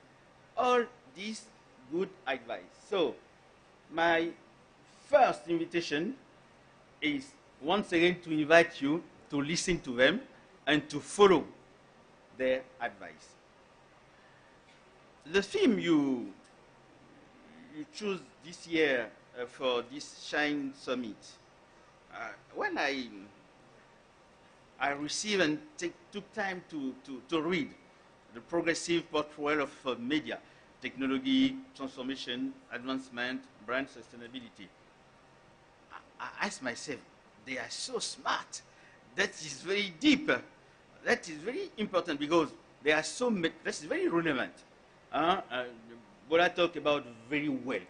all this good advice. So my first invitation is once again to invite you to listen to them and to follow their advice. The theme you choose this year for this Shine Summit, when I received and took time to read the progressive portrayal of media, technology, transformation, advancement, brand sustainability, I asked myself, they are so smart. That is very deep. That is very important because they are so, that's very relevant. Bola talked about very well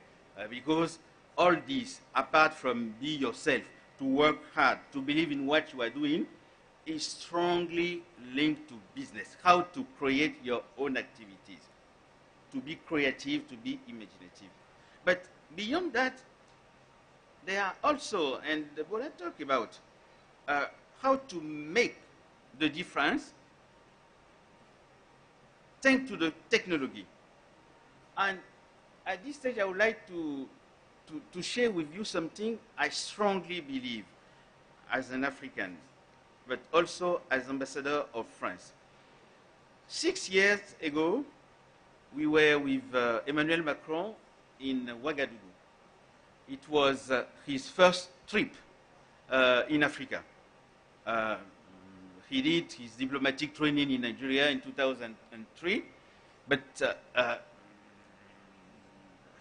because all this, apart from be yourself, to work hard, to believe in what you are doing, is strongly linked to business, how to create your own activities, to be creative, to be imaginative. But beyond that, there are also, and Bola talked about, how to make the difference thanks to the technology. And at this stage, I would like to share with you something I strongly believe as an African, but also as ambassador of France. 6 years ago, we were with Emmanuel Macron in Ouagadougou. It was his first trip in Africa. He did his diplomatic training in Nigeria in 2003, but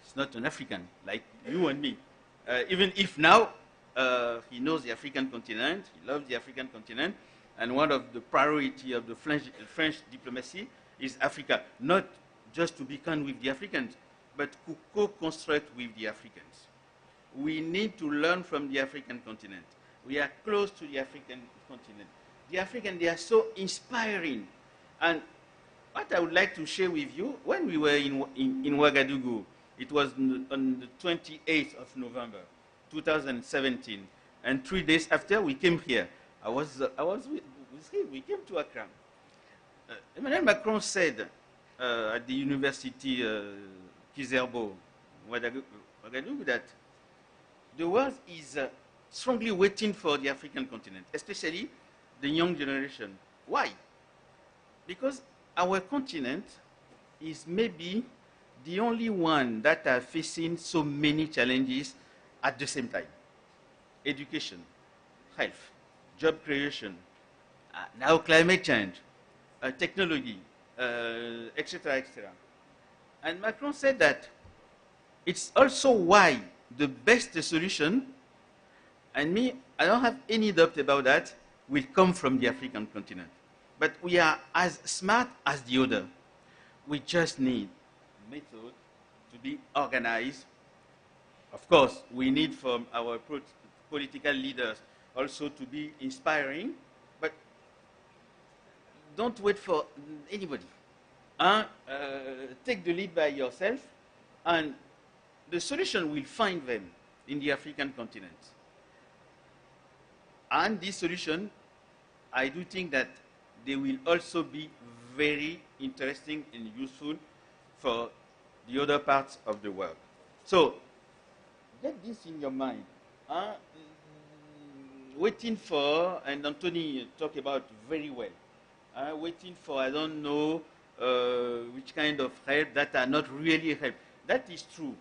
he's not an African like you and me. Even if now he knows the African continent, he loves the African continent, and one of the priorities of the French diplomacy is Africa, not just to be kind with the Africans, but to co-construct with the Africans. We need to learn from the African continent. We are close to the African continent. The Africans, they are so inspiring. And what I would like to share with you, when we were in Ouagadougou, it was on the 28th of November, 2017. And 3 days after, we came here. I was with him. We came to Accra. Emmanuel Macron said at the University Kizerbo, Ouagadougou, that the world is strongly waiting for the African continent, especially the young generation. Why? Because our continent is maybe the only one that are facing so many challenges at the same time. Education, health, job creation, now climate change, technology, etc., etc. And Macron said that it's also why the best solution, and me, I don't have any doubt about that, will come from the African continent. But we are as smart as the other. We just need method to be organized. Of course, we need from our political leaders also to be inspiring, but don't wait for anybody. Take the lead by yourself, and the solution will find them in the African continent. And this solution, I do think that they will also be very interesting and useful for the other parts of the world. So, get this in your mind. Waiting for, and Anthony talked about very well, waiting for, I don't know, which kind of help that are not really help. That is true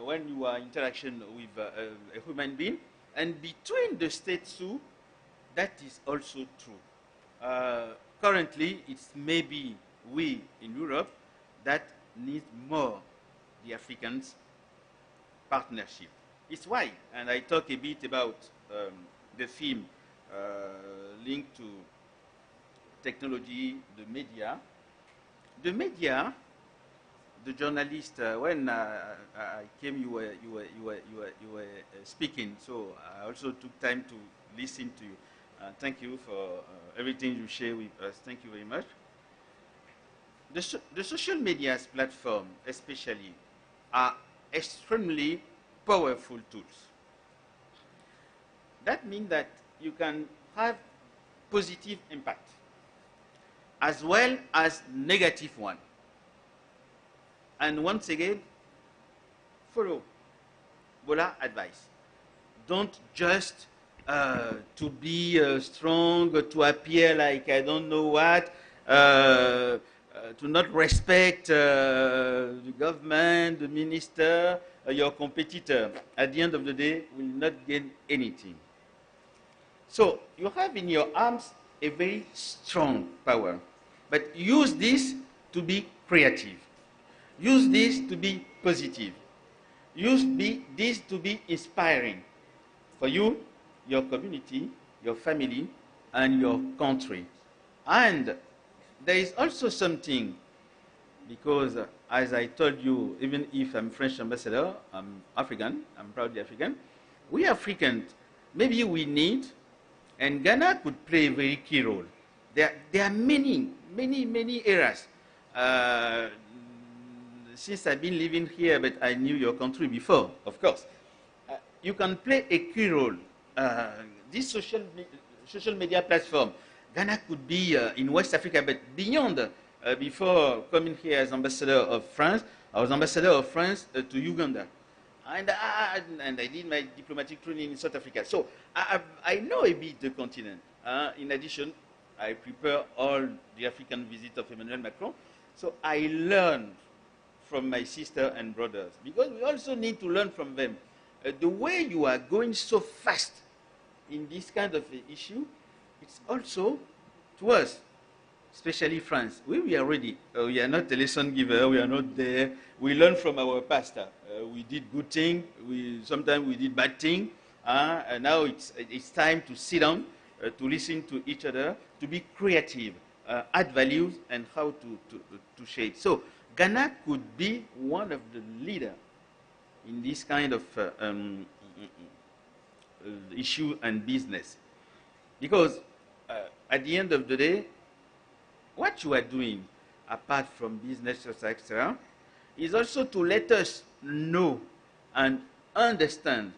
when you are in interaction with a human being, and between the states too, that is also true. Currently, it's maybe we in Europe that need more the Africans' partnership. It's why, and I talk a bit about the theme linked to technology, the media. The media, the journalist, when I came, you were speaking, so I also took time to listen to you. Thank you for everything you share with us. Thank you very much. The social media platform, especially, are extremely powerful tools. That means that you can have positive impact as well as negative one. And once again, follow Bola advice. Don't just to be strong, to appear like I don't know what, to not respect the government, the minister, your competitor. At the end of the day, will not gain anything. So you have in your arms a very strong power, but use this to be creative. Use this to be positive. Use this to be inspiring for you, your community, your family, and your country. And there is also something, because as I told you, even if I'm French ambassador, I'm African, I'm proudly African, we Africans, maybe we need, and Ghana could play a very key role. There are many areas. Since I've been living here, but I knew your country before, of course. You can play a key role. This social media platform, Ghana could be in West Africa, but beyond. Before coming here as ambassador of France, I was ambassador of France to Uganda. And I did my diplomatic training in South Africa. So I know a bit the continent. In addition, I prepare all the African visits of Emmanuel Macron. So I learn from my sister and brothers, because we also need to learn from them. The way you are going so fast in this kind of issue, it's also to us, especially France. We are ready. We are not a lesson giver. We are not there. We learn from our past. We did good things. Sometimes we did bad things. And now it's time to sit down, to listen to each other, to be creative, add values, and how to share it. So Ghana could be one of the leaders in this kind of issue and business. Because at the end of the day, what you are doing, apart from business, etc., is also to let us know and understand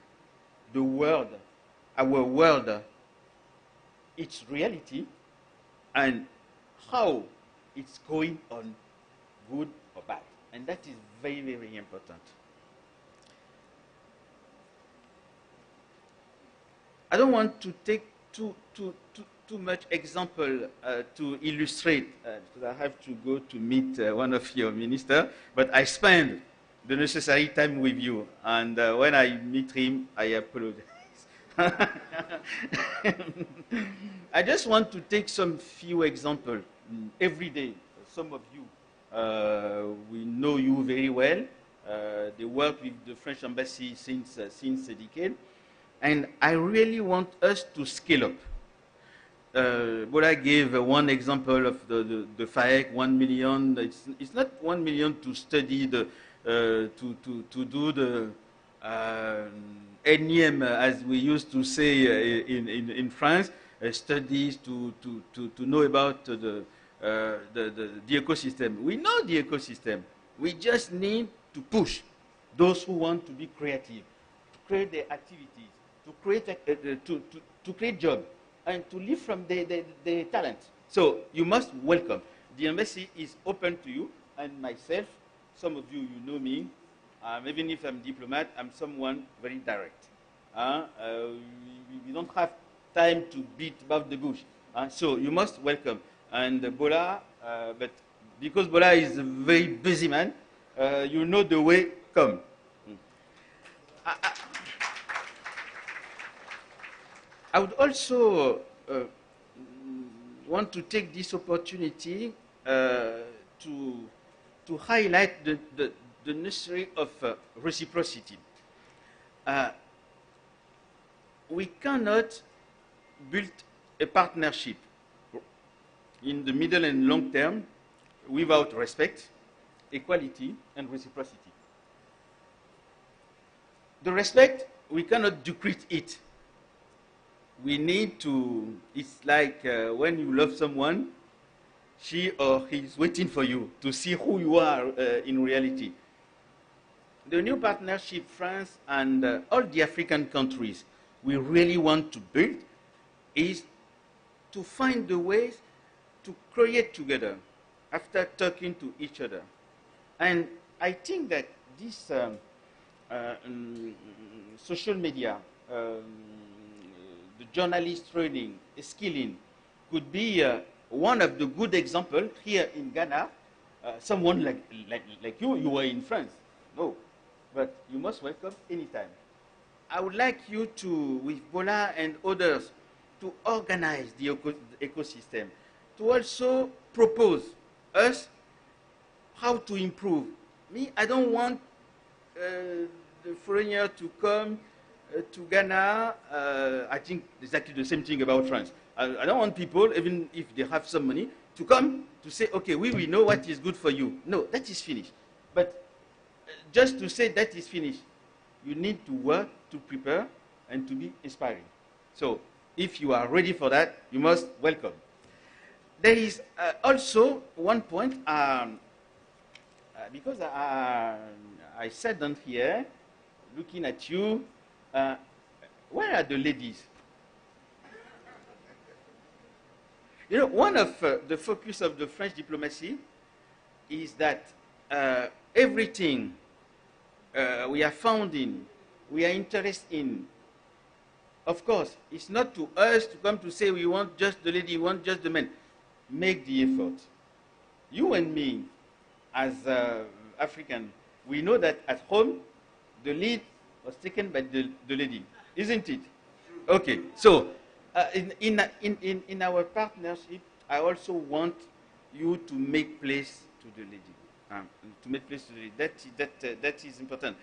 the world, our world, its reality, and how it's going on, good or bad. And that is very, very important. I don't want to take too much example to illustrate, because I have to go to meet one of your ministers, but I spend the necessary time with you, and when I meet him, I apologize. I just want to take some few examples. Every day, some of you, we know you very well. They work with the French embassy since a decade. And I really want us to scale up. Bola gave one example of the FAEC, 1 million. It's not 1 million to study to do the NIM, as we used to say in France, studies to know about the ecosystem. We know the ecosystem. We just need to push those who want to be creative, to create their activities, to create jobs, and to live from their talent. So you must welcome. The embassy is open to you, and myself, some of you know me, even if I'm a diplomat, I'm someone very direct. We don't have time to beat about the bush. So you must welcome. And Bola, but because Bola is a very busy man, you know the way, come. I would also want to take this opportunity to highlight the necessity of reciprocity. We cannot build a partnership in the middle and long term without respect, equality, and reciprocity. The respect, we cannot decrete it. We need to, it's like when you love someone, she or he is waiting for you to see who you are in reality. The new partnership, France and all the African countries, we really want to build is to find the ways to create together after talking to each other. And I think that this social media, the journalist training, skilling, could be one of the good examples here in Ghana. Someone like you were in France. No, but you must welcome anytime. I would like you to, with Bola and others, to organize the ecosystem, to also propose us how to improve. Me, I don't want the foreigner to come to Ghana. I think exactly the same thing about France. I don't want people, even if they have some money, to come to say, okay, we know what is good for you. No, that is finished. But just to say that is finished, you need to work, to prepare, and to be inspiring. So if you are ready for that, you must welcome. There is also one point, because I sat down here, looking at you, where are the ladies? You know, one of the focus of the French diplomacy is that everything we are founding, we are interested in, of course, it's not to us to come to say we want just the lady, we want just the men. Make the effort. You and me, as African, we know that at home, the lead was taken by the lady, isn't it? Okay, so in our partnership, I also want you to make place to the lady. To make place to the lady. That is important.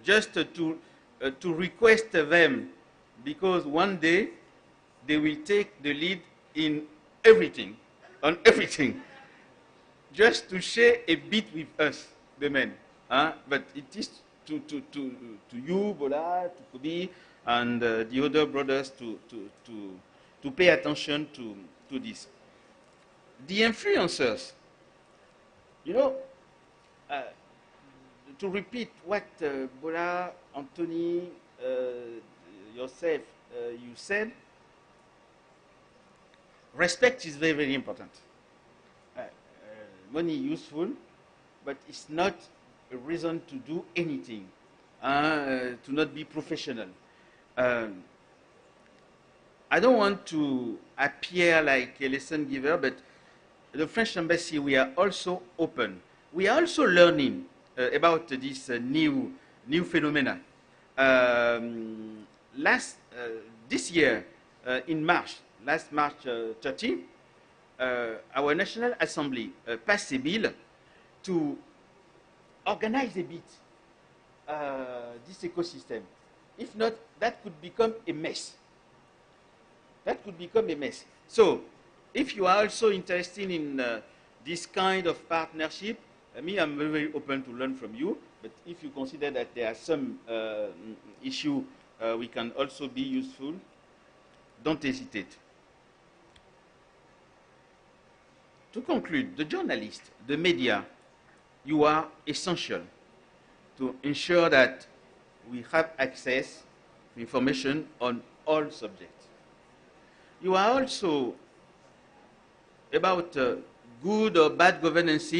Just to request them, because one day they will take the lead in everything, on everything, just to share a bit with us, the men. But it is to you, Bola, to Kobby, and the other brothers to pay attention to this. The influencers, you know, to repeat what Bola, Anthony, yourself, you said, respect is very, very important. Money is useful, but it's not a reason to do anything, to not be professional. I don't want to appear like a lesson giver, but the French embassy, we are also open. We are also learning about this new phenomena. This year, in March, last March 30, our National Assembly passed a bill to organize a bit this ecosystem. If not, that could become a mess. That could become a mess. So, if you are also interested in this kind of partnership, I'm very, very open to learn from you. But if you consider that there are some issue we can also be useful, don't hesitate. To conclude, the journalist, the media, you are essential to ensure that we have access to information on all subjects. You are also about good or bad governance.